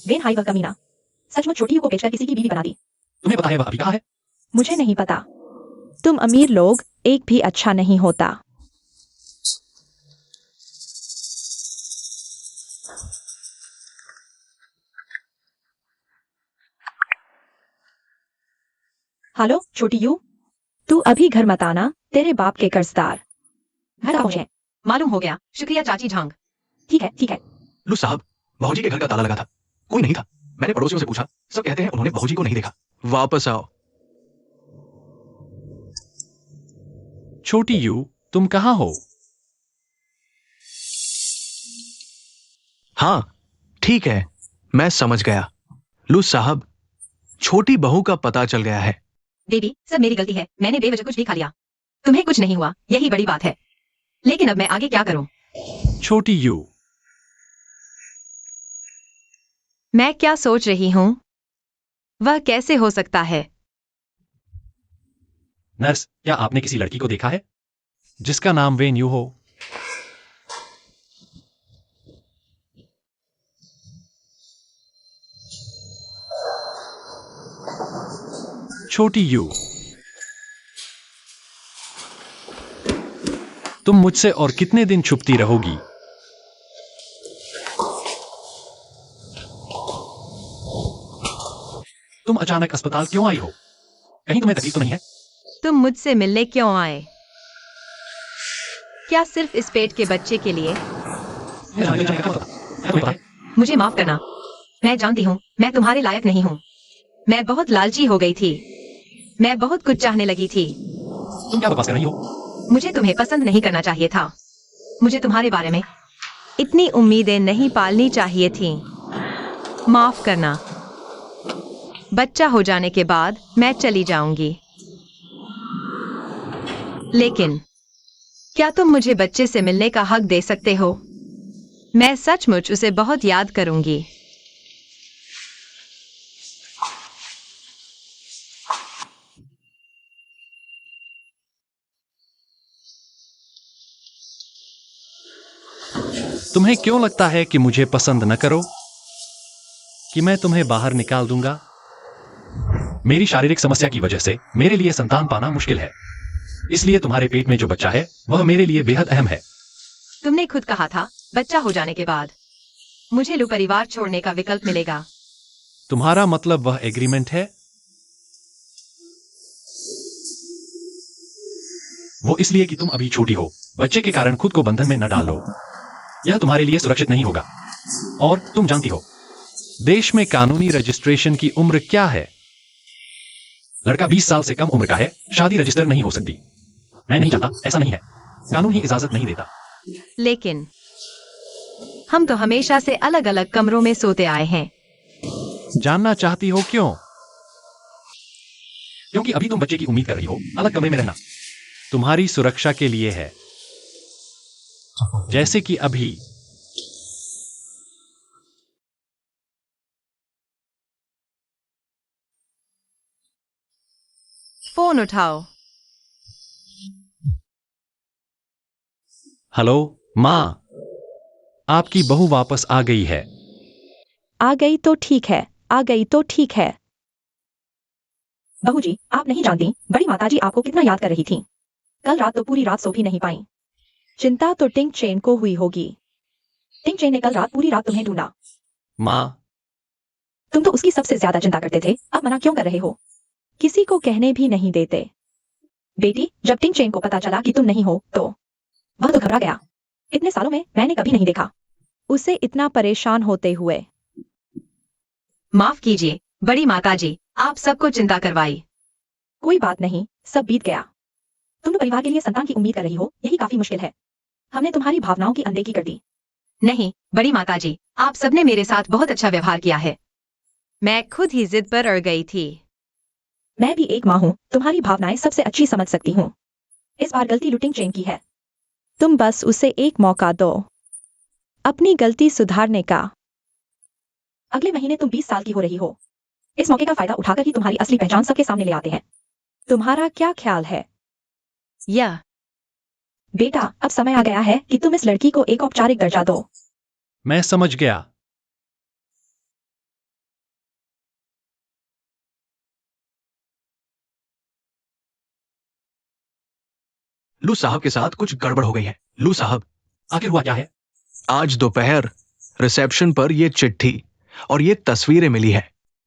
Speaker 1: वेन हाई वह कमीना सचमुच छोटी को बेचकर किसी की बीवी बना दी।
Speaker 3: तुम्हें पता है वह अभी कहाँ है?
Speaker 1: मुझे नहीं पता। तुम अमीर लोग एक भी अच्छा नहीं होता। हेलो छोटी यू, तू अभी घर मत आना, तेरे बाप के कर्जदार घर कहाँ पहुंचे हैं?
Speaker 2: मालूम हो गया, शुक्रिया चाची झांग।
Speaker 1: ठीक है ठीक है।
Speaker 4: लू साहब, बहूजी के घर का ताला लगा था, कोई नहीं था। मैंने पड़ोसियों से पूछा, सब कहते हैं उन्होंने बहूजी को नहीं देखा। वापस आओ।
Speaker 3: छोटी यू, तुम कहाँ हो?
Speaker 4: हाँ ठीक है, मैं समझ गया। लू साहब, छोटी बहू का पता चल गया है।
Speaker 2: बेबी, सब मेरी गलती है। मैंने बेवजह कुछ भी खा लिया। तुम्हें कुछ नहीं हुआ, यही बड़ी बात है। लेकिन अब मैं आगे क्या करूं?
Speaker 3: छोटी यू,
Speaker 2: मैं क्या सोच रही हूं? वह कैसे हो सकता है?
Speaker 3: नर्स, क्या आपने किसी लड़की को देखा है जिसका नाम वेन यू हो? छोटी यू, तुम मुझसे और कितने दिन छुपती रहोगी? तुम अचानक अस्पताल क्यों आई हो? कहीं तुम्हें तकलीफ तो नहीं है?
Speaker 2: तुम मुझसे मिलने क्यों आए? क्या सिर्फ इस पेट के बच्चे के लिए?
Speaker 3: तुम्हें पता है?
Speaker 2: मुझे माफ करना। मैं जानती हूँ मैं तुम्हारे लायक नहीं हूँ। मैं बहुत लालची हो गई थी। मैं बहुत कुछ चाहने लगी थी।
Speaker 3: तुम क्या बकवास कर रही हो?
Speaker 2: मुझे तुम्हें पसंद नहीं करना चाहिए था। मुझे तुम्हारे बारे में इतनी उम्मीदें नहीं पालनी चाहिए थी। माफ करना। बच्चा हो जाने के बाद मैं चली जाऊंगी। लेकिन क्या तुम मुझे बच्चे से मिलने का हक दे सकते हो? मैं सचमुच उसे बहुत याद करूंगी।
Speaker 3: तुम्हें क्यों लगता है कि मुझे पसंद न करो? कि मैं तुम्हें बाहर निकाल दूंगा? मेरी शारीरिक समस्या की वजह से मेरे लिए संतान पाना मुश्किल है, इसलिए तुम्हारे पेट में जो बच्चा है वह मेरे लिए बेहद अहम है।
Speaker 2: तुमने खुद कहा था बच्चा हो जाने के बाद मुझे लू परिवार छोड़ने का विकल्प मिलेगा।
Speaker 3: तुम्हारा मतलब वह एग्रीमेंट है? वो इसलिए कि तुम अभी छोटी हो, बच्चे के कारण खुद को बंधन में न डाल लो। यह तुम्हारे लिए सुरक्षित नहीं होगा। और तुम जानती हो देश में कानूनी रजिस्ट्रेशन की उम्र क्या है? लड़का 20 साल से कम उम्र का है, शादी रजिस्टर नहीं हो सकती। मैं नहीं चाहता, ऐसा नहीं है, कानून ही इजाजत नहीं देता।
Speaker 2: लेकिन हम तो हमेशा से अलग अलग कमरों में सोते आए हैं।
Speaker 3: जानना चाहती हो क्यों? क्योंकि अभी तुम बच्चे की उम्मीद कर रही हो। अलग कमरे में रहना तुम्हारी सुरक्षा के लिए है, जैसे कि अभी
Speaker 2: फोन उठाओ।
Speaker 3: हेलो माँ, आपकी बहू वापस आ गई है।
Speaker 1: आ गई तो ठीक है, आ गई तो ठीक है। बहू जी, आप नहीं जानती बड़ी माताजी आपको कितना याद कर रही थी। कल रात तो पूरी रात सो भी नहीं पाई। चिंता तो टिंग चेन को हुई होगी। टिंग चेन ने कल रात पूरी रात तुम्हें ढूंढा।
Speaker 3: माँ,
Speaker 1: तुम तो उसकी सबसे ज्यादा चिंता करते थे, अब मना क्यों कर रहे हो? किसी को कहने भी नहीं देते। बेटी, जब टिंग चेन को पता चला कि तुम नहीं हो तो वह तो घबरा गया। इतने सालों में मैंने कभी नहीं देखा उसे इतना परेशान होते हुए।
Speaker 2: माफ कीजिए बड़ी माताजी, आप सबको चिंता करवाई।
Speaker 1: कोई बात नहीं, सब बीत गया। तुम परिवार के लिए संतान की उम्मीद कर रही हो, यही काफी मुश्किल है। हमने तुम्हारी भावनाओं की अनदेखी कर दी।
Speaker 2: नहीं बड़ी माताजी, आप सबने मेरे साथ बहुत अच्छा व्यवहार किया है। मैं खुद ही जिद पर अड़ गई थी।
Speaker 1: मैं भी एक माँ हूँ, तुम्हारी भावनाएं सबसे अच्छी समझ सकती हूँ। इस बार गलती लुटिंग चेन की है। तुम बस उसे एक मौका दो अपनी गलती सुधारने का। अगले महीने तुम 20 साल की हो रही हो। इस मौके का फायदा उठाकर ही तुम्हारी असली पहचान सबके सामने ले आते हैं। तुम्हारा क्या ख्याल है?
Speaker 2: यह
Speaker 1: बेटा, अब समय आ गया है कि तुम इस लड़की को एक औपचारिक दर्जा दो।
Speaker 3: मैं समझ गया।
Speaker 4: लू साहब के साथ कुछ गड़बड़ हो गई है। लू साहब,
Speaker 3: आखिर हुआ क्या है?
Speaker 4: आज दोपहर रिसेप्शन पर ये चिट्ठी और ये तस्वीरें मिली है।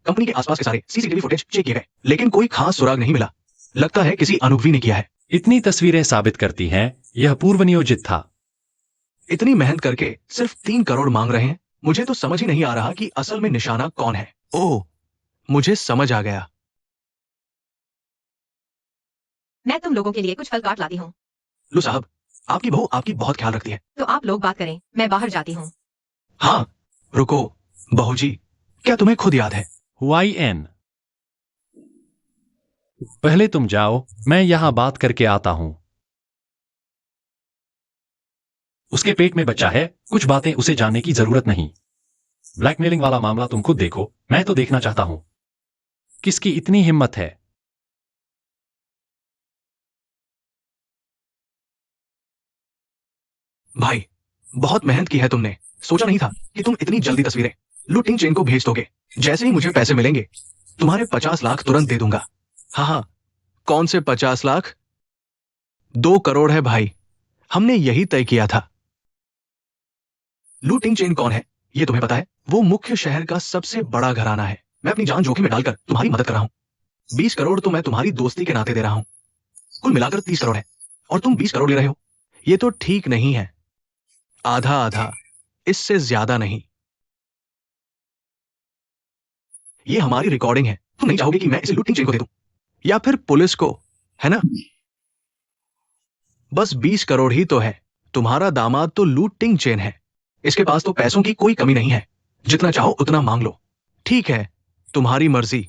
Speaker 4: कंपनी के आसपास के सारे सीसीटीवी फुटेज चेक किए गए, लेकिन कोई खास सुराग नहीं मिला। लगता है किसी अनुभवी ने किया है।
Speaker 3: इतनी तस्वीरें साबित करती हैं यह पूर्व नियोजित था।
Speaker 4: इतनी मेहनत करके सिर्फ 3 करोड़ मांग रहे हैं। मुझे तो समझ ही नहीं आ रहा कि असल में निशाना कौन है। ओह, मुझे समझ आ गया।
Speaker 2: मैं तुम लोगों के लिए कुछ फल काट लाती हूँ।
Speaker 4: लू साहब, आपकी बहू आपकी बहुत ख्याल रखती है।
Speaker 2: तो आप लोग बात करें, मैं बाहर जाती हूँ।
Speaker 4: हाँ, रुको बहू जी, क्या तुम्हें खुद याद है?
Speaker 3: हुआई एन, पहले तुम जाओ, मैं यहां बात करके आता हूं। उसके पेट में बच्चा है, कुछ बातें उसे जानने की जरूरत नहीं। ब्लैकमेलिंग वाला मामला तुम खुद देखो, मैं तो देखना चाहता हूं। किसकी इतनी हिम्मत है?
Speaker 4: भाई, बहुत मेहनत की है तुमने। सोचा नहीं था कि तुम इतनी जल्दी तस्वीरें लुटिंग चेन को भेज दोगे। जैसे ही मुझे पैसे मिलेंगे, तुम्हारे 50 लाख तुरंत दे दूंगा। हाँ हाँ, कौन से 50 लाख? 2 करोड़ है भाई, हमने यही तय किया था। लुटिंग चेन कौन है, ये तुम्हें पता है? वो मुख्य शहर का सबसे बड़ा घराना है। मैं अपनी जान जोखिम में डालकर तुम्हारी मदद कर रहा हूं। 20 करोड़ तो मैं तुम्हारी दोस्ती के नाते दे रहा हूं। कुल मिलाकर 30 करोड़ है, और तुम 20 करोड़ ले रहे हो। ये तो ठीक नहीं है। आधा आधा, इससे ज्यादा नहीं। ये हमारी रिकॉर्डिंग है। तुम नहीं चाहोगे कि मैं इसे लुटिंग चेन को दे दूं, या फिर पुलिस को, है ना? बस 20 करोड़ ही तो है। तुम्हारा दामाद तो लूटिंग चेन है। इसके पास तो पैसों की कोई कमी नहीं है। जितना चाहो उतना मांग लो। ठीक है, तुम्हारी मर्जी।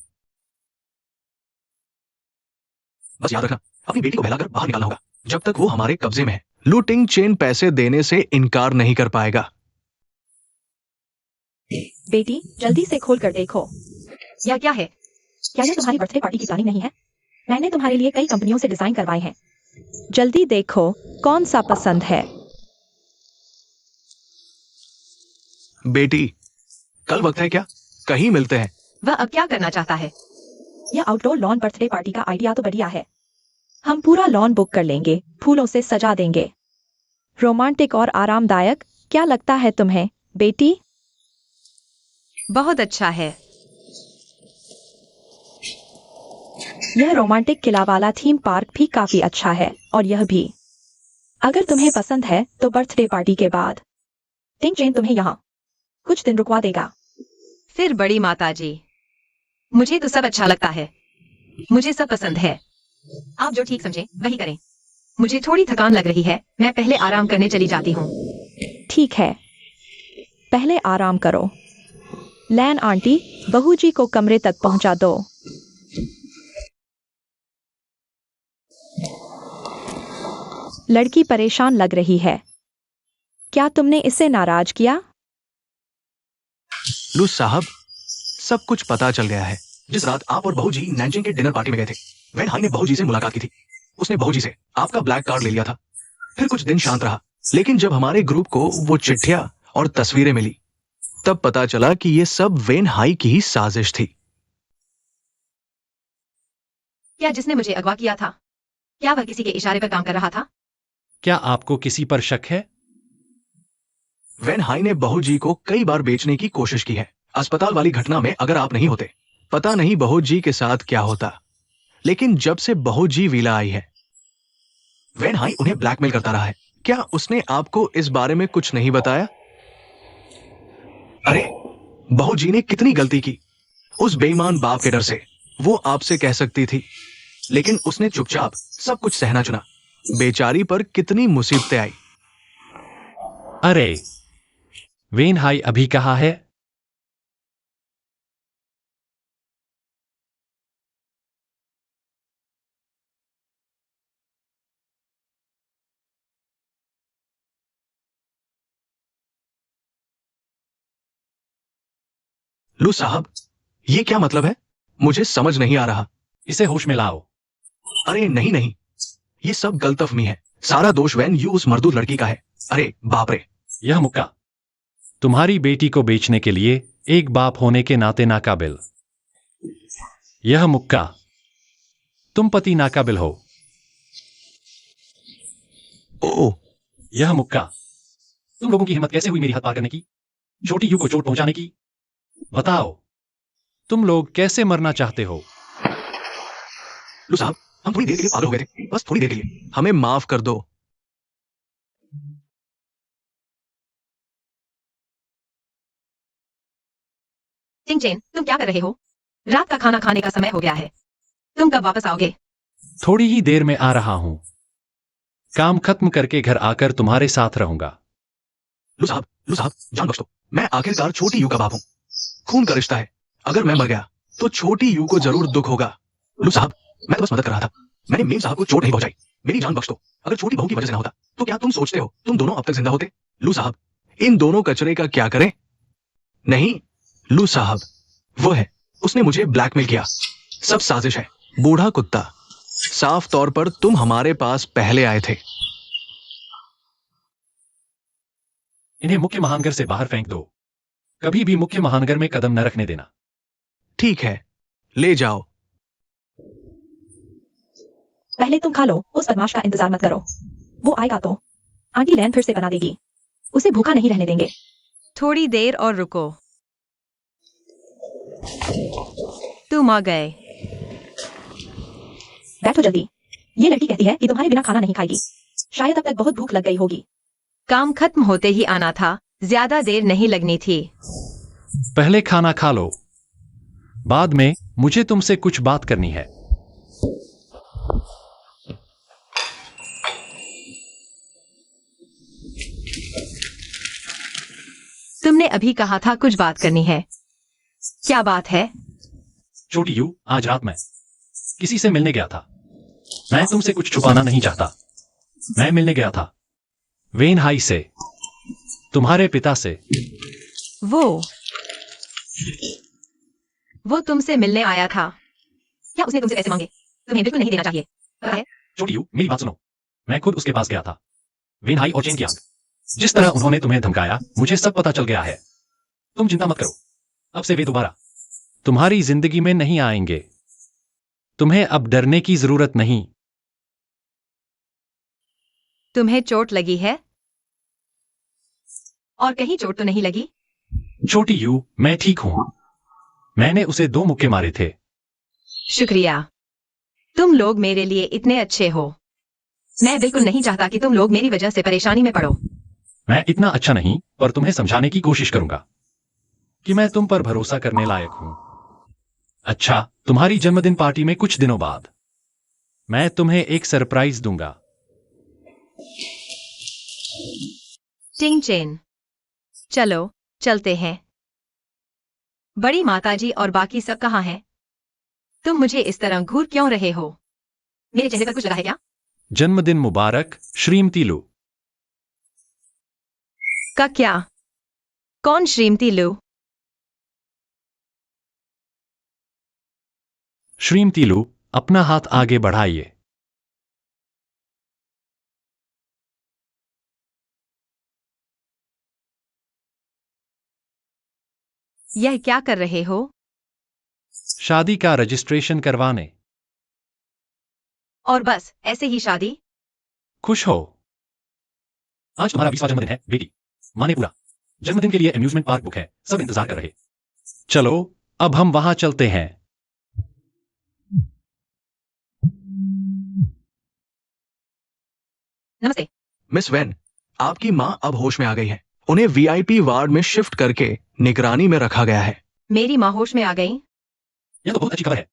Speaker 4: बस याद रखना, अपनी बेटी को बहलाकर बाहर निकालना होगा। जब तक वो हमारे कब्जे में है, लूटिंग चेन पैसे देने से इनकार नहीं कर पाएगा।
Speaker 1: बेटी, जल्दी से खोल कर देखो।
Speaker 2: यह क्या है?
Speaker 1: क्या यह तुम्हारी बर्थडे पार्टी की प्लानिंग नहीं है? मैंने तुम्हारे लिए कई कंपनियों से डिजाइन करवाए हैं। जल्दी देखो कौन सा पसंद है।
Speaker 4: बेटी, कल वक्त है क्या? कहीं मिलते हैं।
Speaker 2: वह अब क्या करना चाहता है?
Speaker 1: यह आउटडोर लॉन बर्थडे पार्टी का आइडिया तो बढ़िया है। हम पूरा लॉन बुक कर लेंगे, फूलों से सजा देंगे। रोमांटिक और आरामदायक, क्या लगता है तुम्हें बेटी?
Speaker 2: बहुत अच्छा है।
Speaker 1: यह रोमांटिक किला वाला थीम पार्क भी काफी अच्छा है, और यह भी। अगर तुम्हें पसंद है तो बर्थडे पार्टी के बाद टिंग चेन तुम्हें यहाँ कुछ दिन रुकवा देगा।
Speaker 2: फिर बड़ी माताजी, मुझे तो सब अच्छा लगता है। मुझे सब पसंद है। आप जो ठीक समझे वही करें। मुझे थोड़ी थकान लग रही है, मैं पहले आराम करने चली जाती हूँ।
Speaker 1: ठीक है, पहले आराम करो। लैन आंटी, बहू जी को कमरे तक पहुंचा दो। लड़की परेशान लग रही है। क्या तुमने इसे नाराज किया?
Speaker 4: लू साहब, सब कुछ पता चल गया है। जिस रात आप और बहू जी नैनजिंग के डिनर पार्टी में गए थे, वैन हाई ने बहू जी से मुलाकात की थी। उसने बहू जी से आपका ब्लैक कार्ड ले लिया था। फिर कुछ दिन शांत रहा, लेकिन जब हमारे ग्रुप को वो चिट्ठियां और तस्वीरें मिली, तब पता चला कि ये सब वेन हाई की ही साजिश थी।
Speaker 2: क्या जिसने मुझे अगवा किया था, क्या वह किसी के इशारे पर काम कर रहा था?
Speaker 3: क्या आपको किसी पर शक है?
Speaker 4: वेन हाई ने बहू जी को कई बार बेचने की कोशिश की है। अस्पताल वाली घटना में अगर आप नहीं होते, पता नहीं बहू जी के साथ क्या होता। लेकिन जब से बहू जी विला आई है, वेन हाई उन्हें ब्लैकमेल करता रहा है। क्या उसने आपको इस बारे में कुछ नहीं बताया? अरे, बहू जी ने कितनी गलती की। उस बेईमान बाप के डर से वो आपसे कह सकती थी, लेकिन उसने चुपचाप सब कुछ सहना चुना। बेचारी पर कितनी मुसीबतें आई।
Speaker 3: अरे, वेन हाई अभी कहाँ है?
Speaker 4: लू साहब, ये क्या मतलब है? मुझे समझ नहीं आ रहा।
Speaker 3: इसे होश में लाओ।
Speaker 4: अरे नहीं नहीं, ये सब गलतफहमी है। सारा दोष वैन यू उस मर्दूद लड़की का है। अरे बाप रे।
Speaker 3: यह मुक्का तुम्हारी बेटी को बेचने के लिए एक बाप होने के नाते नाकाबिल। यह मुक्का तुम पति नाकाबिल हो।
Speaker 4: ओ,
Speaker 3: यह मुक्का तुम लोगों की हिम्मत कैसे हुई मेरी हद पार करने की, छोटी यू को चोट पहुंचाने की? बताओ, तुम लोग कैसे मरना चाहते हो?
Speaker 4: लू साहब, हम थोड़ी देर के लिए पागल हो गए थे, बस थोड़ी देर के लिए। हमें माफ कर दो।
Speaker 2: चिंग चेन, तुम क्या कर रहे हो? रात का खाना खाने का समय हो गया है। तुम कब वापस आओगे?
Speaker 3: थोड़ी ही देर में आ रहा हूं। काम खत्म करके घर आकर तुम्हारे साथ रहूंगा।
Speaker 4: लू साहब, जान बख्श दो। मैं आखिरकार छोटी यू का बाप हूं। खून का रिश्ता है। अगर मैं मर गया तो छोटी यू को जरूर दुख होगा। लू साहब, मैं तो बस मदद कर रहा था। मैंने मेम साहब को चोट नहीं पहुंचाई। मेरी जान बख्श दो। अगर छोटी बहू की वजह से ना होता, तो क्या तुम सोचते हो तुम दोनों अब तक जिंदा होते? लू साहब, इन दोनों कचरे का क्या करें? नहीं, लू साहब, वो है, उसने मुझे ब्लैकमेल किया। सब साजिश है। बूढ़ा कुत्ता, साफ तौर पर तुम हमारे पास पहले आए थे।
Speaker 3: इन्हें मुख्य महानगर से बाहर फेंक दो। कभी भी मुख्य महानगर में कदम न रखने देना।
Speaker 4: ठीक है, ले जाओ।
Speaker 1: पहले तुम खा लो, उस बदमाश का इंतजार मत करो। वो आएगा तो आंटी लैन फिर से बना देगी। उसे भूखा नहीं रहने देंगे।
Speaker 2: थोड़ी देर और रुको। तुम आ गए।
Speaker 1: बैठो जल्दी। ये लड़की कहती है कि तुम्हारे बिना खाना नहीं खाएगी। शायद अब तक बहुत भूख लग गई होगी।
Speaker 2: काम खत्म होते ही आना था, ज्यादा देर नहीं लगनी थी।
Speaker 3: पहले खाना खा लो, बाद में मुझे तुमसे कुछ बात करनी है।
Speaker 2: तुमने अभी कहा था कुछ बात करनी है। क्या बात है?
Speaker 3: छोटी यू, आज रात मैं किसी से मिलने गया था। मैं तुमसे कुछ छुपाना नहीं चाहता। मैं मिलने गया था वेन हाई से, तुम्हारे पिता से।
Speaker 2: वो तुमसे मिलने आया था। क्या उसने तुमसे पैसे मांगे? तुम्हें बिल्कुल नहीं देना चाहिए, पता है?
Speaker 3: छोटी यू, मेरी बात सुनो। मैं खुद उसके पास गया था। वेन हाई और चेन कियांग, जिस तरह उन्होंने तुम्हें धमकाया, मुझे सब पता चल गया है। तुम चिंता मत करो, अब से वे दोबारा तुम्हारी जिंदगी में नहीं आएंगे। तुम्हें अब डरने की जरूरत नहीं।
Speaker 2: तुम्हें चोट लगी है? और कहीं चोट तो नहीं लगी?
Speaker 3: छोटी यू, मैं ठीक हूं। मैंने उसे 2 मुक्के मारे थे।
Speaker 2: शुक्रिया। तुम लोग मेरे लिए इतने अच्छे हो। मैं बिल्कुल नहीं चाहता कि तुम लोग मेरी वजह से परेशानी में पड़ो।
Speaker 3: मैं इतना अच्छा नहीं, पर तुम्हें समझाने की कोशिश करूंगा कि मैं तुम पर भरोसा करने लायक हूं। अच्छा, तुम्हारी जन्मदिन पार्टी में कुछ दिनों बाद मैं तुम्हें एक सरप्राइज दूंगा।
Speaker 2: चिंग चेन, चलो चलते हैं। बड़ी माताजी और बाकी सब कहाँ हैं? तुम मुझे इस तरह घूर क्यों रहे हो? मेरे चेहरे पर कुछ लगा है क्या?
Speaker 3: जन्मदिन मुबारक श्रीमती लू।
Speaker 2: का क्या? कौन श्रीमती लू?
Speaker 3: श्रीमती लू, अपना हाथ आगे बढ़ाइए।
Speaker 2: यह क्या कर रहे हो?
Speaker 3: शादी का रजिस्ट्रेशन करवाने।
Speaker 2: और बस ऐसे ही शादी?
Speaker 3: खुश हो? आज तुम्हारा 20वां जन्मदिन है बेटी। माँ ने पूरा जन्मदिन के लिए अम्यूजमेंट पार्क बुक है, सब इंतजार कर रहे। चलो अब हम वहां चलते हैं।
Speaker 2: नमस्ते।
Speaker 4: मिस वैन, आपकी माँ अब होश में आ गई है। उन्हें वीआईपी वार्ड में शिफ्ट करके निगरानी में रखा गया है।
Speaker 2: मेरी माँ होश में आ गई?
Speaker 3: यह तो बहुत अच्छी खबर है।